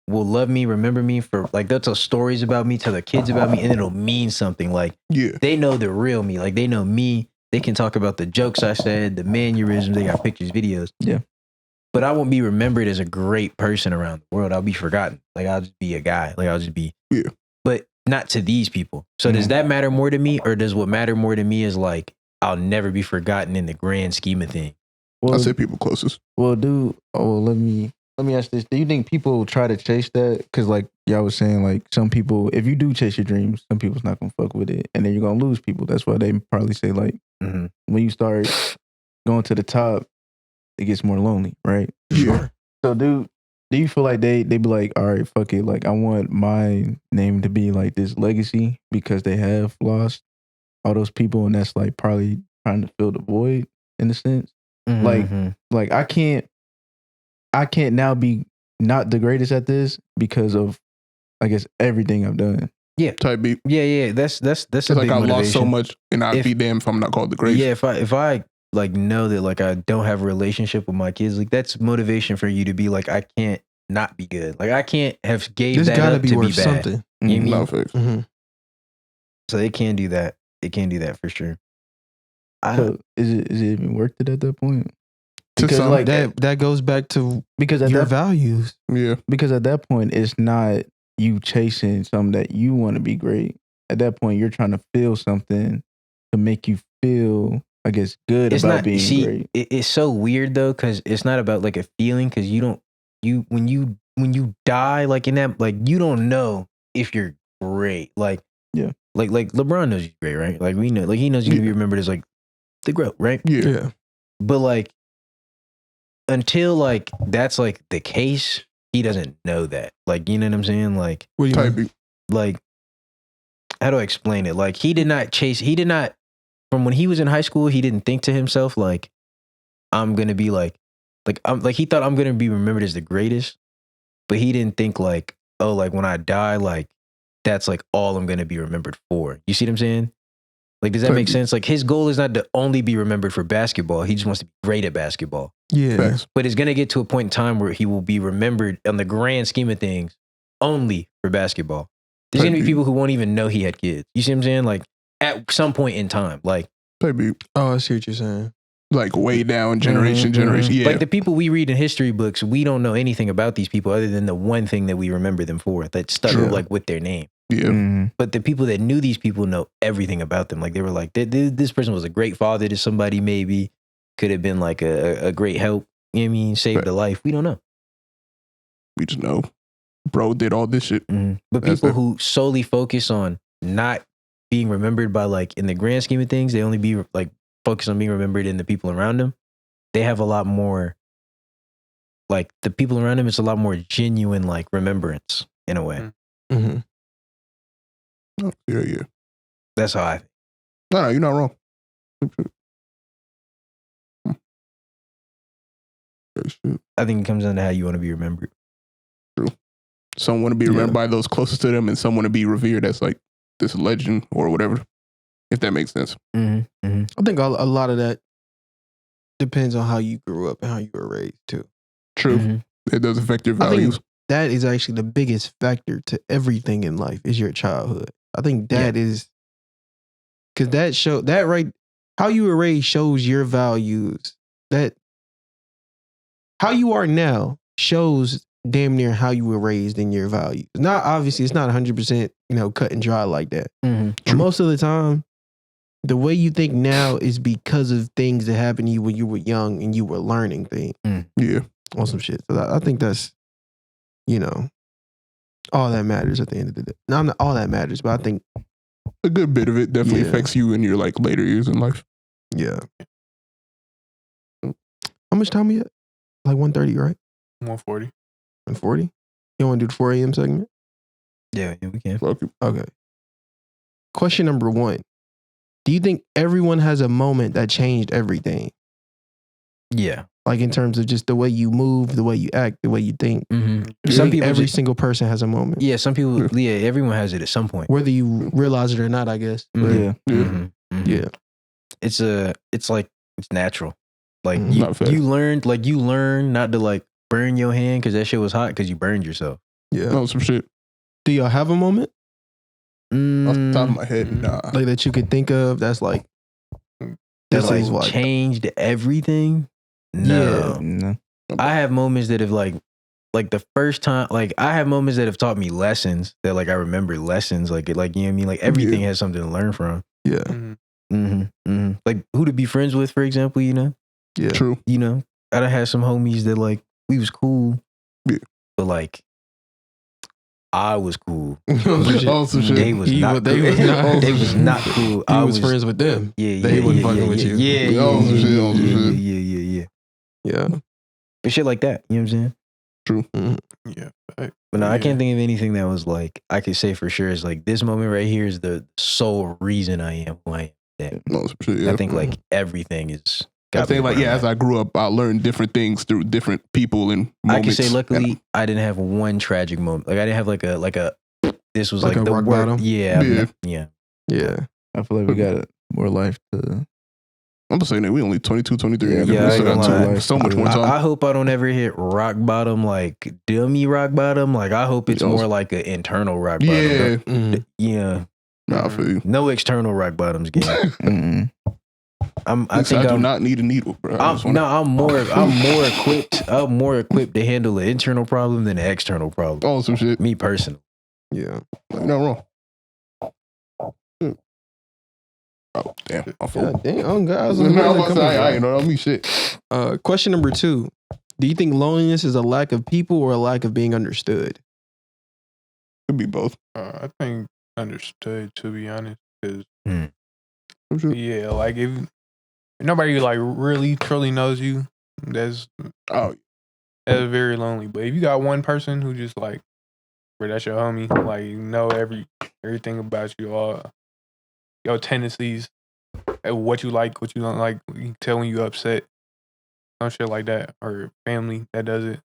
will love me, remember me for like they'll tell stories about me, tell their kids about me, and it'll mean something. Like they know the real me. Like they know me. They can talk about the jokes I said, the mannerisms. They got pictures, videos. Yeah. But I won't be remembered as a great person around the world. I'll be forgotten. Like I'll just be a guy. Like I'll just be. Yeah. But not to these people. So does that matter more to me, or does what matter more to me is like I'll never be forgotten in the grand scheme of things? Well, I say people closest. Well, let me ask this. Do you think people try to chase that? Because like y'all was saying, like some people, if you do chase your dreams, some people's not gonna fuck with it, and then you're gonna lose people. That's why they probably say like when you start going to the top, it gets more lonely, right? Sure. So do you feel like they be like, all right, fuck it, like I want my name to be like this legacy because they have lost all those people, and that's like probably trying to fill the void in a sense. Like I can't now be not the greatest at this because of, I guess, everything I've done. Yeah. Type beat. Yeah. That's a It's big like I motivation. lost so much, and I'd be damned if I'm not called the greatest. Yeah, if I like know that like I don't have a relationship with my kids, like that's motivation for you to be like I can't not be good. Like I can't have gave There's that gotta up be to worth be bad. something. You know what I mean? No, So they can do that. It can do that for sure. So is it even worth it at that point? To Because some, like That goes back to because at your that values. yeah. because at that point it's not you chasing something that you want to be great. At that point, you're trying to feel something to make you feel, I guess, good It's about not being great. It's so weird though, because it's not about like a feeling, because when you die like in that, like you don't know if you're great. Like Yeah. Like LeBron knows he's great, right? Like we know, like he knows he's gonna be remembered as like the GOAT, right? Yeah. But like until like that's like the case, he doesn't know that. Like, you know what I'm saying? Like What do you Type mean? beat. like how do I explain it? Like he did not from when he was in high school, he didn't think to himself like I'm gonna be like I'm like he thought I'm gonna be remembered as the greatest, but he didn't think like, oh, like when I die, like that's like all I'm gonna be remembered for. You see what I'm saying? Like, does that make sense? Like his goal is not to only be remembered for basketball. He just wants to be great at basketball. Yeah. Facts. But it's gonna get to a point in time where he will be remembered on the grand scheme of things only for basketball. There's gonna be people who won't even know he had kids. You see what I'm saying? Like at some point in time, like Type beat. Oh, I see what you're saying. Like way down generation. Yeah. like the people we read in history books, we don't know anything about these people other than the one thing that we remember them for that stuck like with their name. Yeah. But the people that knew these people know everything about them. Like they were like, this person was a great father to somebody, maybe could have been like a great help. You know what I mean? Saved a life. We don't know. We just know bro did all this shit. But people who solely focus on not being remembered by like in the grand scheme of things, they only be like focus on being remembered in the people around them. They have a lot more, like the people around them, it's a lot more genuine like remembrance in a way. Mm-hmm. Oh, yeah. That's how I think. No, you're not wrong. I think it comes down to how you want to be remembered. True. Some want to be remembered by those closest to them, and some want to be revered as like this legend or whatever, if that makes sense. I think a lot of that depends on how you grew up and how you were raised too. True. It does affect your values. That is actually the biggest factor to everything in life is your childhood. I think that is because how you were raised shows your values. That how you are now shows damn near how you were raised in your values. Not obviously, it's not 100% cut and dry like that. But most of the time, the way you think now is because of things that happened to you when you were young and you were learning things. Yeah, on some shit. So I think that's all that matters at the end of the day. No, not all that matters, but I think a good bit of it definitely affects you in your like later years in life. Yeah. How much time we at? Like 1:30, right? 1:40. 1:40? You want to do the 4 a.m. segment? Yeah, we can. Okay. Question number 1. Do you think everyone has a moment that changed everything? Yeah. Like in terms of just the way you move, the way you act, the way you think. Some people every just, single person has a moment. yeah, some people, yeah, everyone has it at some point. Whether you realize it or not, I guess. Mhm. Yeah. Mhm. Mhm. Yeah. It's like it's natural. Like Mhm. Not fair. you learn not to like burn your hand because that shit was hot because you burned yourself. Yeah. No, some shit. Do y'all have a moment Off the top of Mm, my head, nah. like that you could think of that's like that this like is like changed everything. No, No. I have moments that have like the first time, like I have moments that have taught me lessons that like I remember lessons like you know what I mean, like everything has something to learn from. yeah. Like who to be friends with, for example, you know. Yeah. True. You know, I done had some homies that like we was cool, Yeah. but like I was cool. Oh, some shit. They was He not. was- they cool. was not- They was not cool. He I was friends with them. Yeah, They yeah, wasn't yeah, fucking yeah, with you. yeah, yeah, Oh, some shit, yeah, oh, some yeah, shit. yeah. Yeah. But shit like that, you know what I'm saying? True. Yeah. But no, I can't think of anything that was like I could say for sure is like this moment right here is the sole reason I am who I am. No, some shit. Yeah. I think like everything is. I got me think like where I'm as at. I grew up, I learned different things through different people and I moments. can say luckily And I didn't have one tragic moment. Like I didn't have like a this was Like like a the rock worst. bottom? Yeah, Yeah. yeah. Yeah. I feel like we got more life to. I'm just saying that we only 22, 23. Yeah, we I still ain't got gonna lie. so much more time. I hope I don't ever hit rock bottom, like dummy rock bottom. Like I hope it's Yeah. more like an internal rock bottom. Yeah. Mhm. Yeah. Nah, I feel you. No external rock bottoms, game. Mm-mm. I think I do I'm not need a needle, bro. I'm more equipped. I'm more equipped to handle an internal problem than an external problem. Oh, some shit. Me personally. Yeah. You're not wrong. Oh, damn. My fault. God damn. Oh, God. I was No, like, I where's was that coming I from? ain't know me shit. Question number 2. Do you think loneliness is a lack of people or a lack of being understood? Could be both. I think understood, to be honest, because I'm sure. yeah, like if nobody like really truly knows you, that's Oh, very lonely. But if you got one person who just like, bro, that's your homie, like you know everything about you, all your tendencies, what you like, what you don't like, you can tell when you upset, some shit like that, or family that does it.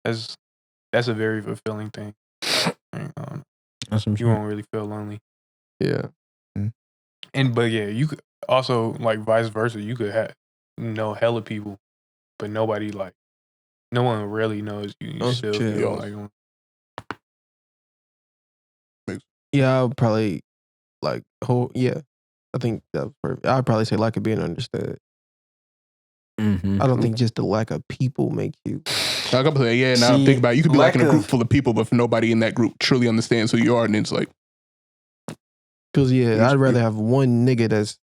That's a very fulfilling thing. That's some You won't really feel lonely. Yeah. But yeah, you could also like vice versa. You could have hella people, but nobody like no one really knows you. You Oh, still chill. feel like Yeah, I would probably like yeah. I think that was perfect. I'd probably say lack of being understood. I don't think just the lack of people make you. like I'm saying, yeah. Now See, think about it. You could be like in a lack group of- full of people, but if nobody in that group truly understands who you are, and it's like, Because yeah, I'd rather have one nigga that's.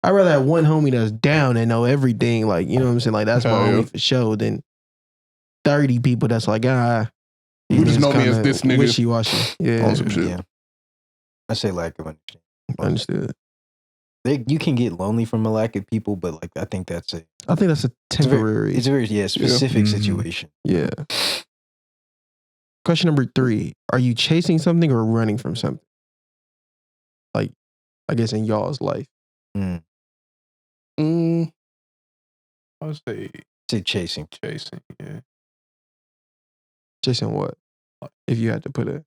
I'd rather have one homie that's down and know everything. Like, you know what I'm saying? Like that's my Hell yeah. homie for sure. Than 30 people that's like, You just know me as this nigga. Wishy washy. Yeah, on some shit. Yeah. I say lack of understanding. understood. You can get lonely from a lack of people, but like I think that's it. I think that's a temporary. It's a very specific Mhm. situation. Yeah. Question number 3: Are you chasing something or running from something? Like, I guess in y'all's life. Mm. I would say Say chasing. chasing. Yeah, Chasing what? If you had to put a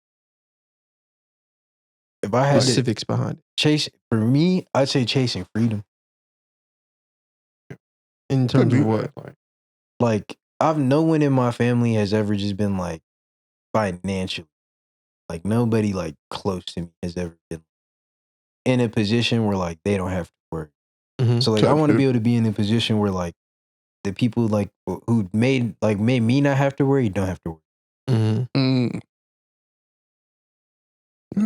If I had to specifics behind it. chase, for me, I'd say chasing freedom. In terms be of what? Like no one in my family has ever just been like financially, like nobody like close to me has ever been in a position where like they don't have to work. Mhm. So like I Type want to shit. be able to be in a position where like the people like who made me not have to worry don't have to worry. Mhm.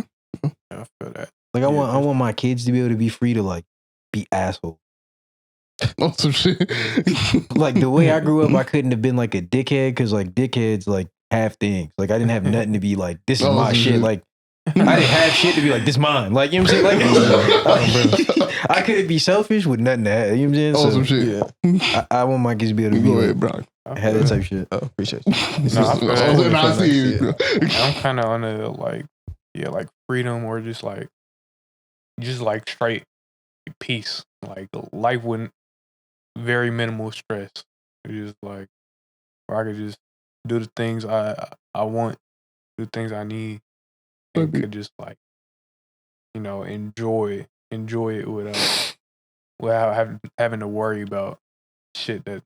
I feel that. Like Yeah, I want my kids to be able to be free to like be assholes. on some shit. Like the way I grew up, I couldn't have been like a dickhead because like dickheads like have things. Like I didn't have nothing to be like this is Oh, my shit. shit. Like I didn't have shit to be like this mine. Like you know what I'm saying? Like I couldn't be selfish with nothing to have. You know what I'm saying? Oh, So, some shit. Yeah. I want my kids to be able to be Go like, ahead, bro. have that type shit. Oh, appreciate you. No, I feel that. I see you. Yeah. I'm kind of on a like freedom or just like straight peace. Like life wouldn't very minimal stress. It's just like where I could just do the things I want, do the things I need, and could just like enjoy it without having to worry about shit that,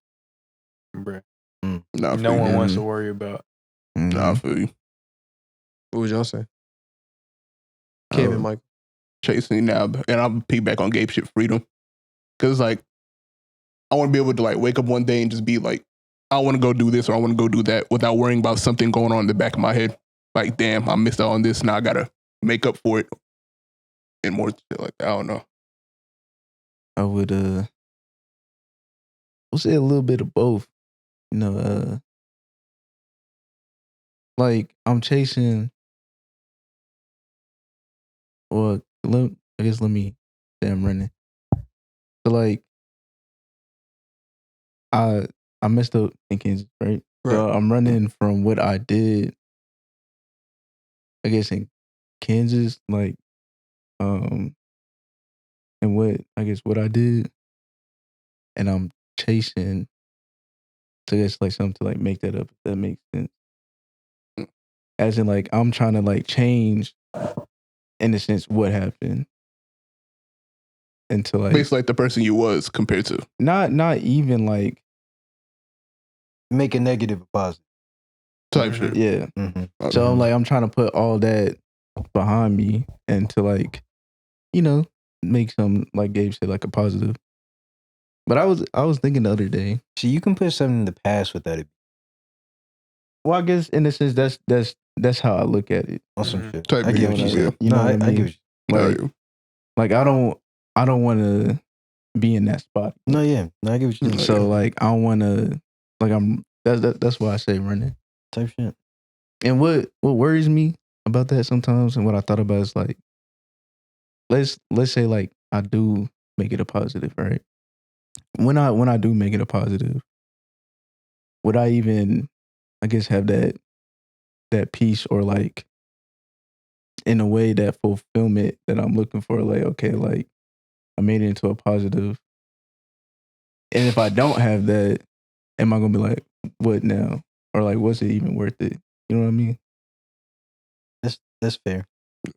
bruh, Nah, no one you. wants to worry about. Nah, I feel you. What would y'all say? Kevin, Mike. Chasing now, and I'll piggyback on Gabe shit, freedom. Because like, I want to be able to like wake up one day and just be like, I want to go do this or I want to go do that without worrying about something going on in the back of my head. Like, damn, I missed out on this. Now I gotta make up for it, and more shit like that. I don't know. I would I'll say a little bit of both. Like I'm chasing. Well, let me say I'm running. So like, I messed up in Kansas, right? So I'm running from what I did, I guess in Kansas, like, and what I did, and I'm chasing. So it's like something to like make that up. If that makes sense. As in, like I'm trying to like change, in a sense, what happened. Into like basically like the person you was compared to not even like make a negative a positive type shit. Yeah. Mm-hmm. So I'm trying to put all that behind me and to like, make some, like Gabe said, like a positive. But I was thinking the other day. So you can put something in the past without it. Well, I guess in a sense that's how I look at it. Awesome shit. Type I get what you yeah. said. No, I get what you Like I don't want to be in that spot. No, yeah. No, I get what you're saying. So like I don't want to, like that's why I say running. Type shit. And what worries me about that sometimes, and what I thought about is like, let's say like I do make it a positive, right? When I do make it a positive, would I even, I guess, have that peace or like, in a way, that fulfillment that I'm looking for? Like, okay, like I made it into a positive, and if I don't have that, am I gonna be like, what now? Or like, was it even worth it? You know what I mean? That's fair.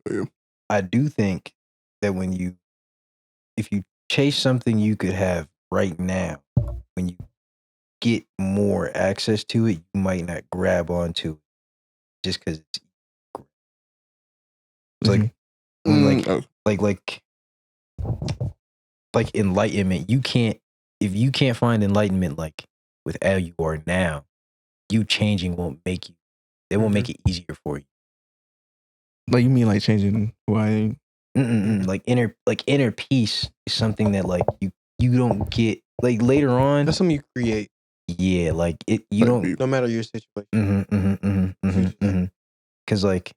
Yeah. I do think that if you chase something you could have right now, when you get more access to it, you might not grab onto it just because it's like enlightenment. If you can't find enlightenment like with how you are now, you changing won't make it easier for you. Like, you mean like changing who I am? Like inner peace is something that like you don't get like later on. That's something you create. Yeah, like it. You don't. No matter your situation. Because like,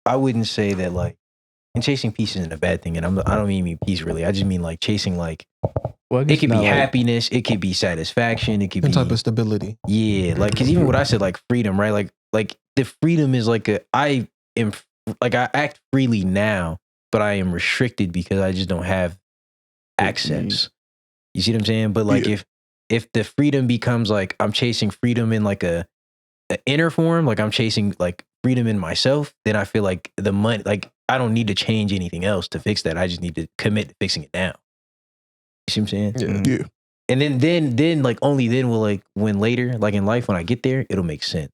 I wouldn't say that like, and chasing peace isn't a bad thing. And I don't mean peace really. I just mean like chasing like. Well, it could be happiness. It could be satisfaction. It could be type of stability. Yeah, like because even what I said, like freedom, right? Like the freedom is like I act freely now, but I am restricted because I just don't have access. You see what I'm saying? But like if the freedom becomes like I'm chasing freedom in like a inner form, like I'm chasing like freedom in myself, then I feel like the money, like I don't need to change anything else to fix that. I just need to commit to fixing it now. You see what I'm saying? Yeah. And then like only then will like when later, like in life, when I get there, it'll make sense.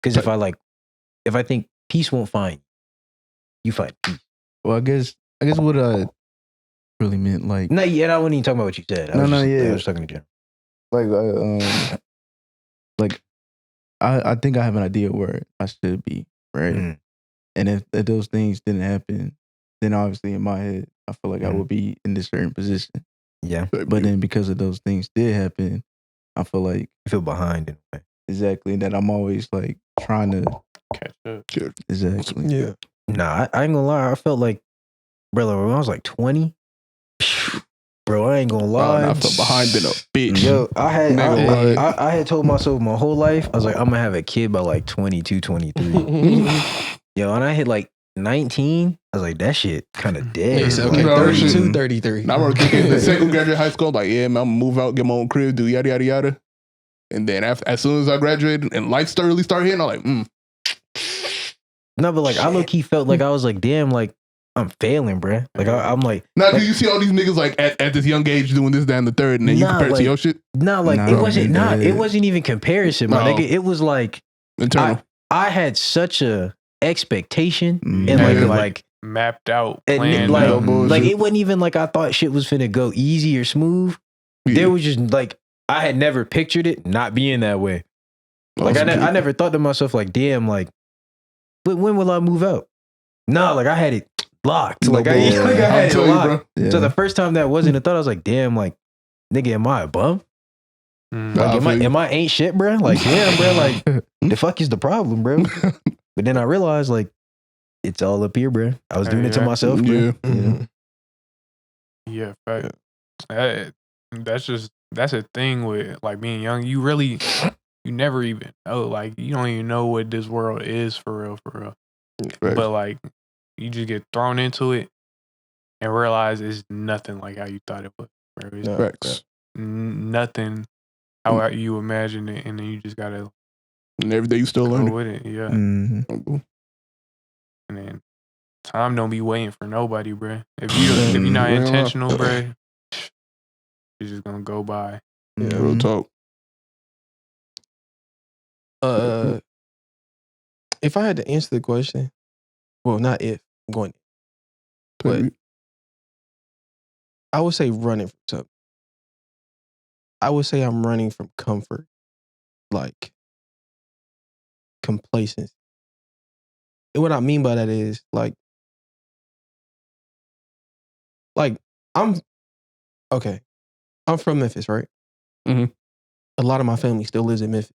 Because if I think peace won't find you find peace. Well, I guess what I really meant, like, no, yeah, I wasn't even talking about what you said. I was talking to Jim. Like, I think I have an idea where I should be, right? And if those things didn't happen, then obviously in my head, I feel like I would be in this certain position. Yeah. But then because of those things did happen, I feel like you feel behind in a way. Exactly. That I'm always like trying to catch up. Exactly. Yeah. Nah, I ain't gonna lie. I felt like, brother, when I was like 20, bro, I ain't gonna lie. I felt behind in a bitch. Yo, I had told myself my whole life, I was like, I'm gonna have a kid by like 22, 23. Yo, and I hit like 19, I was like, that shit kind of dead. Nigga said, okay, No, 32, shit. 33. And I remember thinking the second graduate high school, like, yeah, man, I'm gonna move out, get my own crib, do yada yada yada. And then as soon as I graduated and life really started hitting, I'm like, No, but like I low key felt like I was like, damn, like I'm failing, bruh. Like I'm like, now like, do you see all these niggas like at this young age doing this, that, and the third, and then you Nah, compare it to like- your shit like Nah, it wasn't even comparison, my No. nigga. It was like internal. I had such a expectation Mm. and Yeah, like mapped out, and planned like, out. bullshit. like it wasn't even like I thought shit was finna go easy or smooth. Yeah. There was just like I had never pictured it not being that way. Like I never thought to myself like, damn, like, but when will I move out? No, like I had it locked. Like I I'm had it telling you, locked. bro. Yeah. So the first time that wasn't a thought, I was like, damn, like, nigga, am I a bum? Mm. Nah, I Like, feel you. am I ain't shit, bro? Like, damn, bro, like, the fuck is the problem, bro? But then I realized, like, it's all up here, bro. I was doing it to Yeah. myself, bro. Yeah. Mhm. Yeah, fact. That's a thing with like being young. You never even know. Like you don't even know what this world is for real. Facts. But like you just get thrown into it and realize it's nothing like how you thought it was. Bro. It's No. Facts. nothing how you imagine it, and then you just gotta And every day you still go learning. with it. Yeah, Mhm. and then time don't be waiting for nobody, bro. If you're not Real intentional, bro, it's just gonna go by. Real Mhm. talk. If I had to answer the question, well, not if, I'm going, but I would say running from something. I would say I'm running from comfort, like complacency. And what I mean by that is like I'm from Memphis, right? Mhm. A lot of my family still lives in Memphis.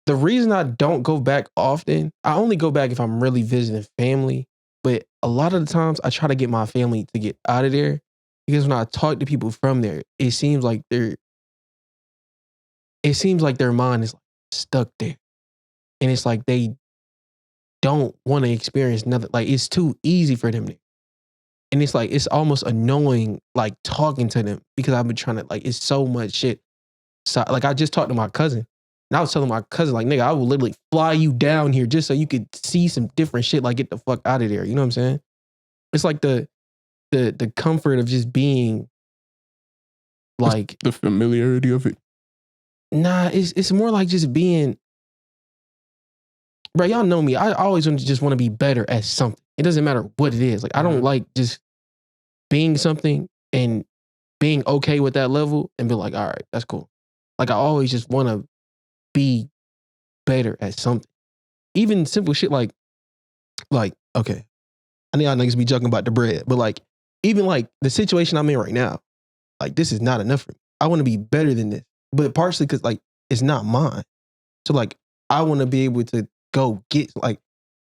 The reason I don't go back often, I only go back if I'm really visiting family. But a lot of the times I try to get my family to get out of there because when I talk to people from there, it seems like their mind is stuck there. And it's like they don't want to experience nothing. Like it's too easy for them. And it's like, it's almost annoying, like talking to them because I've been trying to, like, it's so much shit. So, like, I just talked to my cousin and I was telling my cousin, like, nigga, I will literally fly you down here just so you could see some different shit. Like, get the fuck out of there. You know what I'm saying? It's like the comfort of just being like, The familiarity of it. nah, it's more like just being, bro, y'all know me. I always just want to be better at something. It doesn't matter what it is. Like, I don't like just being something and being okay with that level and be like, all right, that's cool. Like, I always just want to be better at something. Even simple shit like, okay, I know y'all niggas be joking about the bread, but like, even like the situation I'm in right now, like, this is not enough for me. I want to be better than this, but partially because like, it's not mine. So like, I want to be able to go get, like,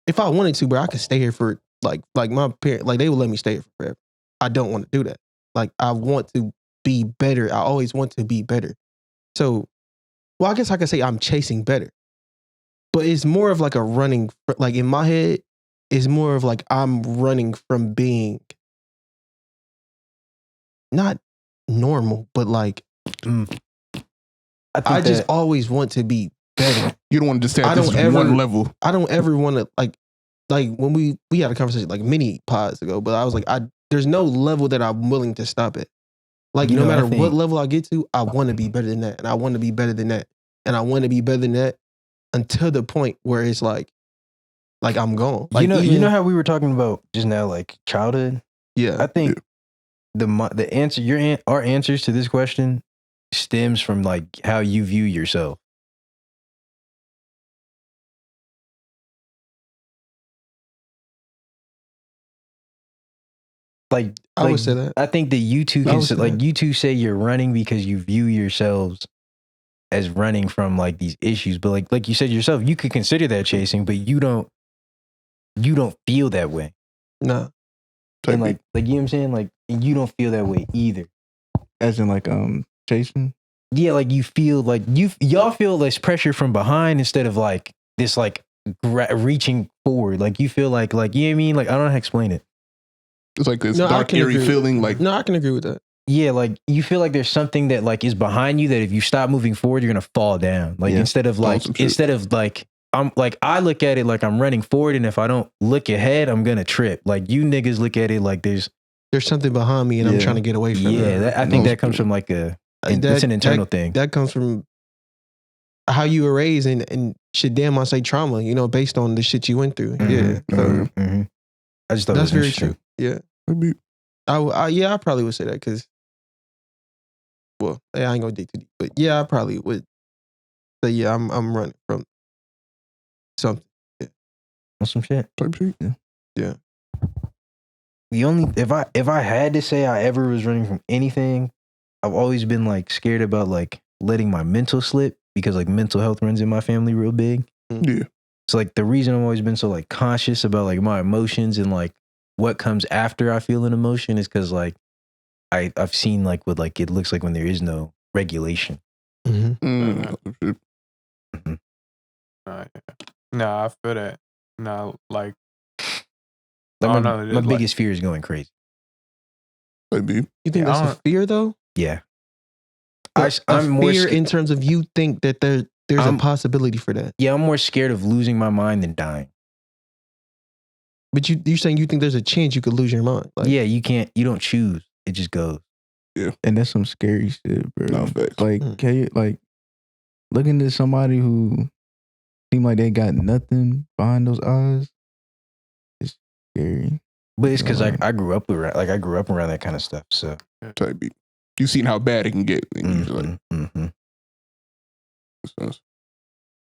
if I wanted to, bro, I could stay here for like my parents, like they would let me stay here forever. I don't want to do that. Like, I want to be better. I always want to be better. So, well, I guess I could say I'm chasing better, but it's more of like a running, like in my head, it's more of like I'm running from being not normal, but like I just always want to be better. You don't want to just stay at I this don't ever- one level. I don't ever want to like when we had a conversation like many pods ago, but I was like, there's no level that I'm willing to stop at. Like, You no know, I matter think- what level I get to, I want to be better than that. And I want to be better than that. And I want to be better than that until the point where it's like I'm gone. Like, you know how we were talking about just now, like childhood. yeah. I think the answer, our answers to this question stems from like how you view yourself. Like I would say that. I think that you two I can would say like that. you two say you're running because you view yourselves as running from like these issues, but like you said yourself, you could consider that chasing, but you don't feel that way. Nah. And like you know what I'm saying, like you don't feel that way either. As in like chasing. Yeah, like you feel like y'all feel this pressure from behind instead of like this like reaching forward. Like you feel like you know what I mean? Like I don't know how to explain it. It's like this No, I dark, can eerie agree. feeling. Like No, I can agree with that. Yeah, like you feel like there's something that like is behind you that if you stop moving forward, you're gonna fall down. Like Yeah. instead of like I'm like I look at it like I'm running forward, and if I don't look ahead, I'm gonna trip. Like you niggas look at it like there's something behind me and I'm Yeah. trying to get away from it. I think that comes from like it's an internal thing. That comes from how you were raised and shit. Damn, I say trauma. You know, based on the shit you went through. Yeah, so I just thought that's it was very interesting. true. Yeah, I probably would say that because, well, I ain't gonna dig too deep, but yeah, I probably would say yeah, I'm running from something. On some shit. type shit. Yeah. The only if I had to say I ever was running from anything, I've always been like scared about like letting my mental slip because like mental health runs in my family real big. Yeah. So like the reason I've always been so like conscious about like my emotions and like what comes after I feel an emotion is because like I've seen like what like it looks like when there is no regulation. Shit. Nah, I feel that. Nah, like Like I my, don't know, my like- biggest fear is going crazy. Maybe. You think Yeah, I that's a fear though? Yeah. A I'm more fear sca- in terms of you think that there's a I'm- possibility for that. yeah, I'm more scared of losing my mind than dying. But you're saying you think there's a chance you could lose your mind. Like, Yeah, you don't choose. It just goes. And that's some scary shit, bro. No, facts. Like, can you, like, looking at somebody who seem like they got nothing behind those eyes, it's scary. But it's because I grew up around that kind of stuff. So Type beat. You seen how bad it can get. And you just like,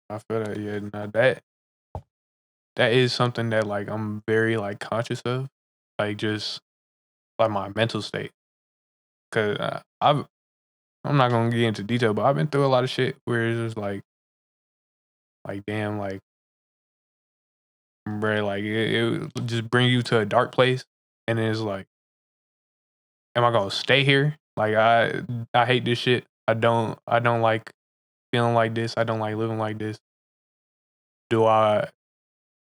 I feel that. Yeah, nah, that is something that like I'm very like conscious of, like just like my mental state. Cause I'm not gonna get into detail, but I've been through a lot of shit where it's just like damn, like, bro, like it would just bring you to a dark place, and then it's like, am I gonna stay here? Like I hate this shit. I don't like feeling like this. I don't like living like this.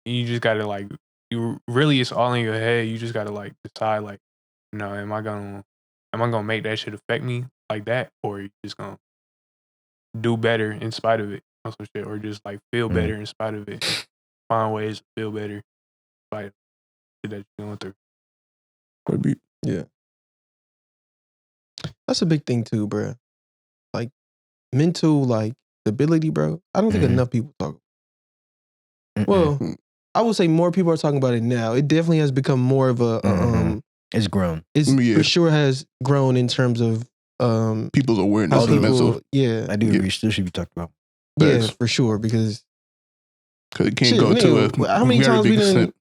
You just gotta like, you really, it's all in your head. You just gotta like decide like, no, am I gonna make that shit affect me like that, or are you just gonna do better in spite of it or some shit, or just like feel better in spite of it, find ways to feel better in spite of it that you're going through. maybe. Yeah. That's a big thing too, bro. Like mental like stability, bro. I don't think enough people talk. Well, I would say more people are talking about it now. It definitely has become more of a it's grown. it's Yeah. for sure has grown in terms of People's awareness how of mental. people, yeah. I do agree. Still should be talked about. Yeah, Facts. for sure. Because Because it can't shit, go to nigga, a how many very times big we done, extent.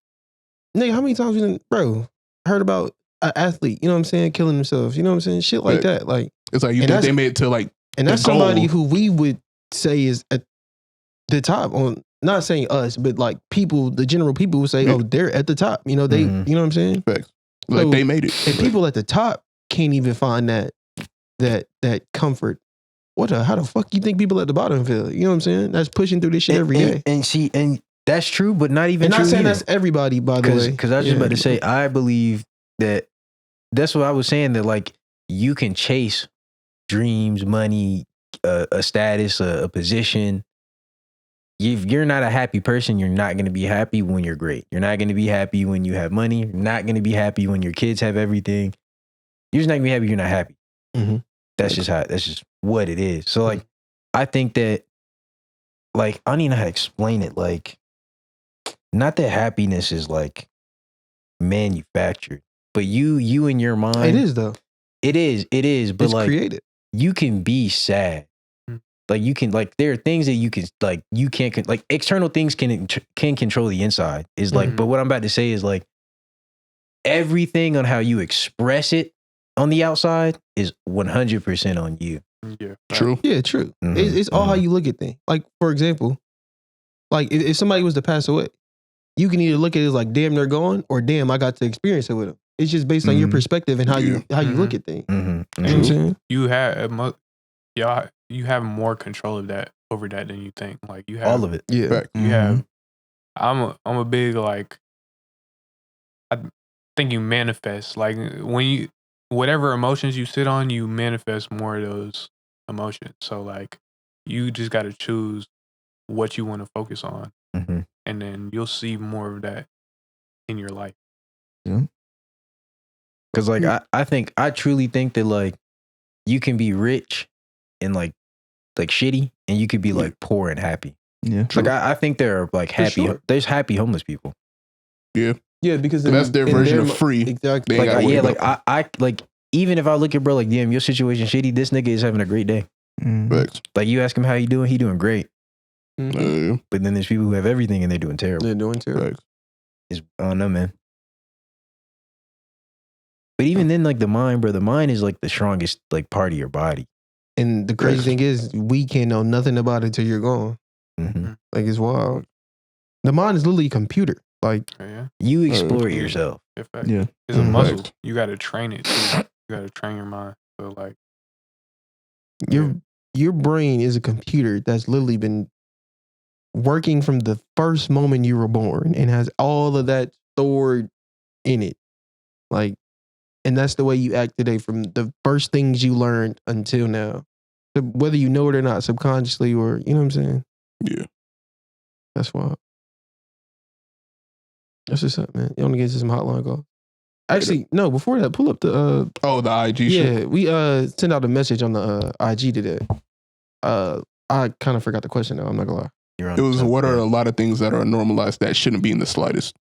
nigga, how many times we done, bro, heard about an athlete, you know what I'm saying, killing themselves, you know what I'm saying? Shit like Right. that. Like, It's like you And think that's- they made it to like, and that's the goal. somebody who we would say is at the top on, not saying us, but like people, the general people would say, Yeah. oh, they're at the top. You know, they, Mhm. you know what I'm saying? facts. Like So, they made it. If people at the top can't even find that comfort, how the fuck you think people at the bottom feel? You know what I'm saying? That's pushing through this shit every day. And that's true, but not even And true not saying either. that's everybody, by the way. Because I was just about to say, I believe that's what I was saying, that like you can chase dreams, money, a status, a position. If you're not a happy person, you're not going to be happy when you're great. You're not going to be happy when you have money. You're not going to be happy when your kids have everything. You're just not going to be happy. You're not happy. Mhm. That's just what it is. So like, I think that like, I don't even know how to explain it. Like, not that happiness is like manufactured, but you in your mind. It is though. It is. But It's like, created. you can be sad. Like you can, like, there are things that you can, like, you can't, like, external things can control the inside. Is like, but what I'm about to say is like, everything on how you express it on the outside is 100% on you. Yeah, True. Yeah, true. Mhm, It's all how you look at things. Like, for example, like if somebody was to pass away, you can either look at it as like, damn, they're gone, or damn, I got to experience it with them. It's just based on your perspective and how you look at things. Mm-hmm. You know what I'm saying? You have y'all you have more control of that over that than you think. Like you have All of it. Yeah. Fact. You have. I'm a big like. I think you manifest like when you whatever emotions you sit on, you manifest more of those emotions. So like you just got to choose what you want to focus on, Mm-hmm. and then you'll see more of that in your life. Because like I truly think that like you can be rich and like shitty, and you could be like poor and happy. Yeah. Like I think there are like happy. sure. There's happy homeless people. Yeah, because That's their version of free. Exactly. They ain't Like gotta worry like about I like even if I look at bro like damn your situation shitty, this nigga is having a great day. Facts. Like you ask him how you doing, he doing great. Mhm. But then there's people who have everything and they're doing terrible. They're doing terrible. Facts. I don't know, man. But even then, like the mind, bro, the mind is like the strongest like part of your body. And the crazy thing is, we can't know nothing about it till you're gone. Mm-hmm. Like it's wild. The mind is literally a computer. Like Yeah, You explore it yourself. in fact, Yeah. it's a Mhm. muscle. You got to train it too. You got to train your mind. So like, your brain is a computer that's literally been working from the first moment you were born and has all of that stored in it. Like, and that's the way you act today from the first things you learned until now. So whether you know it or not, subconsciously or, you know what I'm saying? Yeah. That's wild. That's what's up, man. You want to get to some hotline calls? Actually, no, before that, pull up the Oh, the IG shit. yeah, we sent out a message on the IG today. I kind of forgot the question though, I'm not gonna lie. You're on It was something. what are a lot of things that are normalized that shouldn't be in the slightest.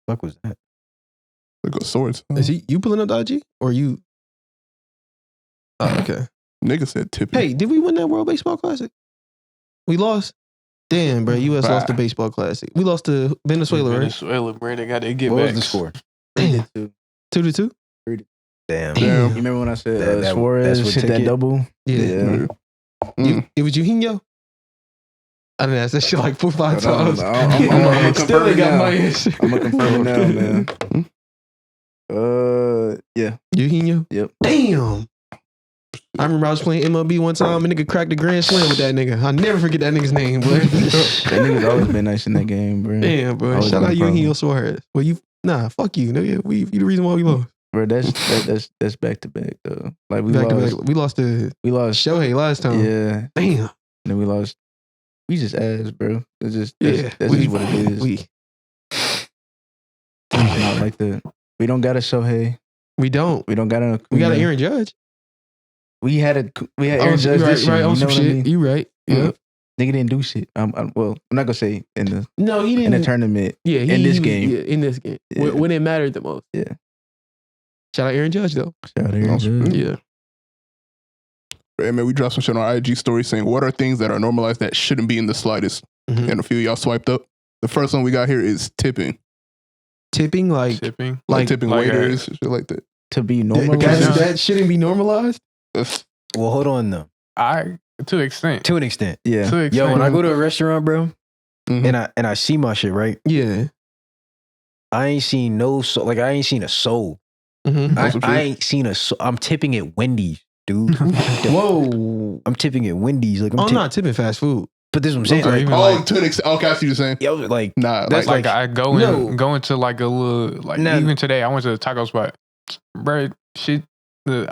Fuck was that? Like a swords. Is you pulling up the IG? Or you Oh, okay. Nigga said tipping. Hey, did we win that World Baseball Classic? We lost? Damn, bro. US lost the Baseball Classic. We lost to Venezuela, right? Venezuela, bro, they got to get What back. was the score? Damn. 2-2? Damn. Damn. You remember when I said That- Suarez that's what hit that ticket? double? Yeah. Mm. It was Eugenio? I didn't ask that shit like 4-5 Hold times. on, I'm gonna Still confirm ain't it got now. my answer. I'm gonna confirm it now, man. Yeah. Eugenio? Yep. Damn. I remember I was playing MLB one time, and nigga cracked the grand slam with that nigga. I'll never forget that nigga's name, boy. That nigga's always been nice in that game, bro. Damn, bro. Always Shout been out a problem. Eugenio Suarez. Well, fuck you, nigga. You the reason why we lost. Bro, that's back to back though. Like we Back to lost. back. We lost to We lost. Shohei last time. Yeah. Damn. And then we lost. We just ass, bro. It's just Yeah. that's just what it is. We It's not like that. We don't got a Shohei. don't. We don't got a. We got an Aaron Judge. We had Aaron Oh, Judge right, this year. right. On You know some what I shit. mean? You right. Yeah. Nigga didn't do shit. Well, I'm not gonna say in the No, he in didn't. the tournament. Yeah, in this was- game. Yeah, in this game. Yeah. When it mattered the most. Yeah. Shout out Aaron Judge though. Shout out Aaron Judge. Yeah. Hey, man, we dropped some shit on our IG story saying what are things that are normalized that shouldn't be in the slightest. Mhm. And a few of y'all swiped up. The first one we got here is tipping. Tipping like Tipping. Like tipping like waiters, shit like that. To be that, normalized. that shouldn't be normalized. Well, hold on though. To an extent. To an extent. Yeah. To an extent. Yo, when I go to a restaurant, bro, Mhm. and I see my shit, right? Yeah. I ain't seen no soul. Like I ain't seen a soul. Mm-hmm. That's what I you- ain't seen a soul. I'm tipping at Wendy's, dude. Whoa. I'm tipping at Wendy's. Like I'm not tipping fast food. But this is what I'm saying. Or Like, even Oh, like, to an extent. Okay, I see what you're saying. yo, like Nah, That's like, I go No. into like a little like Nah. even today I went to the taco spot, bro. Shit,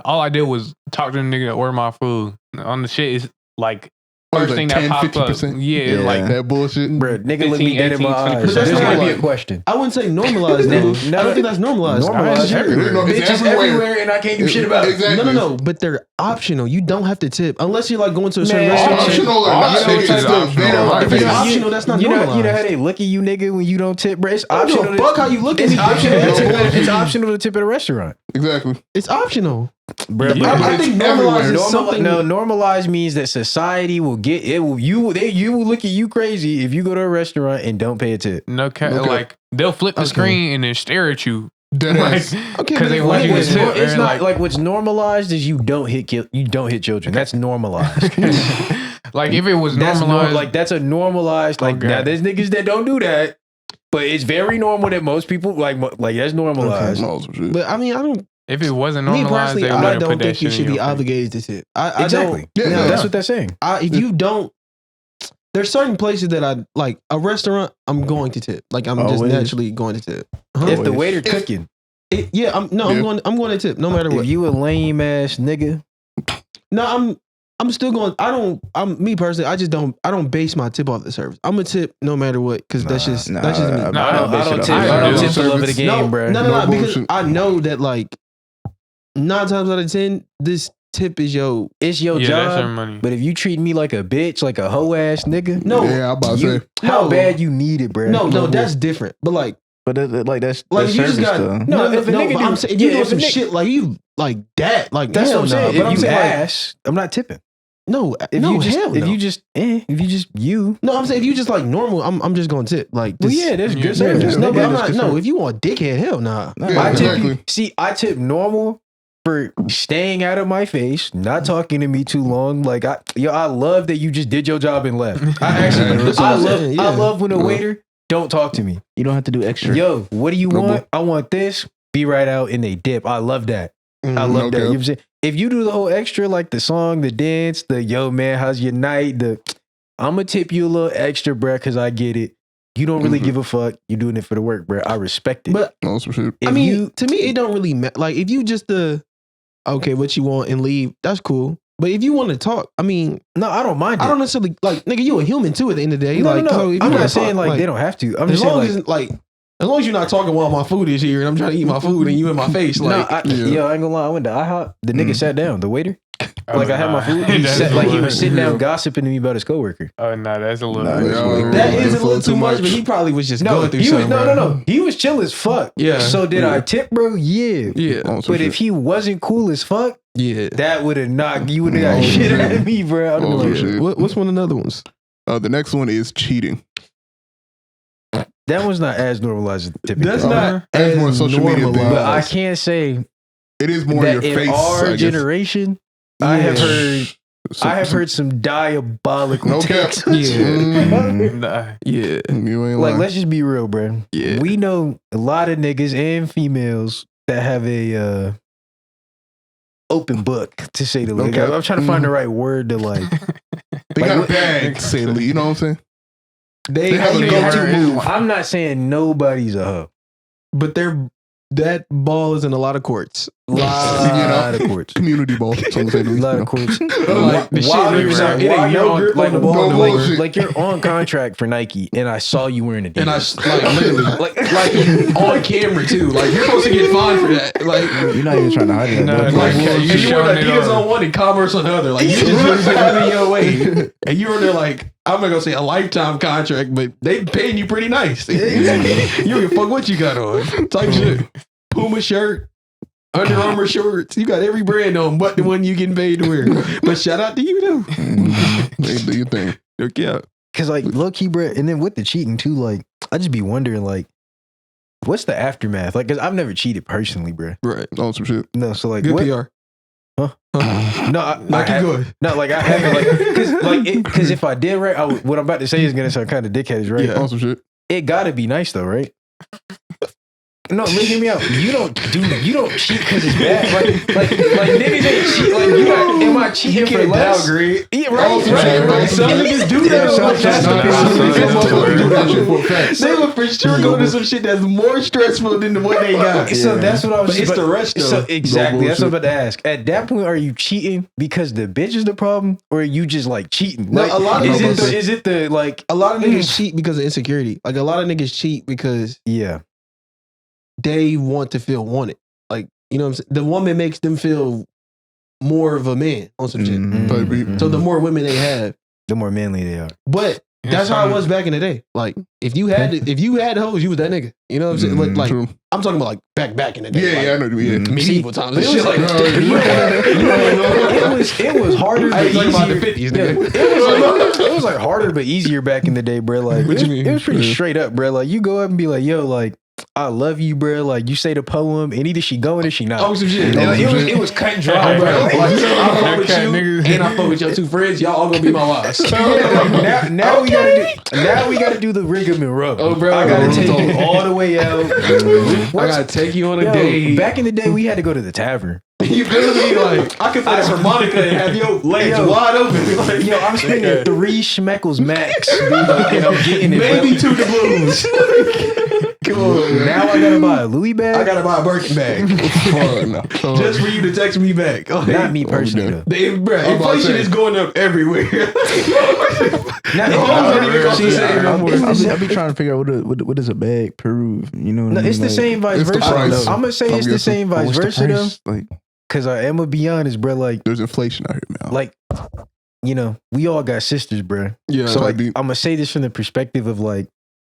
all I did was talk to the nigga to order my food. On the shit is like what first is it, thing that 10, popped up. 50%? Yeah, Yeah. like that bullshit. bro, nigga look 15, me dead in my 18, eyes. 20%. There's That's gonna not be a like- question. I wouldn't say normalized though. I don't think that's normalized. Normalized It's everywhere. No, it's Bitches everywhere. and I can't do shit about it. Exactly. No, but they're optional. You don't have to tip unless you're like going to a certain Man, restaurant. Optional or not, Optional nigga, is it's still optional. there. Right. If it's Yeah. optional, that's not You know normalized. how they look at you, nigga, when you don't tip, bro. It's I don't optional. give a fuck how you look at It's me. optional. Yeah. to tip- It's optional to tip at a restaurant, Exactly. It's optional. bro. Yeah. I think normalized is something. No, normalized means that society will get it. Will you will look at you crazy if you go to a restaurant and don't pay a tip. no cap. Okay. Like they'll flip the Okay. screen and then stare at you. Dead Like, ass. Okay, because they but want you to what's- tip. It's man, not like what's normalized is you don't hit children. That's normalized. like if it was That's normalized, like that's a normalized. Like Okay. now, there's niggas that don't do that, but it's very normal that most people like that's normalized. No, some shit. But I mean, I don't. If it wasn't Me normalized, personally, they I wouldn't don't put that think you shit should in be your face. obligated to tip. I Exactly. don't. Yeah, now, That's what they're saying. if you don't, there's certain places that I like. A restaurant, I'm going to tip. Like I'm just Always. naturally going to tip. If the waiter cooking, Yeah, I'm going to tip no matter what. if you a lame ass nigga, No, I'm still going. I'm me personally. I don't base my tip off the service. I'm gonna tip no matter what because that's just me. No, I don't tip. I don't tip the love of the game, No, bro. no, because bullshit. I know that like 9 times out of 10, this tip is It's your Yeah, that's your job. money. But if you treat me like a bitch, like a hoe ass nigga, no, Yeah, I'm about to you, say. how No. bad you need it, bro? no, that's different. But like that's if you service just got though. No, if a nigga but do- I'm saying if you yeah, doing if a some nigga- shit like you like that, like That's hell what I'm saying. nah. But I'm If you saying like ass, I'm not tipping. no, If no, you just, hell if no. you just, you. No, I'm saying if you just like normal, I'm just going to tip. Like Well, this- yeah, that's Yeah. good service. no, but Yeah, I'm that's not. good No, service. if you want dickhead, hell nah. Yeah, I tip exactly. you. See, I tip normal for staying out of my face, not talking to me too long. Like I love that you just did your job and left. I actually, Yeah, that's what I I'm love, saying, yeah. I love when a Yeah. waiter don't talk to me. You don't have to do extra. Yo, what do you No, want? I want this. Be right out and they dip. I love that. I love Okay. that. You know what I'm saying? If you do the whole extra, like the song, the dance, the yo man, how's your night? I'm gonna tip you a little extra, bruh, because I get it. You don't really Mhm. give a fuck. You doing it for the work, bruh. I respect it. But No, some shit. if I mean, you, to me, it don't really matter. Like if you just okay, what you want and leave, that's cool. But if you want to talk, I mean, no, I don't mind it. I don't necessarily like, nigga, you a human too. At the end of the day, no, like, no, so no. if you I'm wanna not saying talk, like they don't have to. I'm as just long saying like, as long as you're not talking while my food is here and I'm trying to eat my food and you in my face, like, no, Yeah. yo, I ain't gonna lie. I went to IHOP. The nigga sat down. The waiter, Oh, like I had my nah. food. He That's sat, like he a was sitting little- down gossiping to me about his coworker. Oh no, that's a little. Nah, bit. that's Yeah. that is a That's little too much. much. But he probably was just No, going through he was something. no. He was chill as fuck. Yeah. So did I tip, bro? Yeah. Yeah, No, some But shit. if he wasn't cool as fuck, yeah. that would have knocked. You would have got Oh, shit shit. out of me, bro. I'd have Oh, been like, shit. What's one of the other ones? The next one is cheating. that one's not as normalized as tipping. That's though. not That's more as social media normalized. thing. But I can't say It is more in that your in face. our I guess. generation. I have Yeah. heard. I have heard some diabolical No cap. takes. Mm. Nah. Yeah, You ain't Like, lying. let's just be real, bro. yeah. We know a lot of niggas and females that have a open book, to say the least. Okay. I'm trying to find the right word to like. They like, got what- bags, say the least. You know what I'm saying? They They have a you go-to have- move. I'm not saying nobody's a hoe. but that ball is in a lot of courts. Lot of courts. Community ball. Some say the least. Lot you of know. courts. Like, the shit While looks you're- like it while ain't you're no on- grip like, on the ball. no no bullshit. more. Like you're on contract for Nike, and I saw you wearing a And I Adidas. like literally like on camera too. Like you're supposed to get fined for that. Like You're not even trying to hide it. Nah, That's like, like, yeah, you showing want it Adidas off. on one and Commerce on the other. Like you just having your way, and you were there like I'm not gonna say a lifetime contract, but they paying you pretty nice. You don't give a fuck what you got on. Type shit. Puma shirt. Under Armour shorts. You got every brand on but the one you getting paid to wear. But shout out to you though. They do your thing. Look out. Cause like low key, bro, and then with the cheating too, like I just be wondering like, what's the aftermath? Like, cause I've never cheated personally, bro. Right. On some shit. No, so like Good what? PR. Huh? No, I Keep have- going. No, like I haven't like, cause if I did right, what I'm about to say is gonna sound kind of dickheadish, right? Yeah. On some shit. It gotta be nice though, right? No, hear me out. You don't cheat because it's bad. Like niggas ain't cheat. Like you not, am I cheating for less? downgrade. Yeah, Oh, right, some shit, right. right. Some niggas do Yeah, that. some- That's some- the some- thing. some- Some motherfuckers do that shit for a some- fact. They would for sure go to some shit that's more stressful than the one they got. So that's what I was. But it's the rest though. So exactly, that's what I'm bullshit. about to ask. At that point, are you cheating because the bitch is the problem, or are you just like cheating? No, Like, a lot of niggas- is it the like? A lot of niggas cheat because of insecurity. Like a lot of niggas cheat because Yeah, they want to feel wanted. Like, you know what I'm saying? The woman makes them feel more of a man on some shit. Type beat. So the more women they have. the more manly they are. But Yeah, that's how it some- was back in the day. Like if you had hoes, you was that nigga. You know what I'm saying? Mm, Like True. I'm talking about like back in the day. Yeah, like, yeah, I know. Yeah. medieval times. it Shit was like like- that. It was harder, I but ain't talking about the easier. 50s, Yeah, nigga. it was like harder but easier back in the day, bro. Like What you mean? it was pretty Yeah. straight up, bro. Like you go up and be like, yo, like I love you, bro. Like you say the poem, and either she going or she not. Oh, some shit. And it was cut and dry, Bro, bro. like, I fuck with cat you, niggas. and I fuck with your two friends. Y'all all gonna be my wives. Now we gotta do the rigmarole. Oh, bro. I gotta take you all the way out. I gotta take you on a date. Back in the day, we had to go to the tavern. You feel me? Like I could play the harmonica and have your legs wide open. Like, Yo, I'm spending 3 schmeckles max, dude, and I'm getting it. maybe bro. 2 doubloons. Come on, man. Now I gotta buy a Louis bag. I gotta buy a Birkin bag just for you to text me back. Like, Not me personally though. Inflation is going up everywhere. I be trying to figure out what does a bag prove. You know, what No, I mean? it's the same vice it's the versa. price. I'm gonna say it's the same vice What's the versa though. price? Like, Cause I am gonna be honest, bro. Like, There's inflation out here, man. like, you know, we all got sisters, bro. Yeah. So like, be- I'm gonna say this from the perspective of like,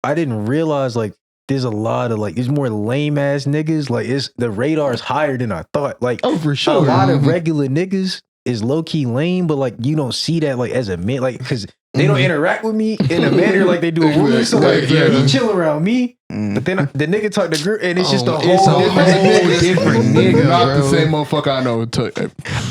I didn't realize like there's a lot of like there's more lame ass niggas. Like, it's the radar's higher than I thought. Like, oh, for a sure. lot of regular niggas is low key lame, but like you don't see that like as a man, like because they don't interact with me in a manner like they do a woman. So like, Exactly. he chill around me, but then the nigga talk to girl, and it's just a whole it's different. different nigga, Not bro. the same motherfucker I know.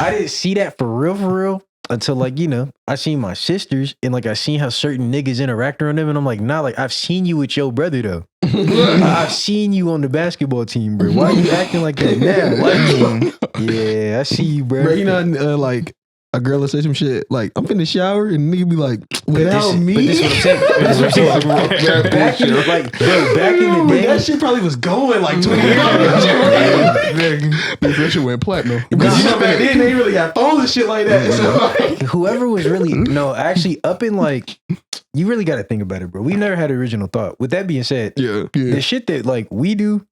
I didn't see that for real until like, you know, I seen my sisters and like I seen how certain niggas interact around them, and I'm like, nah, like I've seen you with your brother though. I've seen you on the basketball team, bro. Why are you acting like that now? Like, yeah, I see you, bro. Bro, you know, like a girl will say some shit like, "I'm in the shower," and nigga be like, "Without me." But this is what I'm saying. That's what I'm saying. Back in the, like, bro, back in the But day, that shit probably was going like 20 years ago. That shit went platinum. Because you know back then they really got phones and shit like that. So like, whoever was really actually up in like, you really got to think about it, bro. We never had original thought. With that being said, the shit that like we do,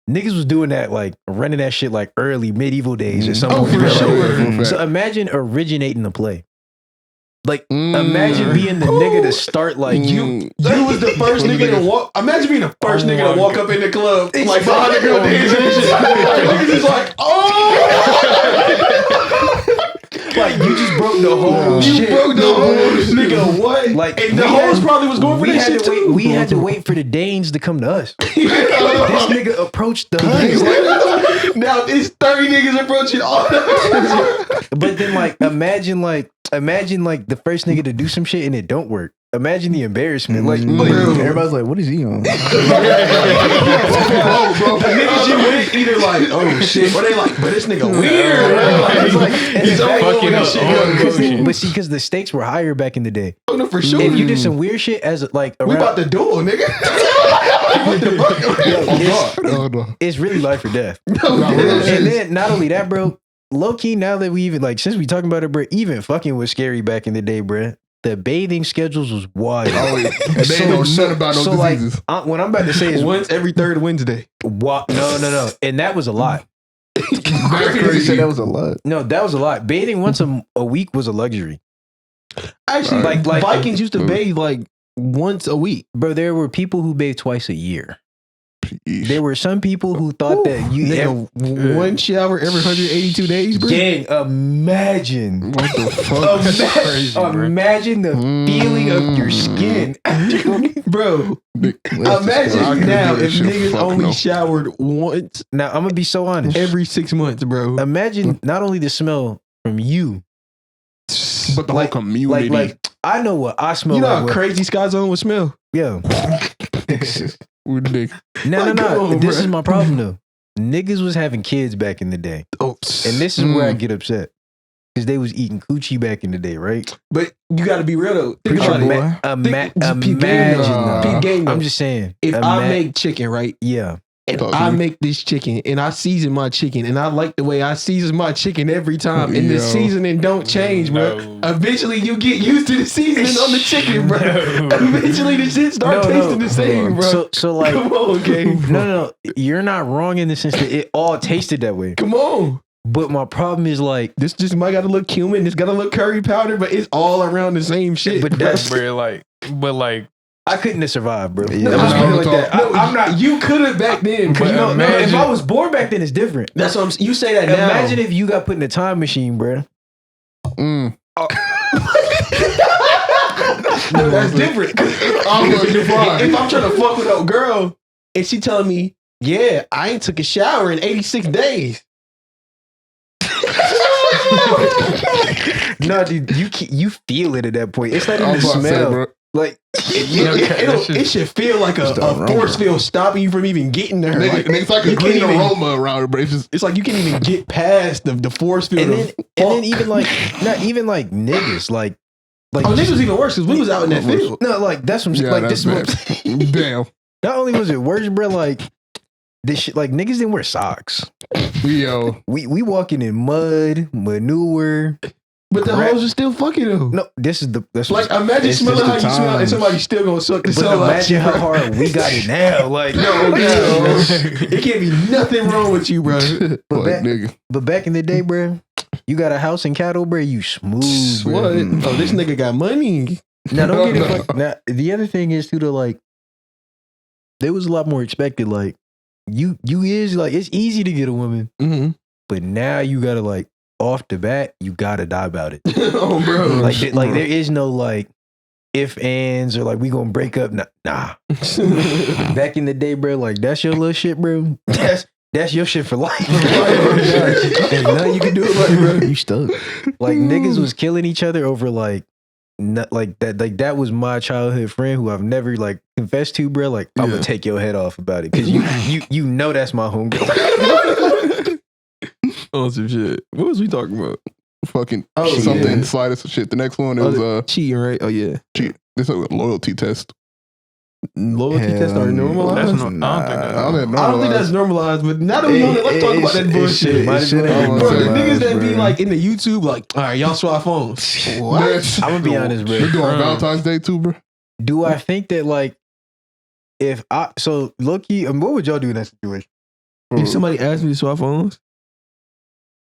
niggas was doing that like running that shit like early medieval days or something. Oh, for sure. So imagine originating the play. Like imagine being the nigga to start like you was the first nigga to walk. Imagine being the first nigga to walk up in the club like behind the girl dancing and shit. Niggas is like, like you just broke the whole you shit. broke the whole nigga. What? Like and the hoes probably was going for that shit too. We had to wait for the Danes to come to us. This nigga approached the Huns. Like, now it's 30 niggas approaching all the but then like imagine the first nigga to do some shit and it don't work. Imagine the embarrassment. Like everybody's like, what is he on? The niggas you with either like, oh shit, or they like, but this nigga weird. It's like, fucking up. but see, because the stakes were higher back in the day. Oh, no, for sure. If you did some weird shit as like around, we about to duel, nigga. What the fuck? it's really life or death. No, And then not only that, bro, low key, now that we even like since we talking about it, bro, even fucking was scary back in the day, bro. The bathing schedules was wild. They know nothing about no diseases. Like, what I'm about to say is once every third Wednesday. No, and that was a lot. Crazy. Said that was a lot. No, that was a lot. Bathing once a week was a luxury. Actually, Like Vikings used to bathe like once a week. Bro, there were people who bathed twice a year. There were some people who thought that you nigga, one shower every 182 days, bro. Gang, imagine. What the fuck? Crazy, bro. Imagine the feeling of your skin. Bro, I imagine can now do that if shit. niggas Fuck only no. showered once Now, I'm going to be so honest. every 6 months, bro. Imagine not only the smell from you, But the whole community. like I know what I smell You know like. how crazy Sky Zone would smell? Yo. Ridiculous. No. Come on, This bruh. is my problem though. Niggas was having kids back in the day. Oh, And this is where I get upset. Because they was eating coochie back in the day, right? but you got to be real though. Think Preacher about it. boy. Peep game, Imagine though. though. Peep game, though. I'm just saying. If I make chicken, right? Yeah. And Talk to I me. make this chicken and I season my chicken and I like the way I season my chicken every time and the Yo. seasoning don't change, bro. No. Eventually you get used to the seasoning on the chicken, bro. No. Eventually the shit start tasting the same, bro. So like Come on, gang. no, you're not wrong in the sense that it all tasted that way. Come on. But my problem is like, This just might got to look cumin. This got to look curry powder, but it's all around the same shit. but that's Bro, like I couldn't have survived, bro. Yeah. I'm just put it like that. No, I'm not. You could have back then, Cause but no, if imagine- I was born back then, it's different. that's what you say that now. Imagine if you got put in a time machine, bro. That's different. I'm gonna be fine. If I'm trying to fuck with a girl and she telling me, yeah, I ain't took a shower in 86 days. No, dude, you feel it at that point. It's not even I'm the about to say, smell. bro. Like It should feel like a force field stopping you from even getting there. Nigga, it's like a you clean can't even- aroma around it, bro. It's just It's like you can't even get past the force field. and then even like not even like niggas like niggas was even worse because we was out in that field. no, like that's what I'm saying. Yeah, Like that's this is what I'm saying. damn. Not only was it worse, bro, like this shit, like niggas didn't wear socks. Yo, We walking in mud, manure. But the Crap. hoes are still fucking though. No, this is Like imagine It's smelling just how the you smell and times. somebody's still gonna suck the but soul out imagine you, how bro. hard we got it now. Like No, it can't be nothing wrong with you, bro. but like, back, nigga. but back in the day, bro, you got a house in cattle, bro. You smooth, bro. What? Oh, this nigga got money. Now don't get it. Like, now the other thing is too, like there was a lot more expected. Like you is like it's easy to get a woman, Mm-hmm. but now you gotta like off the bat, you gotta die about it. Oh, bro. Like there is no like if ands or like we gonna break up. Nah. Back in the day, bro, like that's your little shit, bro. That's your shit for life. There's nothing you can do about it, bro. You stuck. Like niggas was killing each other over like not like that. Like that was my childhood friend who I've never like confessed to, bro. Like I'm gonna take your head off about it because you know that's my homegirl. Oh, some shit. What was we talking about? Fucking Oh, something yeah. slightest shit. The next one is cheating, right? Oh yeah. cheat. This is a loyalty test. Loyalty tests are normalized. That's I don't think that's I don't I don't think that's normalized, but now that we on it, let's talk about that bullshit. Might as well. Bro, the normalized, niggas that be bro. like in the YouTube, like, all right, y'all swap phones. What? I'm gonna be honest, bro. We're doing Valentine's Day too, bro. Do I think that like if I so Loki, what would y'all do in that situation? If somebody asked me to swap phones,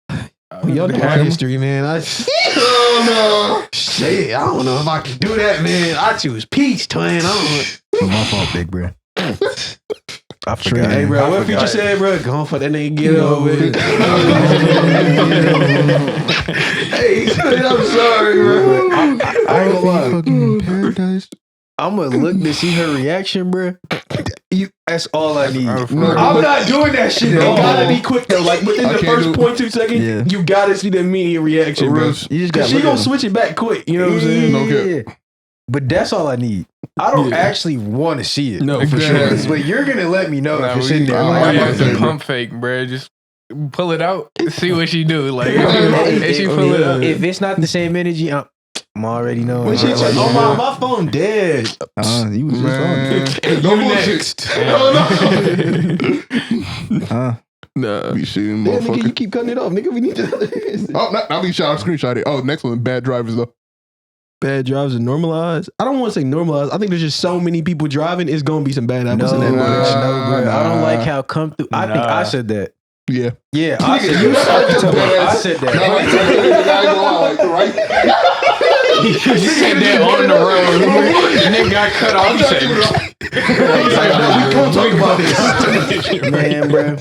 y'all know my Yeah. history, man. Oh no, shit, I don't know if I can do that, man. I choose peach, twin. I My fault, big bro. I don't. forgot. Hey, bro, I what forgot. Future said, bro? Go on for that nigga, get over it. Hey, he said, I'm sorry, bro. I ain't gonna lie. Fucking paradise. I'm gonna look to see her reaction, bro. That's all I need. I'm I'm not doing that shit. It gotta be quick though. Like within I the can't first do- 0.2 seconds, Yeah. you gotta see the immediate reaction, bro. You just Cause got she gonna switch it back quick. You know what I'm saying? Okay. But that's all I need. I don't Yeah. actually want to see it. No, for Exactly. sure. But you're gonna let me know Nah, if you're we- sitting there. I'm Like, like, Yeah, I'm it's about a to- pump fake, bro. Just pull it out, see what she do. Like, Hey, if she pull it up. if it's not the same energy, I'm already knowing. When she Like, checked, oh my phone dead. You was just Man, You no next. bullshit. on. Nah. Be shooting, Damn, nigga, you motherfucker. keep cutting it off, nigga. We need to. Oh, not be shot. Screenshot it. Oh, next one, bad drivers though. Bad drives are normalized. I don't want to say normalized. I think there's just so many people driving. It's gonna be some bad apples no, in that bro, bunch. no, bro. I don't Nah. like how comfortable. I think I Nah. said that. Yeah. Yeah, I Nigga, said you that. I said No, that. like, I ain't gonna lie, like, right? You said that on the road. Nigga got cut off. He said, He's like, no, we gonna talk about this. Man, bro. Nah,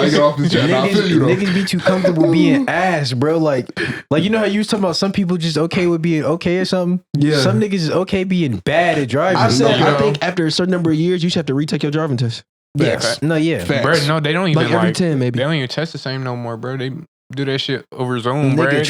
get off this chat. Nah, I feel you, though. Niggas be too comfortable being ass, bro. Like you know how you was talking about some people just okay with being okay or something? Yeah. Some niggas is okay being bad at driving. I said, You I know. think after a certain number of years, you should have to retake your driving test. yes. No, yeah. Facts. bro, no, they don't even Like every like. 10, They maybe. don't even test the same no more, bro. They do that shit over Zoom, bro. Nigga,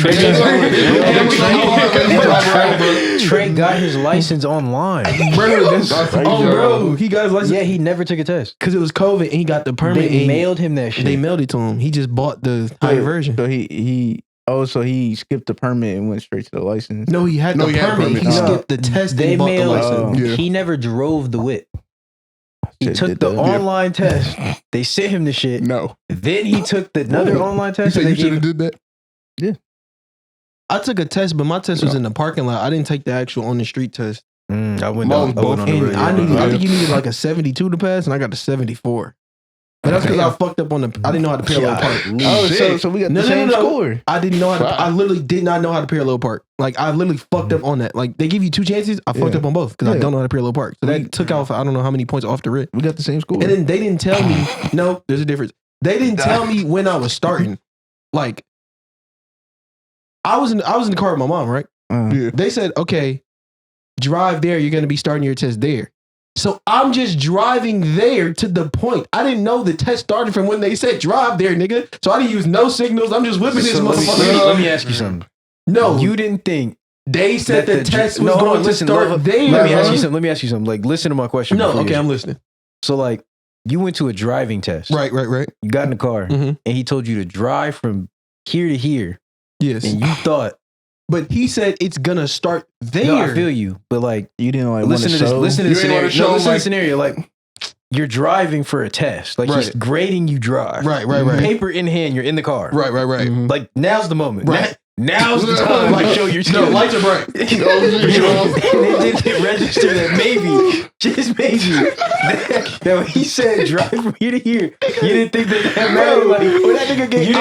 Trey got his license online. Bro, that's, That's oh, yo. bro, he got his license Yeah, he never took a test. because it was COVID and he got the permit. They and mailed him that shit. They mailed it to him. He just bought the higher version. So so he skipped the permit and went straight to the license. No, he had No, the he had permit. permit. He No. skipped the test They and bought the mailed. license. Yeah. He never drove the whip. He Shit, took did the that. online test. They sent him the shit. No. Then he took another online You test. said and you they should have gave, did that? I took a test, but my test was in the parking lot. I didn't take the actual on the street test. I went Mine on, was I went on the And road. I yeah. needed, I think you needed like a 72 to pass, and I got the 74. But that's because I fucked up on the. I didn't know how to parallel park. Oh, so we got No, the no, same no, no. score. I didn't know how to. Wow. I literally did not know how to parallel park. Like I literally fucked up on that. Like they give you 2 chances. I fucked Yeah. up on both because I Yeah. don't know how to parallel park. So that took off. I don't know how many points off the rip. We got the same score. And then they didn't tell me. No, there's a difference. They didn't tell me when I was starting. Like I was in the car with my mom, right? Yeah. They said, okay, drive there. You're gonna be starting your test there. So I'm just driving there to the point. I didn't know the test started from when they said drive there, nigga. So I didn't use no signals. I'm just whipping this motherfucker. Let me ask you something. No, You didn't think they said the test was hold going on, to listen, start there. Let me ask you something. Let me ask you something. Like, listen to my question. No, before you okay, answer. I'm listening. So, like, you went to a driving test. Right. You got in the car, Mhm. and he told you to drive from here to here, Yes. and you thought, But he said it's gonna start there. no, I feel you, but like, You didn't like listen to this. Listen to You the ain't wanna scenario. No, show, listen to like- the scenario. Like, you're driving for a test. Like, he's Right. grading you drive. Right. Paper in hand, you're in the car. Right. Mhm. Like, now's the moment. Right. Now's the time to show your No, skills. lights are bright. And it didn't register that maybe, just maybe, that when he said drive from here to here, you didn't think that mattered. Like, when that nigga gave, you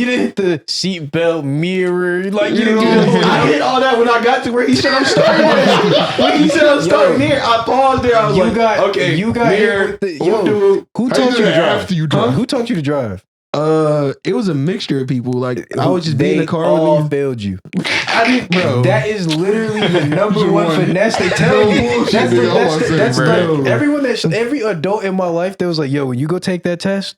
didn't hit the seatbelt mirror. Like, you didn't do the whole I did all that when I got to where he said I'm starting there. When he said I'm starting there, I paused there. I was You like, got okay, You got mirror, hit with the, whoop de yo. whoop. Who How taught you you do to that drive? after you drive? Who taught you to drive? It was a mixture of people. Like I was just being in They the car all with me. failed you. I didn't, bro. That is literally the number You one won. finesse they tell you. Bullshit, That's nigga. I wanna say, that's bro. like every adult in my life that was like, yo, when you go take that test,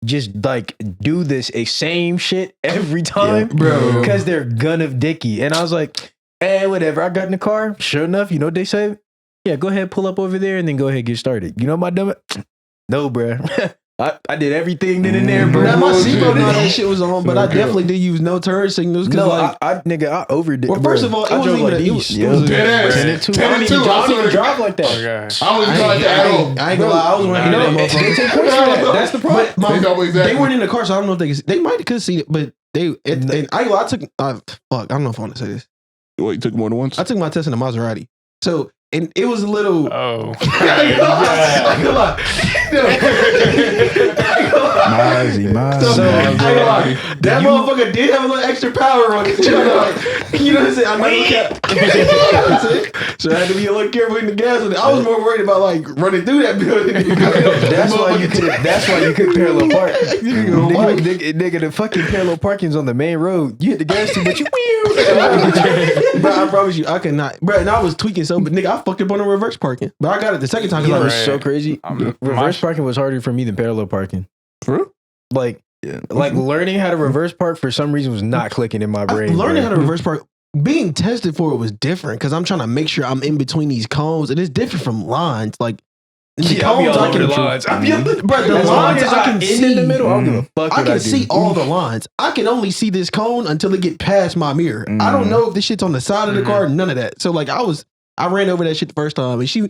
just like do this same shit every time, bro. because they're gonna dicky. And I was like, whatever. I got in the car. Sure enough, you know what they say? Yeah, go ahead, pull up over there, and then go ahead and get started. You know my dumb? No, bro. I did everything then and there, bro. Now my Bullshit. seatbelt and all that shit was on, but I Okay. definitely did use no turn signals. No, Like, I overdid. well, first of all, it I wasn't drove even. like It these. was, it was Dead ass. Ten and two. 10 I and don't 2. even I swear to drive like that. Oh gosh. I wasn't like that at all. I ain't gonna lie. I was running No, that They motherfucker. take points for that. That's the problem. But They know exactly. they weren't in the car, so I don't know if they could. They might could see it, but they. And I ain't gonna lie, I took. Fuck, I don't know if I want to say this. Wait, you took more than once? I took my test in a Maserati, so and it was a little. Oh. I ain't gonna lie. Mozzie. So, I ain't gonna lie. That motherfucker did have a little extra power on it. You know what I'm saying? I know you kept. So I had to be a little careful in the gas. I was more worried about like running through that building. That's why you could. That's why you could parallel park. Nigga, Nigga, the fucking parallel parking's on the main road. You hit the gas too much. Bro, I promise you, I could not. Bro, and I was tweaking so, but nigga, I fucked up on the reverse parking. But I got it the second time. You know, Cause it's I was, so crazy. Reverse parking was harder for me than parallel parking. For real? Like, Yeah. like learning how to reverse park for some reason was not clicking in my brain. learning bro. how to reverse park. Being tested for it was different because I'm trying to make sure I'm in between these cones, and it's different from lines. Like the Yeah, I'll be cones, all I over can. the lines. Bro, the As long lines as I I can end see in the middle, I don't give a fuck. I what can do. see all the lines. I can only see this cone until it get past my mirror. I don't know if this shit's on the side of the car. None of that. So like I ran over that shit the first time, and she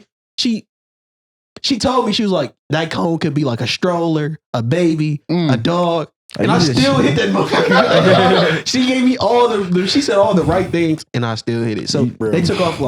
told me, she was like, that cone could be like a stroller, a baby, a dog. And I still hit that motherfucker. She gave me she said all the right things, and I still hit it. So they took off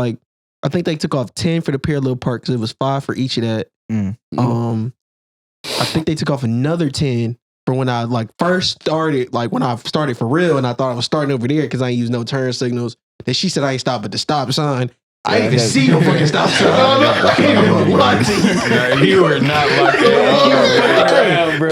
I think they took off 10 for the parallel park because it was 5 for each of that. I think they took off another 10 for when I first started, when I started for real, and I thought I was starting over there because I ain't use no turn signals. Then she said I ain't stop at the stop sign. I didn't even see no fucking stop sign. I ain't even lie to you. You were not like that. bro.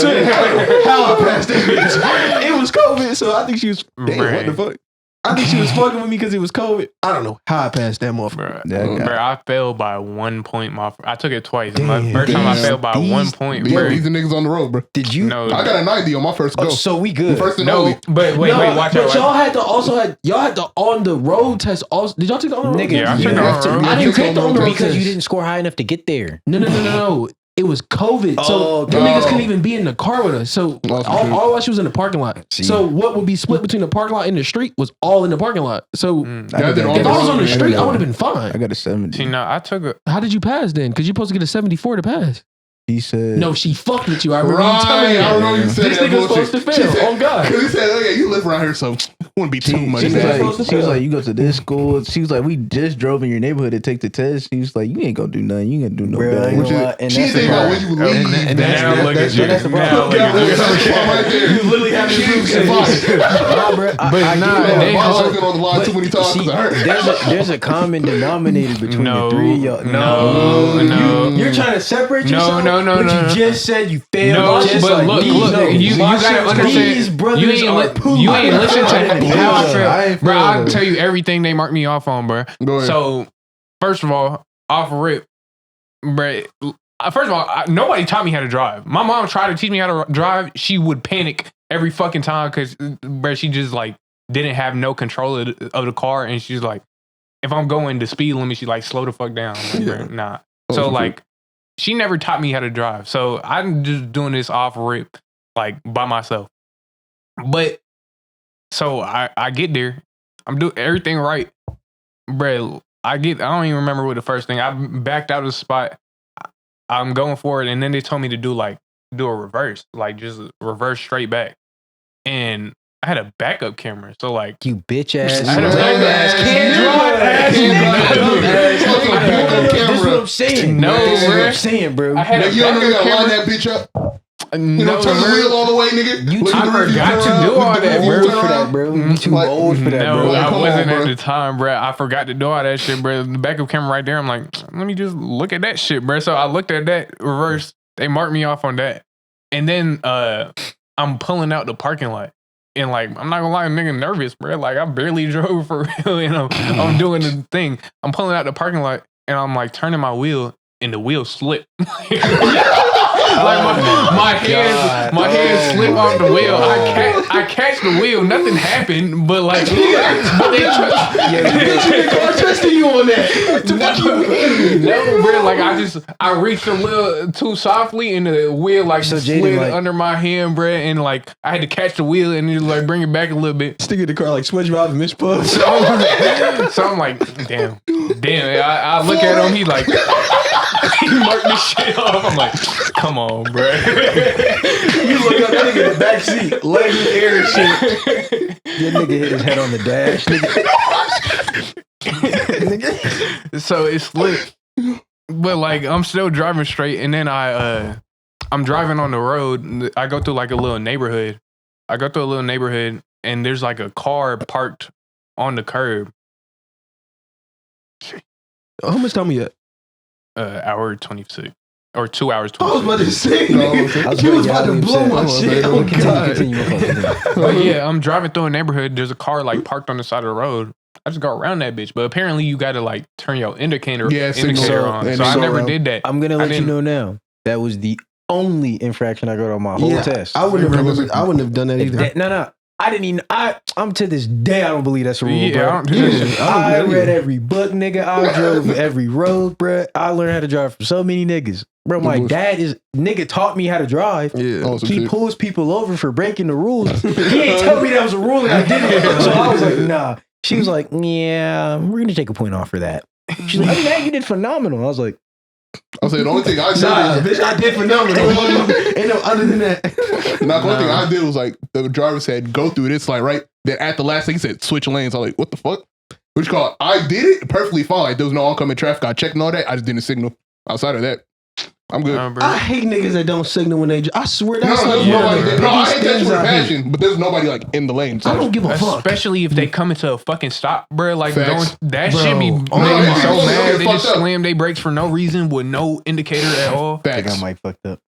How I passed that bitch. It was COVID, so I think she was. Damn, what the fuck? I think she was fucking with me because it was COVID. I don't know how I passed that motherfucker. Bro, I failed by 1 point. I took it twice. My first time I failed by 1 point. Bro. These are niggas on the road, bro. Did you? No, I got a 90 on my first go. So we good. First and no, only. but wait, watch but out. y'all had to on the road test. Also, did y'all take the on the road? Nigga, Yeah, I you took the have to- on-road. I didn't take the on the road because you test. didn't score high enough to get there. No. It was COVID. So Oh, them okay. niggas couldn't even be in the car with us. So all while she was in the parking lot. See. So what would be split between the parking lot and the street was all in the parking lot. So I did all if the I was on the road. street, I would have been fine. I got a 70. See, no, I took a. How did you pass then? Because you're supposed to get a 74 to pass. He said, No, she fucked with you. I remember you Right, telling me I that. remember you said This that nigga's bullshit. supposed to She fail. said- Oh God. Cause he said, "Oh yeah, you live around here, so it wouldn't be too much." She was, bad." like, you go to this school. She was like, we just drove in your neighborhood to take the test. She was like, you ain't gonna do nothing. You ain't gonna do no Bro, I better. ain't Which gonna is- lie, and she that's the think about when problem. you leave. And that's- Now look at you. that's the problem. Now look at you. That's right there. You literally have to prove Shit, shit. Nah, bro, I get nah, that. they I hold- was on the line too many times See, because I hurt. there's a common denominator between No, the three of y'all. no. You're trying to separate No, yourself. no, but no. you just said you failed. No, just but like look, these. look, No, you my gotta shit was- understand. These brothers You ain't, are poop. you ain't listen to how I I feel, ain't bro. feel I'll it. tell you everything they marked me off on, bro. Go ahead. So, first of all, off rip, Bruh, first of all, nobody taught me how to drive. My mom tried to teach me how to drive. She would panic every fucking time because she just like didn't have no control of the car, and she's like, if I'm going the speed limit, she like slow the fuck down. I'm like, bruh, nah. So like, she never taught me how to drive. So I'm just doing this off rip, like by myself. But so I get there, I'm doing everything right, bruh. I don't even remember what the first thing. I backed out of the spot. I'm going for it, and then they told me to do a reverse, like just reverse straight back. And I had a backup camera, so like you bitch ass. I had a backup camera. This is what I'm saying. No, this is what I'm bro. saying, bro. I had a you don't backup gotta line camera. that bitch up. No, You don't turn the wheel all the way, nigga. I forgot to do all that, You bro. too old for that, bro. You too old for that, No, bro. I Come wasn't on, at bro. the time, bro. I forgot to do all that shit, bro. The backup camera right there. I'm like, let me just look at that shit, bro. So I looked at that reverse. They marked me off on that, and then I'm pulling out the parking lot. And like, I'm not gonna lie, nigga, nervous, bro. Like, I barely drove for real. You know, I'm doing the thing. I'm pulling out the parking lot, and I'm like turning my wheel, and the wheel slipped. Like my hand slipped off the wheel. I catch the wheel. Nothing happened, but like, but they trusted you on that. No, bro. Like I reached a little too softly, and the wheel like slid under my hand, bro. And like I had to catch the wheel and just like bring it back a little bit. Stick in the car like SpongeBob and Miss Puff. So I'm like, damn. I look at him. He like, he marked this shit off. I'm like, come on, bro. You look up, that nigga in the back seat, legs in the air and shit. That nigga hit his head on the dash. Nigga. So it slipped, but like I'm still driving straight, and then I'm driving on the road. I go through like a little neighborhood. And there's like a car parked on the curb. How much time we at? Hour 26 or 2 hours. 26. I was about to say, I nigga, you was about to blow my shit. Oh, Continue. But yeah, I'm driving through a neighborhood. There's a car like parked on the side of the road. I just go around that bitch. But apparently you got to like turn your indicator on. So I never did that. I'm going to let you know now. That was the only infraction I got on my whole test. I wouldn't have done that either. No. I didn't even. I'm to this day. I don't believe that's a rule, bro. I read every book, nigga. I drove every road, bro. I learned how to drive from so many niggas, bro. My dad taught me how to drive. Yeah, he pulls people over for breaking the rules. He ain't tell me that was a rule, and I did it. So I was like, nah. She was like, yeah, we're gonna take a point off for that. She's like, man, you did phenomenal. I was like, I'll say the only thing I did bitch, I did phenomenal. Ain't no other than that. The only thing I did was like the driver said go through this like right. Then at the last thing he said switch lanes. I was like, what the fuck? Which call? I did it perfectly fine. Like, there was no oncoming traffic. I checked and all that. I just didn't signal. Outside of that, I'm good. I hate niggas that don't signal when they. I swear that's I hate that with a passion. passion. But there's nobody like in the lane. So I don't give a fuck. Especially if they come into a fucking stop, bro. Like Facts. that Bro. shit be making me so yeah, mad. They fucked just up. slam their brakes for no reason with no indicator at all. I think Facts. I might fucked up.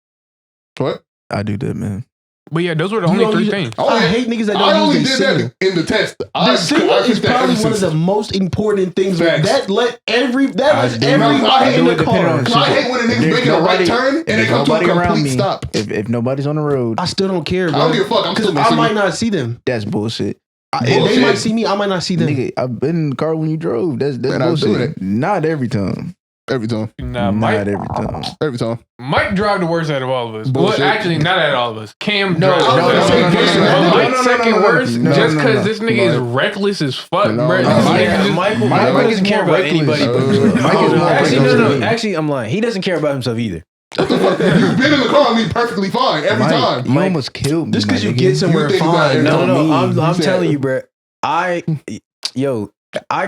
What? I do that, man. But yeah, those were the only three things. I hate niggas that I don't only use did their signal. that in the test. The signal is probably one of the most important things. That let everybody in the car. I hate when a nigga's making a right turn and they come to a complete stop. If nobody's on the road, I still don't care, bro. I don't give a fuck. I'm still I might not see them. that's bullshit. They might see me. I might not see them. Nigga, I've been in the car when you drove. That's Man, I was doing bullshit. it. Not every time. Every time. Nah, Not every time. Every time. Mike drive the worst out of all of us. Bullshit. Well, actually, not out of all of us. Cam No, drives the worst out of all of us. no. Mike's second worst, No, just no, because no. this nigga is reckless as fuck, No, bro. no, This no. nigga just- Michael Mike doesn't is care more about anybody. reckless. But Mike is more actually, reckless than no. me. Actually, I'm lying. He doesn't care about himself either. You've been in the car with me perfectly fine every time. You almost killed me. Just because you my get nigga. somewhere You think about fine. it, No. I'm said- telling you, bro. I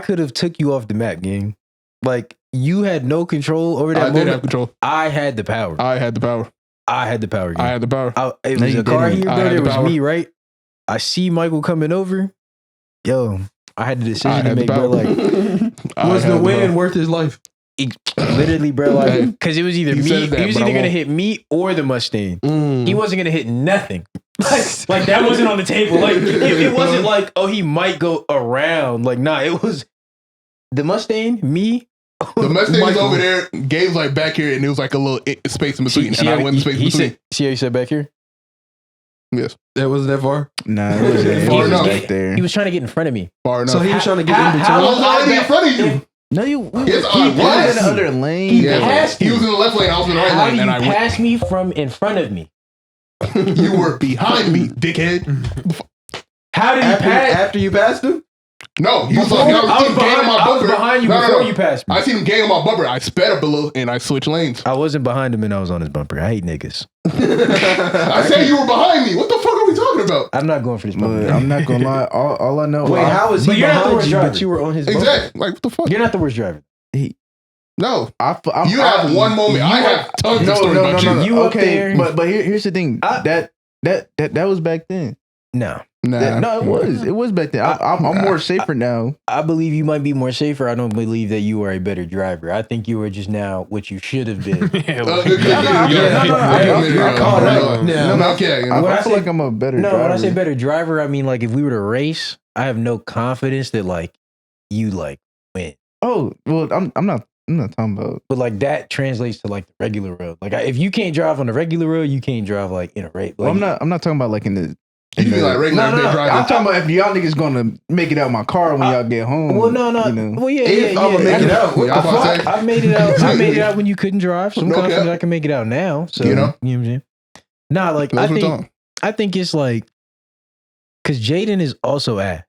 could have took you off the map, gang. Like, you had no control over that I moment. did have control. I had the power. I had the power. Gang. I had the power. It No, was you a car didn't. here, I bro. had There the was power. me, right? I see Michael coming over. Yo, I had the I decision to had the make, bro. power. Like, Was the win worth his life? literally, bro. Like, because it was either He me. says that, He was but I either gonna won't. hit me or the Mustang. Mm. He wasn't gonna hit nothing. Like that wasn't on the table. Like it wasn't like, oh, he might go around. Like, nah, it was the Mustang, me, The Mustang was over there. Gabe's like back here, and it was like a little space in between. And I went in the space in between. See how you said back here? Yes. That wasn't that far? Nah, it wasn't. Far It was enough. back there. He was trying to get in front of me. Far enough. So he was trying to get in between. I was already in front of you. No, you. Yes, He I was was. in the other lane. He Yeah, passed he me. was in the left lane. I was in the right How lane, do and you I went. pass me from in front of me? You were behind me, dickhead. How did you pass? After you passed him? No, he was Before, like, I was behind you before you passed me. I seen him gang on my bumper. I sped up a little and I switched lanes. I wasn't behind him and I was on his bumper. I hate niggas. I said you were behind me. What the fuck are we talking about? I'm not going for this bumper. But I'm not gonna lie. All I know. Wait, how is But he you're not the behind worst you, driver. but you were on his bumper? Exactly. Like, what the fuck? You're not the worst driver. No. I'm, You have one moment. I have tons of stories about you. You up okay, there. but here's the thing. That was back then. No. Nah. No, it was back then. I'm more safer now. I believe you might be more safer. I don't believe that you are a better driver. I think you are just now what you should have been. I feel like I'm a better driver. No, when I say better driver, I mean like if we were to race, I have no confidence that like you like win. Oh, well, I'm not talking about. But like that translates to like the regular road. Like if you can't drive on the regular road, you can't drive like in a race. Like, Well, I'm not talking about like in the. You be like regular No. driving. I'm talking about if y'all niggas gonna make it out my car when y'all get home. Well, no. You know. Well, yeah, If I'm gonna make it out. Yeah, I'm about to say. I made it out. I made it out when you couldn't drive. So I'm No confident cap. I can make it out now. So You know? what I'm saying? Nah, like That's what I'm I think it's like because Jaden is also ass.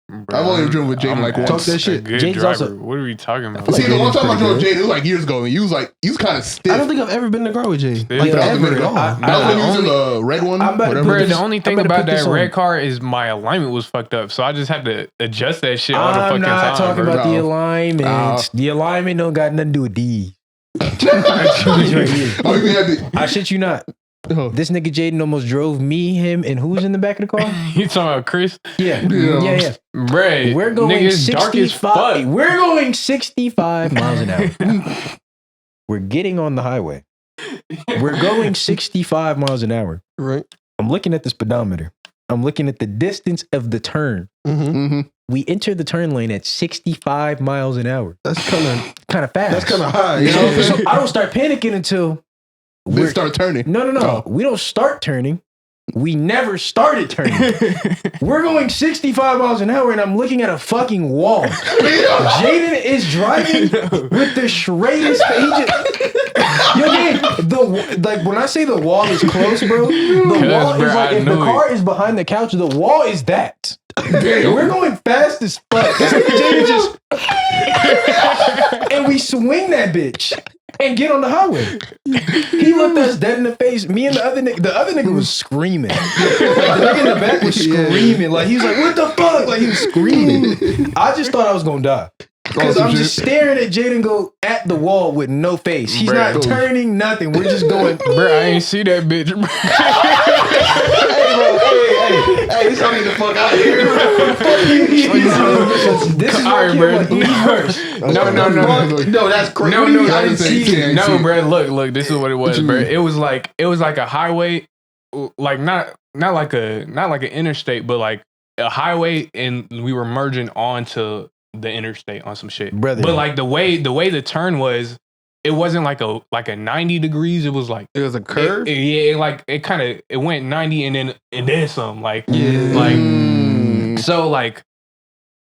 I've only driven with Jaden like I'm once. Talk that shit. a good Jaden's driver. also- What are we talking about? See, the one time I Pretty drove with good. Jaden, it was like years ago, and you was kind of stiff. I don't think I've ever been in a car with Jay. Yeah, Like, that was a ever minute at ago. all. That was when you was in the red one, I'm about to whatever. put Bro, this- the only thing I'm gonna about put this that on. red car is my alignment was fucked up, so I just had to adjust that shit all the I'm fucking not time. talking bro. about the No. alignment. The alignment don't got nothing to do with these. He's right here. Oh, you had to. I shit you not. Oh. This nigga Jaden almost drove me, him, and who's in the back of the car? You talking about Chris? Yeah. Yeah. Bruh, We're going niggas dark as 65. fuck. We're going 65 miles an hour. We're getting on the highway. We're going 65 miles an hour. Right. I'm looking at the speedometer. I'm looking at the distance of the turn. Mm-hmm. We enter the turn lane at 65 miles an hour. That's kind of fast. that's kind of high. You know what I'm So saying? I don't start panicking until They start turning. No. Oh. We don't start turning. We never started turning. We're going 65 miles an hour and I'm looking at a fucking wall. Jaden is driving with the straightest. Like when I say the wall is close, bro, the wall is like if the car is behind the couch, the wall is that. We're going fast as fuck. This nigga Jaden just and we swing that bitch and get on the highway. He looked us dead in the face. Me and the other nigga was screaming. Like, the nigga in the back was screaming. Like he was like, "What the fuck?" Like he was screaming. I just thought I was gonna die. Because I'm just staring at Jaden go at the wall with no face. He's Bruh. not turning nothing. We're just going. Bro, I ain't see that bitch. Bro. Hey, this don't need the fuck out of here. This is All why right, I bro. can't worse. No, that's crazy. No, What do you mean? no, I didn't see it. No, bro. Look. This is what it was, bro. It was like a highway, like not like an interstate, but like a highway, and we were merging onto the interstate on some shit. Brother. But like the way the turn was, it wasn't like a 90 degrees. It was like It was a curve. it went 90 and then some. Like Mm. so like.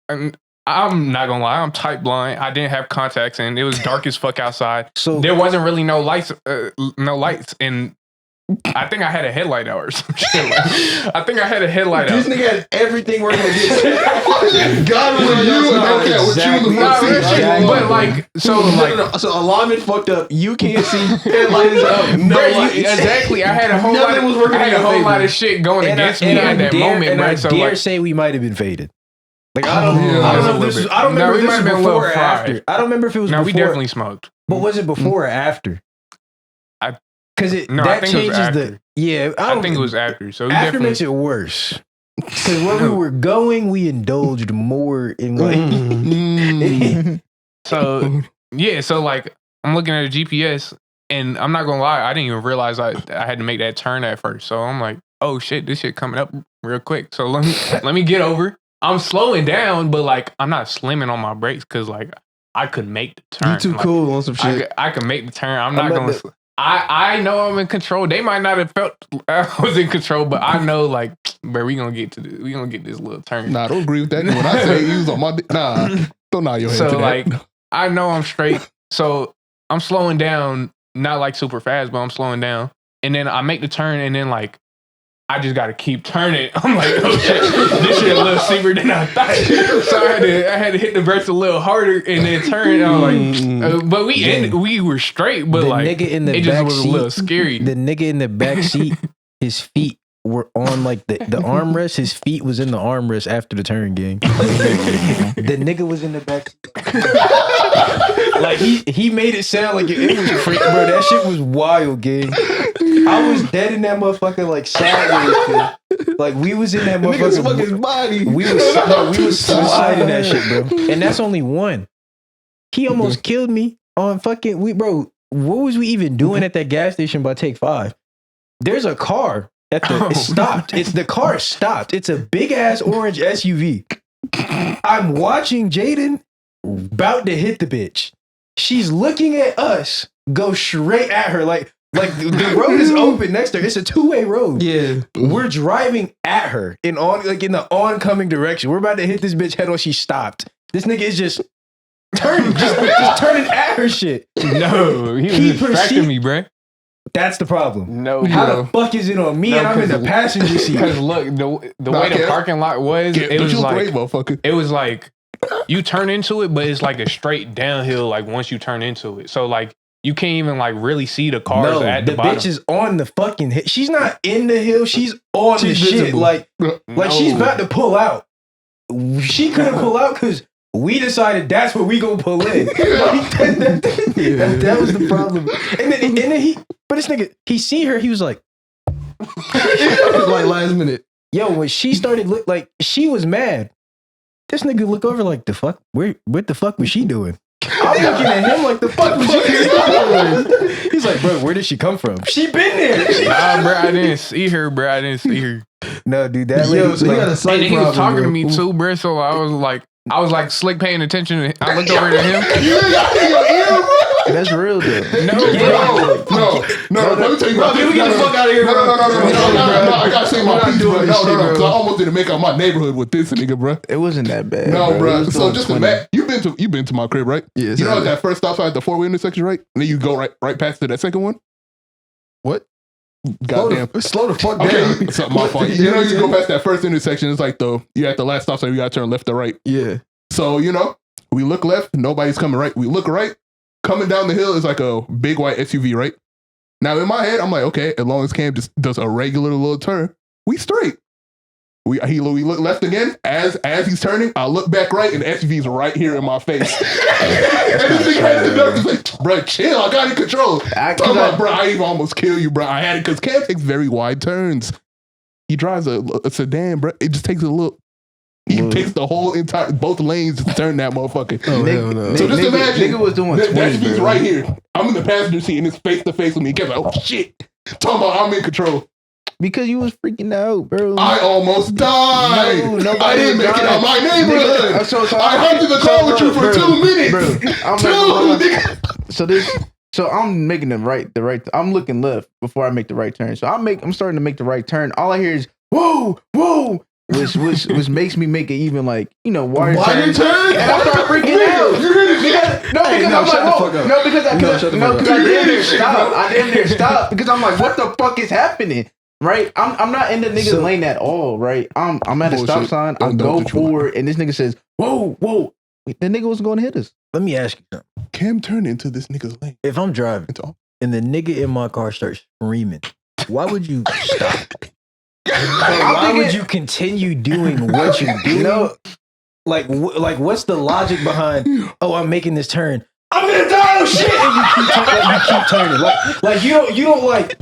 I'm not gonna lie, I'm type blind. I didn't have contacts and it was dark as fuck outside. So There wasn't really no lights, and I think I had a headlight out or some shit. I think I had a headlight This out. nigga had everything working against him. God was on You your and side. that with you in the Nah, front real seat. shit, but like so like No. So alignment fucked up. You can't see. Headlight is up. No bro, lights. exactly. I had a whole Nothing was working I had in a your whole favor. lot of shit going against me at that moment, I right? So dare like, say we might have been faded. Like I don't Yeah. know if this was, I don't No, remember we if might this have was been a little before or fried. after. I don't remember if it was no, before. we definitely smoked. But was it before or after? Because I that think it was changes after. the yeah. I think it was after. So we after definitely makes it worse. Because where we were going, we indulged more in like. Mm. So yeah, so like I'm looking at a GPS, and I'm not gonna lie, I didn't even realize I had to make that turn at first. So I'm like, oh shit, this shit coming up real quick. So let me get over. I'm slowing down, but like I'm not slamming on my brakes because like I could make the turn. You too Like, cool on some shit. I could make the turn. I'm not going to. I know I'm in control. They might not have felt I was in control, but I know, like, bro, we gonna get this little turn. Nah, I don't agree with that. When I say you was on my don't nod your head So to that. like, I know I'm straight. So I'm slowing down, not like super fast, but I'm slowing down. And then I make the turn, and then like, I just gotta keep turning. I'm like, oh shit, this shit a little steeper than I thought. So I had to hit the brakes a little harder and then turn. I'm like, but we were straight, but the like, nigga in the it just back was seat, a little scary. The nigga in the back seat, his feet were on like the armrest. His feet was in the armrest after the turn, gang. The nigga was in the back. Like he made it sound like it was crazy, bro. That shit was wild, gang. I was dead in that motherfucker, like sideways. Like we was in that Niggas fuck his motherfucker. body. We was sliding that shit, bro. And that's only one. He almost killed me on fucking bro. What was we even doing at that gas station by Take 5? There's a car at the it stopped. It's the car stopped. It's a big ass orange SUV. I'm watching Jaden about to hit the bitch. She's looking at us, go straight at her. Like the road is open next to her. It's a 2-way road. Yeah. We're driving at her in the oncoming direction. We're about to hit this bitch head on. She stopped. This nigga is just turning, just turning at her shit. No, he was distracting me, bro. That's the problem. No, How the fuck is it on me and I'm in the passenger seat? Because look, the way the parking lot was, it was like, motherfucker. it was like you turn into it, but it's like a straight downhill. Like once you turn into it, so like you can't even like really see the cars at the bottom. Bitch is on the fucking hill. She's not in the hill. She's on the shit. Like she's about to pull out. She couldn't pull out because we decided that's where we gonna pull in. That was the problem. And then but this nigga, he see her, he was like, like last minute. Yo, when she started like she was mad. This nigga look over like the fuck, what the fuck was she doing? I'm looking at him like the fuck was she doing? He's like, bro, where did she come from? She been there. Nah, bro, I didn't see her, bro. I didn't see her. No, dude, that lady. Yo, so you got a And sight he problem, was talking bro. to me too, bro. So I was like slick paying attention. And I looked over to him. That's real though. No. Let me tell you about Get the fuck out of here, No, I gotta say my piece, bro. doing this shit, No. bro. 'Cause I almost didn't make out my neighborhood with this nigga, bro. It wasn't that bad. No, bro. It was So doing just 20. imagine you been to my crib, right? Yeah, You know that first stop sign at the 4-way intersection, right? And then you go right past to that second one. What? Goddamn. Slow the fuck Okay, down. it's not my fault. You know, you go past that first intersection. It's like you at the last stop sign. You gotta turn left or right. Yeah. So we look left. Nobody's coming right. We look right. Coming down the hill is like a big white SUV, right? Now in my head, I'm like, okay, as long as Cam just does a regular little turn, we straight. We look left again. As he's turning, I look back right, and the SUV's right here in my face. And this thing has the nerve to like, bro, chill. I got it in control. Bro, I even almost kill you, bro. I had it because Cam takes very wide turns. He drives a sedan, bro. It just takes a little. He takes the whole entire both lanes to turn that motherfucker. Oh, hell no. So just imagine, nigga was doing that 20, SUV's bro. right here. I'm in the passenger seat and it's face to face with me. Kevin, oh shit! Talking about I'm in control. Because you was freaking out, bro. I almost died. nobody I didn't was make it dying. out my neighborhood. Nigga, I hunted the car with you for 2 minutes. Bro, So I'm making the right. I'm looking left before I make the right turn. So I'm starting to make the right turn. All I hear is whoa, which makes me make it even like wider turn. And I start freaking out. I damn near stopped because I'm like, what the fuck is happening? Right? I'm not in the nigga's lane at all. Right? I'm at a stop sign. I go forward, and this nigga says, whoa. Wait, the nigga was going to hit us. Let me ask you something. Cam turned into this nigga's lane. If I'm driving and the nigga in my car starts screaming, why would you stop? Why would you continue doing what you're doing? Like what's the logic behind? Oh, I'm making this turn. I'm gonna die! Oh shit! And you keep turning. Like you don't like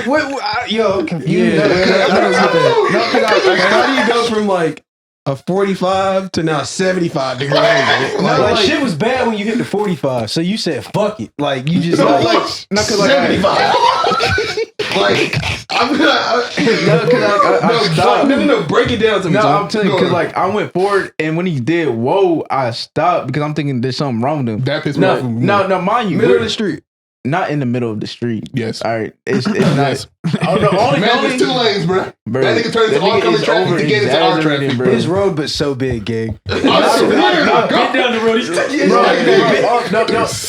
what? Yo, I'm confused. Yeah, I don't get that. How do you go from like a 45 to now 75 degree angle? Like shit was bad when you hit the 45, so you said fuck it. Like you just 75. Like, I'm No, break it down to me. No, John. I'm telling you, because like I went forward, and when he did, whoa, I stopped because I'm thinking there's something wrong with him. That pissed me off. No, mind you, Middle of the street. not in the middle of the street. Yes. All right, it's not. Yes. Oh, the only Man, there's 2 lanes, bro. Bro, That nigga turns that to oncoming nigga is traffic to get into our over-exaggerating, traffic, bro. His road was so big, gang. I swear to God. Get down the road. He's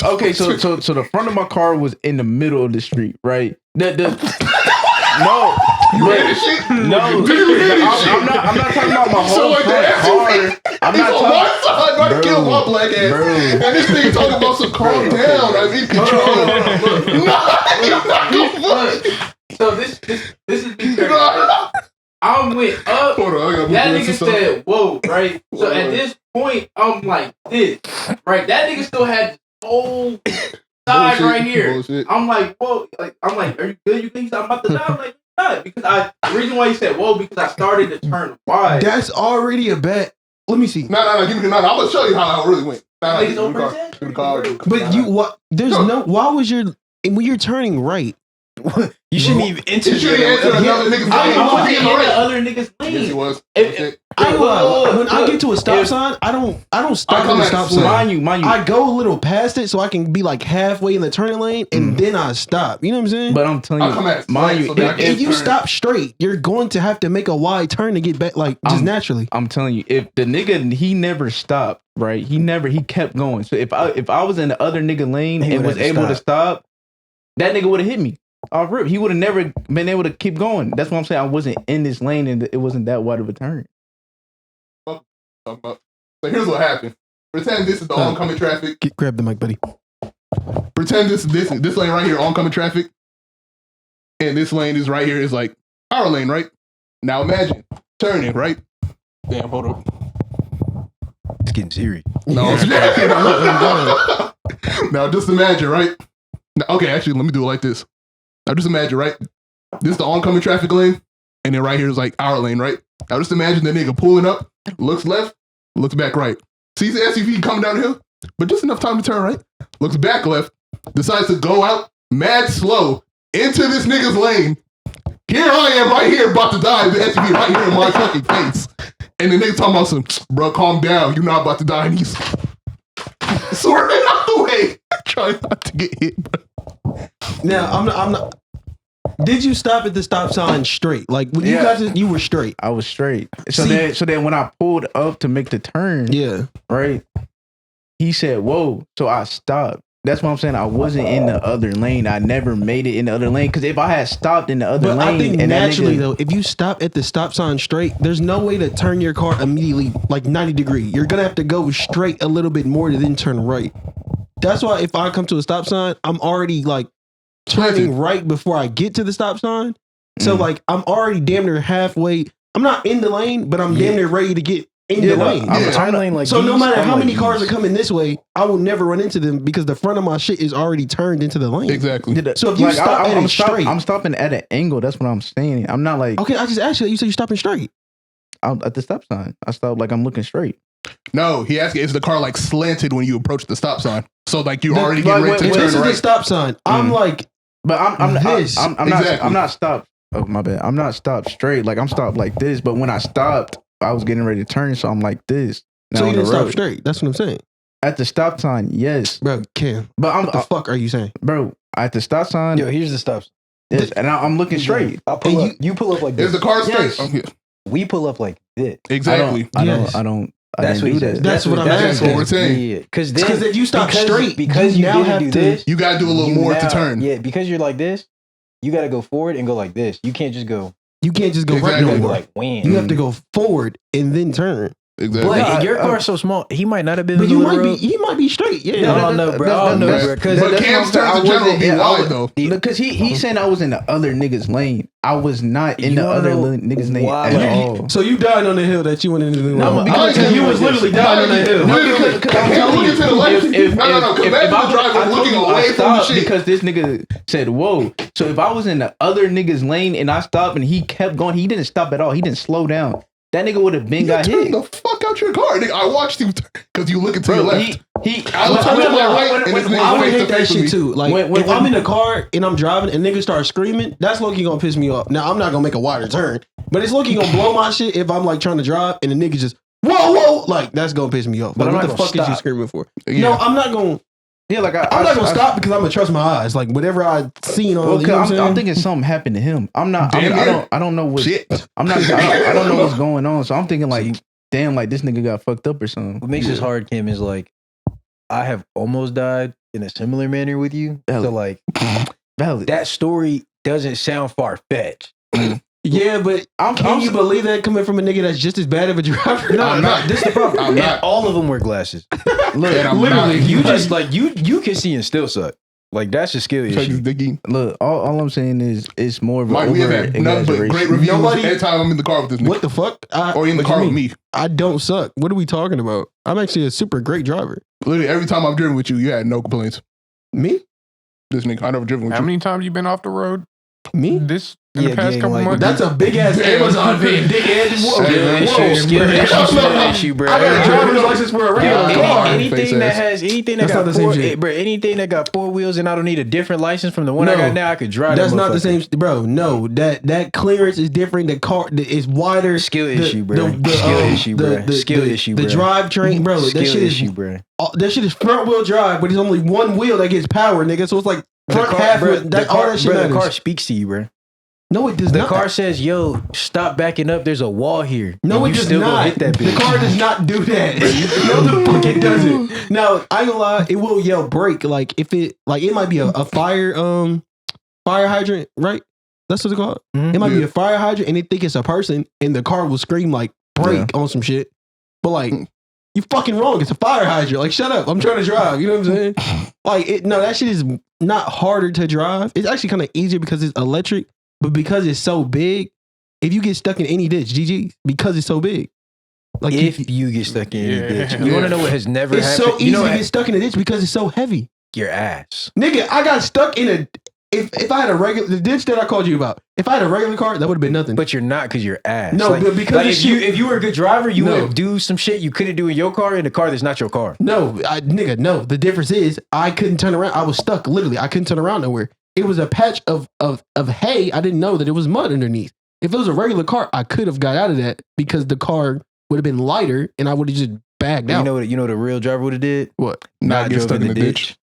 No. Okay, so the front of my car was in the middle of the street, right? No, You hear this shit? no. Do you hear this shit? I'm not talking about my So whole like front car. I'm He's not on talking. my side, about to Bro. kill my black ass. Bro. And this nigga talking about some calm down. I need control. So this is me. I went up. Hold on, I gotta That move nigga this said, "Whoa!" Right. So at this point, I'm like this. Right. That nigga still had the whole side right here. Bullshit. I'm like, whoa. Like, I'm like, are you good? You think I'm about to die? I'm like, not because the reason why he said whoa because I started to turn wide. That's already a bet. Let me see. No, give me the I'm gonna show you how it really went. Niggas Give over me his the car. But you what? There's no. Why was your when you're turning right? You shouldn't even enter. You shouldn't enter another nigga's lane. I You should was be in in the the right. other nigga's Yes, he lane. was. I ain't gonna lie. When I Look, get to a stop if- sign, I don't stop I at come the at stop slow. sign. Mind you. I go a little past it so I can be like halfway in the turning lane, and then I stop. You know what I'm saying? But I'm telling I'll come you, at mind you, so that I can if you turn. stop straight, you're going to have to make a wide turn to get back, like just naturally. I'm telling you, if the nigga he never stopped, right? He kept going. So if I was in the other nigga lane He and was would've able to stop, that nigga would have hit me. Off rip. He would have never been able to keep going. That's what I'm saying. I wasn't in this lane and it wasn't that wide of a turn. So here's what happened. Pretend this is the oncoming traffic. Grab the mic, buddy. Pretend this lane right here, oncoming traffic. And this lane is right here is like our lane, right? Now imagine turning, right? Damn, hold up. It's getting serious. No, now just imagine, right? Now, okay, actually, let me do it like this. Now just imagine, right? This is the oncoming traffic lane, and then right here is like our lane, right? Now just imagine the nigga pulling up, looks left, looks back right. Sees the SUV coming down the hill, but just enough time to turn right. Looks back left, decides to go out mad slow into this nigga's lane. Here I am right here about to die, the SUV right here in my fucking face. And the nigga talking about some, bro, calm down, you're not about to die. And he's swerving out the way, trying not to get hit, bro. Now I'm not. Did you stop at the stop sign straight? Like when you Yeah. got you were straight. I was straight. So See- then when I pulled up to make the turn, Yeah. right? He said, "Whoa!" So I stopped. That's what I'm saying. I wasn't in the other lane. I never made it in the other lane because if I had stopped in the other But lane, I think and that naturally nigga- though, if you stop at the stop sign straight, there's no way to turn your car immediately like 90 degree. You're gonna have to go straight a little bit more to then turn right. That's why if I come to a stop sign, I'm already like turning right before I get to the stop sign. So like I'm already damn near halfway. I'm not in the lane, but I'm damn near ready to get in the lane. I'm Yeah. turn lane like So no these, matter I'm how like many cars are these. coming this way, I will never run into them because the front of my shit is already turned into the lane. Exactly. So if you stop at it straight- I'm stopping at an angle. That's what I'm saying. I'm not like Okay, I just asked you. You said you're stopping straight. I'm at the stop sign. I stopped like I'm looking straight. No, he asked, is the car like slanted when you approach the stop sign? So like you're The- already getting ready to If turn this is the right. stop sign, I'm like, But I'm This. not stopped. Oh my bad. I'm not stopped straight. Like I'm stopped like this. But when I stopped, I was getting ready to turn, so I'm like this. Now so you on the didn't stop road. straight. That's what I'm saying. At the stop sign, yes. Bro, Cam, But I'm what the fuck are you saying? bro. At the stop sign, Yo, here's the stop. yes, and I'm looking straight. I'll pull And up. You pull up like Is this. the car straight? Yes. Okay. We pull up like this. Exactly. I Yes. didn't That's what do he that. said. That's what I'm That's asking. what we're saying. Yeah, because Because if you stop straight, because you you now didn't have do to- this, You gotta do a little you more now- to turn. Yeah, because you're like this, you got to go forward and go like this. You can't just go. You can't just go Exactly. right You no gotta go more. like wham. You have to go forward and then turn. Exactly. But No, your I- car's so small, he might not have been. But in the you middle might be, road. he might be straight. Yeah. I don't know, bro. I don't know, Right. bro. Because But Cam's turns in general be wide though. Because he's saying I was in the other nigga's lane. I was not in You the wanna other know nigga's lane why? at all. So you died on the hill that you went into the No, because you was literally dying on that hill. Literally. Because I'm Cam telling you, looking to the left. if No. Imagine the driver I told looking you I away from the stopped shit. because this nigga said whoa. So if I was in the other nigga's lane and I stopped and he kept going, he didn't stop at all. He didn't slow down. That nigga would have been You got turned hit. the fuck out your car, nigga. I watched him. because you looking to your left. I would hate that shit too. Like if I'm in a car and I'm driving and niggas start screaming, that's low-key gonna piss me off. Now I'm not gonna make a wider turn, but it's low-key gonna blow my shit if I'm like trying to drive and the niggas just whoa, like that's gonna piss me off. But what the fuck is you screaming for? Yeah. No, I'm not gonna. Yeah, like I'm not gonna stop because I'm gonna trust my eyes. Like whatever I seen on. Well, you know I'm thinking something happened to him. I don't know what. Shit. I don't know what's going on. So I'm thinking like, damn, like this nigga got fucked up or something. What makes this hard, Kim, is like I have almost died in a similar manner with you. Valid. So like, that story doesn't sound far fetched. Yeah, but can you believe that coming from a nigga that's just as bad of a driver? No, I'm not. This is the problem. And all of them wear glasses. Look, literally, you just like you can see and still suck. Like that's a skill issue. Look, all I'm saying is it's more of a we have had nothing but great reviews every time I'm in the car with this nigga. What the fuck? Or in the car with me. I don't suck. What are we talking about? I'm actually a super great driver. Literally, every time I've driven with you, you had no complaints. Me? This nigga, I never driven with you. How many times you been off the road? Me? This in the past couple months? That's a big ass Amazon van. Skill issue, bro. I got a driver's license for a regular car. Anything that got four wheels and I don't need a different license from the one I got now, I could drive. That's not the same, bro. No, that clearance is different. The car is wider. Skill issue, bro. Skill issue, bro. The drivetrain, bro. That shit is that shit is front wheel drive, but it's only one wheel that gets power, nigga. So it's like front half. All that shit. The car speaks to you, bro. No, it does not. The car says, "Yo, stop backing up. There's a wall here." No, it does not. Hit that bitch. The car does not do that. No, the fuck it doesn't. Now, I ain't gonna lie. It will yell brake. Like if it might be a fire hydrant, right? That's what it's called. Mm-hmm. It might be a fire hydrant, and they think it's a person, and the car will scream like brake on some shit. But like, you fucking wrong. It's a fire hydrant. Like, shut up. I'm trying to drive. You know what I'm saying? Like, that shit is not harder to drive. It's actually kind of easier because it's electric. But because it's so big, if you get stuck in any ditch, GG, because it's so big. Like if you get stuck in any ditch. You want to know what has never happened? It's so easy to get stuck in a ditch because it's so heavy. Your ass. Nigga, I got stuck in a... If I had the ditch that I called you about, if I had a regular car, that would have been nothing. But you're not because you're ass. No, like, because if you were a good driver, you would do some shit you couldn't do in your car in a car that's not your car. No, nigga, no. The difference is I couldn't turn around. I was stuck, literally. I couldn't turn around nowhere. It was a patch of hay. I didn't know that it was mud underneath. If it was a regular car, I could have got out of that because the car would have been lighter and I would have just bagged out. You know what a real driver would have did? What? Not get stuck in the ditch.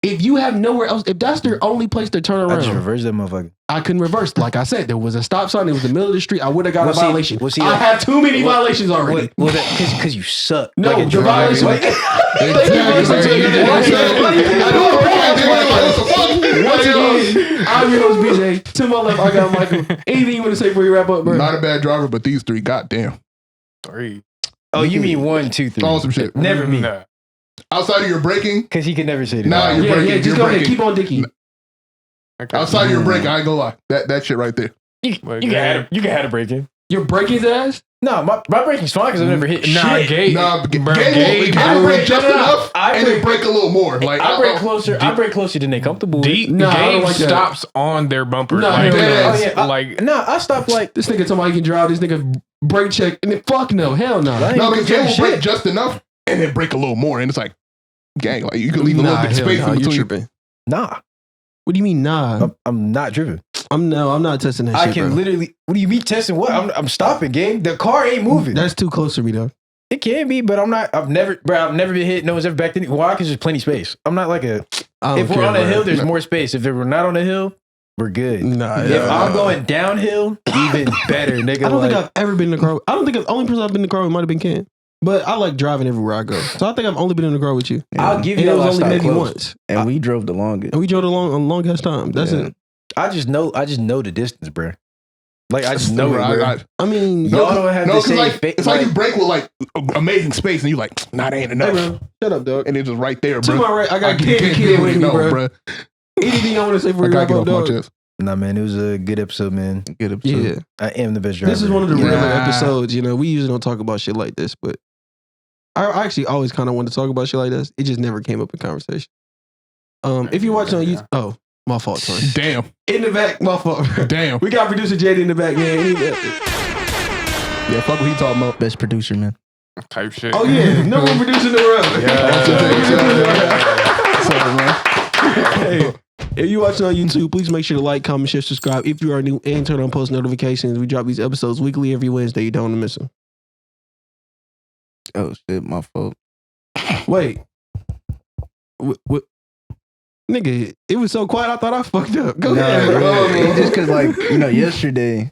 If you have nowhere else, if that's their only place to turn around, I just reversed that motherfucker. I couldn't reverse. Like I said, there was a stop sign. It was the middle of the street. I would have got a violation. I have too many violations already. Well, because you suck. No, like the violation. Once again, I'm your host, BJ. To my left, I got Michael. Anything you want to say before you wrap up, bro? Not a bad driver, but these three, goddamn. 3. Oh, you mean 1, 2, 3? Oh, some shit. Never me. Nah. Outside of your braking, because he could never say that. Nah, you're braking. Just go ahead, keep on dicky. Okay. Outside of your braking, I ain't gonna lie. That shit right there. You can have a braking. Your braking's ass? No, my braking's fine because I've never hit shit. Gabe brake just enough and then brake a little more. Like I brake closer. I brake closer than they comfortable. Gabe stops on their bumper. I stopped like this nigga. Somebody can drive. This nigga brake check and then fuck no, hell no. No, because Gabe will brake just enough and then brake a little more, and it's like, gang, like you can leave a little bit of space in between. Nah. What do you mean, nah? I'm not driven. I'm not testing that shit, I can bro. literally... What do you mean testing what? I'm stopping, gang. The car ain't moving. That's too close for me, though. It can be, but I'm not... I've never been hit. No one's ever backed in. Why? Because there's plenty of space. I'm not like a... If we're on a hill, there's more space. If we're not on a hill, we're good. If I'm going downhill, even better, nigga. I don't think I've ever been in a car... I don't think the only person I've been in the car with might have been Ken. But I like driving everywhere I go. So I think I've only been in the car with you. Yeah. I'll give you that. It was only maybe once. And we drove the longest. And we drove a longest time. That's it. I just know the distance, bro. Like I just know it, bro. I mean, y'all don't have the same like, it's like you break with like amazing space and you like, nah, that ain't enough. Hey, bro, shut up, dog. And it's just right there, bro. To my right, I got kid with me, bro. Anything I want to say before you wrap up, dog? Nah, man, it was a good episode, man. Good episode. Yeah. I am the best driver. This is one of the rare episodes, we usually don't talk about shit like this, but I actually always kind of wanted to talk about shit like this. It just never came up in conversation. If you're watching on YouTube, my fault, son. Damn. In the back, my fault. Damn. We got producer JD in the back, man. Yeah, fuck what he talking about. Best producer, man. Type shit. Oh yeah, no one producing the world. Hey, if you watching on YouTube, please make sure to like, comment, share, subscribe. If you are new, and turn on post notifications. We drop these episodes weekly every Wednesday. You don't want to miss them. Oh shit, my fault. Wait. What? Nigga, it was so quiet. I thought I fucked up. Go ahead, bro. It's just because, like, yesterday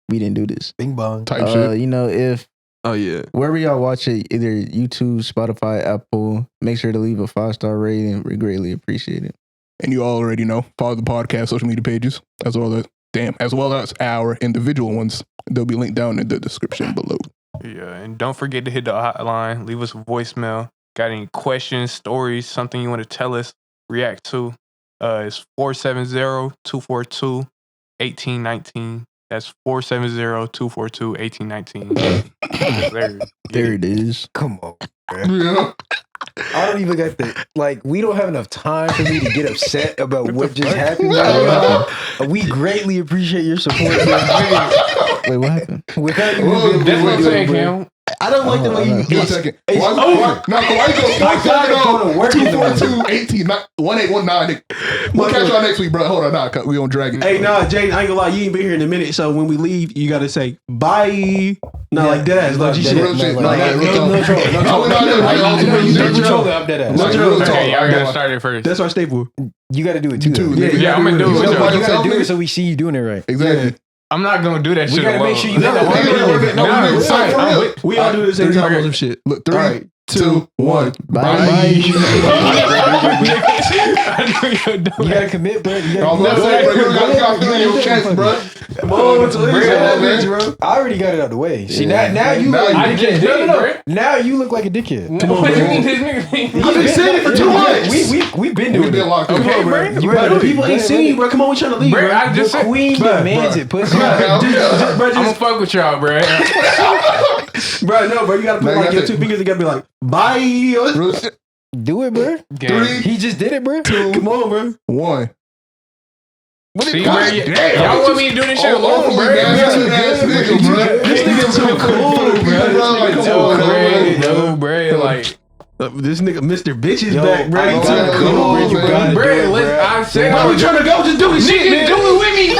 we didn't do this. Bing bong. Type shit. If Oh yeah. wherever y'all watch it, either YouTube, Spotify, Apple, make sure to leave a 5-star rating. We greatly appreciate it. And you already know, follow the podcast social media pages as well as our individual ones. They'll be linked down in the description below. Yeah, and don't forget to hit the hotline. Leave us a voicemail. Got any questions, stories, something you want to tell us, react to? It's 470-242-1819. That's 470-242-1819. There it is. Come on, bro. Yeah. I don't even got we don't have enough time for me to get upset about what just happened. We greatly appreciate your support. Wait, what happened? Without you, That's what I'm saying, Cam. I don't like the way you. Give me a second. It's Why over. you go? I gotta go to work in the morning. 242-1819. We'll catch y'all next week, bro. Hold on, we gonna drag it. Hey, nah, Jay, I ain't gonna lie, you ain't been here in a minute. So when we leave, you gotta say bye. No, like dead ass, like shit. Real shit. Like, No troll. I'm dead ass. Okay, y'all gotta start it first. That's our staple. You gotta do it too. though. Yeah, I'm gonna do it. You By gotta yourself, do it nigga? so we see you doing it right. Exactly. I'm not gonna do that We shit gotta alone. make sure you hit the hard We all do the same time on some shit. Look, 3, All right. 2, 1. Bye. You gotta commit, bro. You I'm gotta not saying, bro. You gotta feel in your chest, bro. Come on, bro. I already got it out the way. See, now you Now look you like a just dickhead. did it, No. bro. Now you look like a dickhead. Come on, I've been saying it for 2 months. We've been We've doing been it. locked up. Okay, bro. You Bro, better the people ain't seen you, bro. Come on, we trying to leave, Bro, bro. I just The said, queen demands it, pussy. Bro, I'm gonna fuck with y'all, bro. bro, no, bro. You gotta put Man, like that's your it. 2 fingers together, be like, bye. Real shit. Do it, bro. 3, He just did it, bro. 2, Come on, bro. 1. See, God bro, damn. y'all want me to do this shit alone, bro? Ass nigga, bro. This nigga too cool, bro. Like, This come nigga on, too No, bro, like, This nigga, Mr. Bitch is Yo, back, bro. I You gotta too go, cool, bro. bro. bro, listen, I said, Bro, we trying to go, just do this shit, nigga, man. do it with me,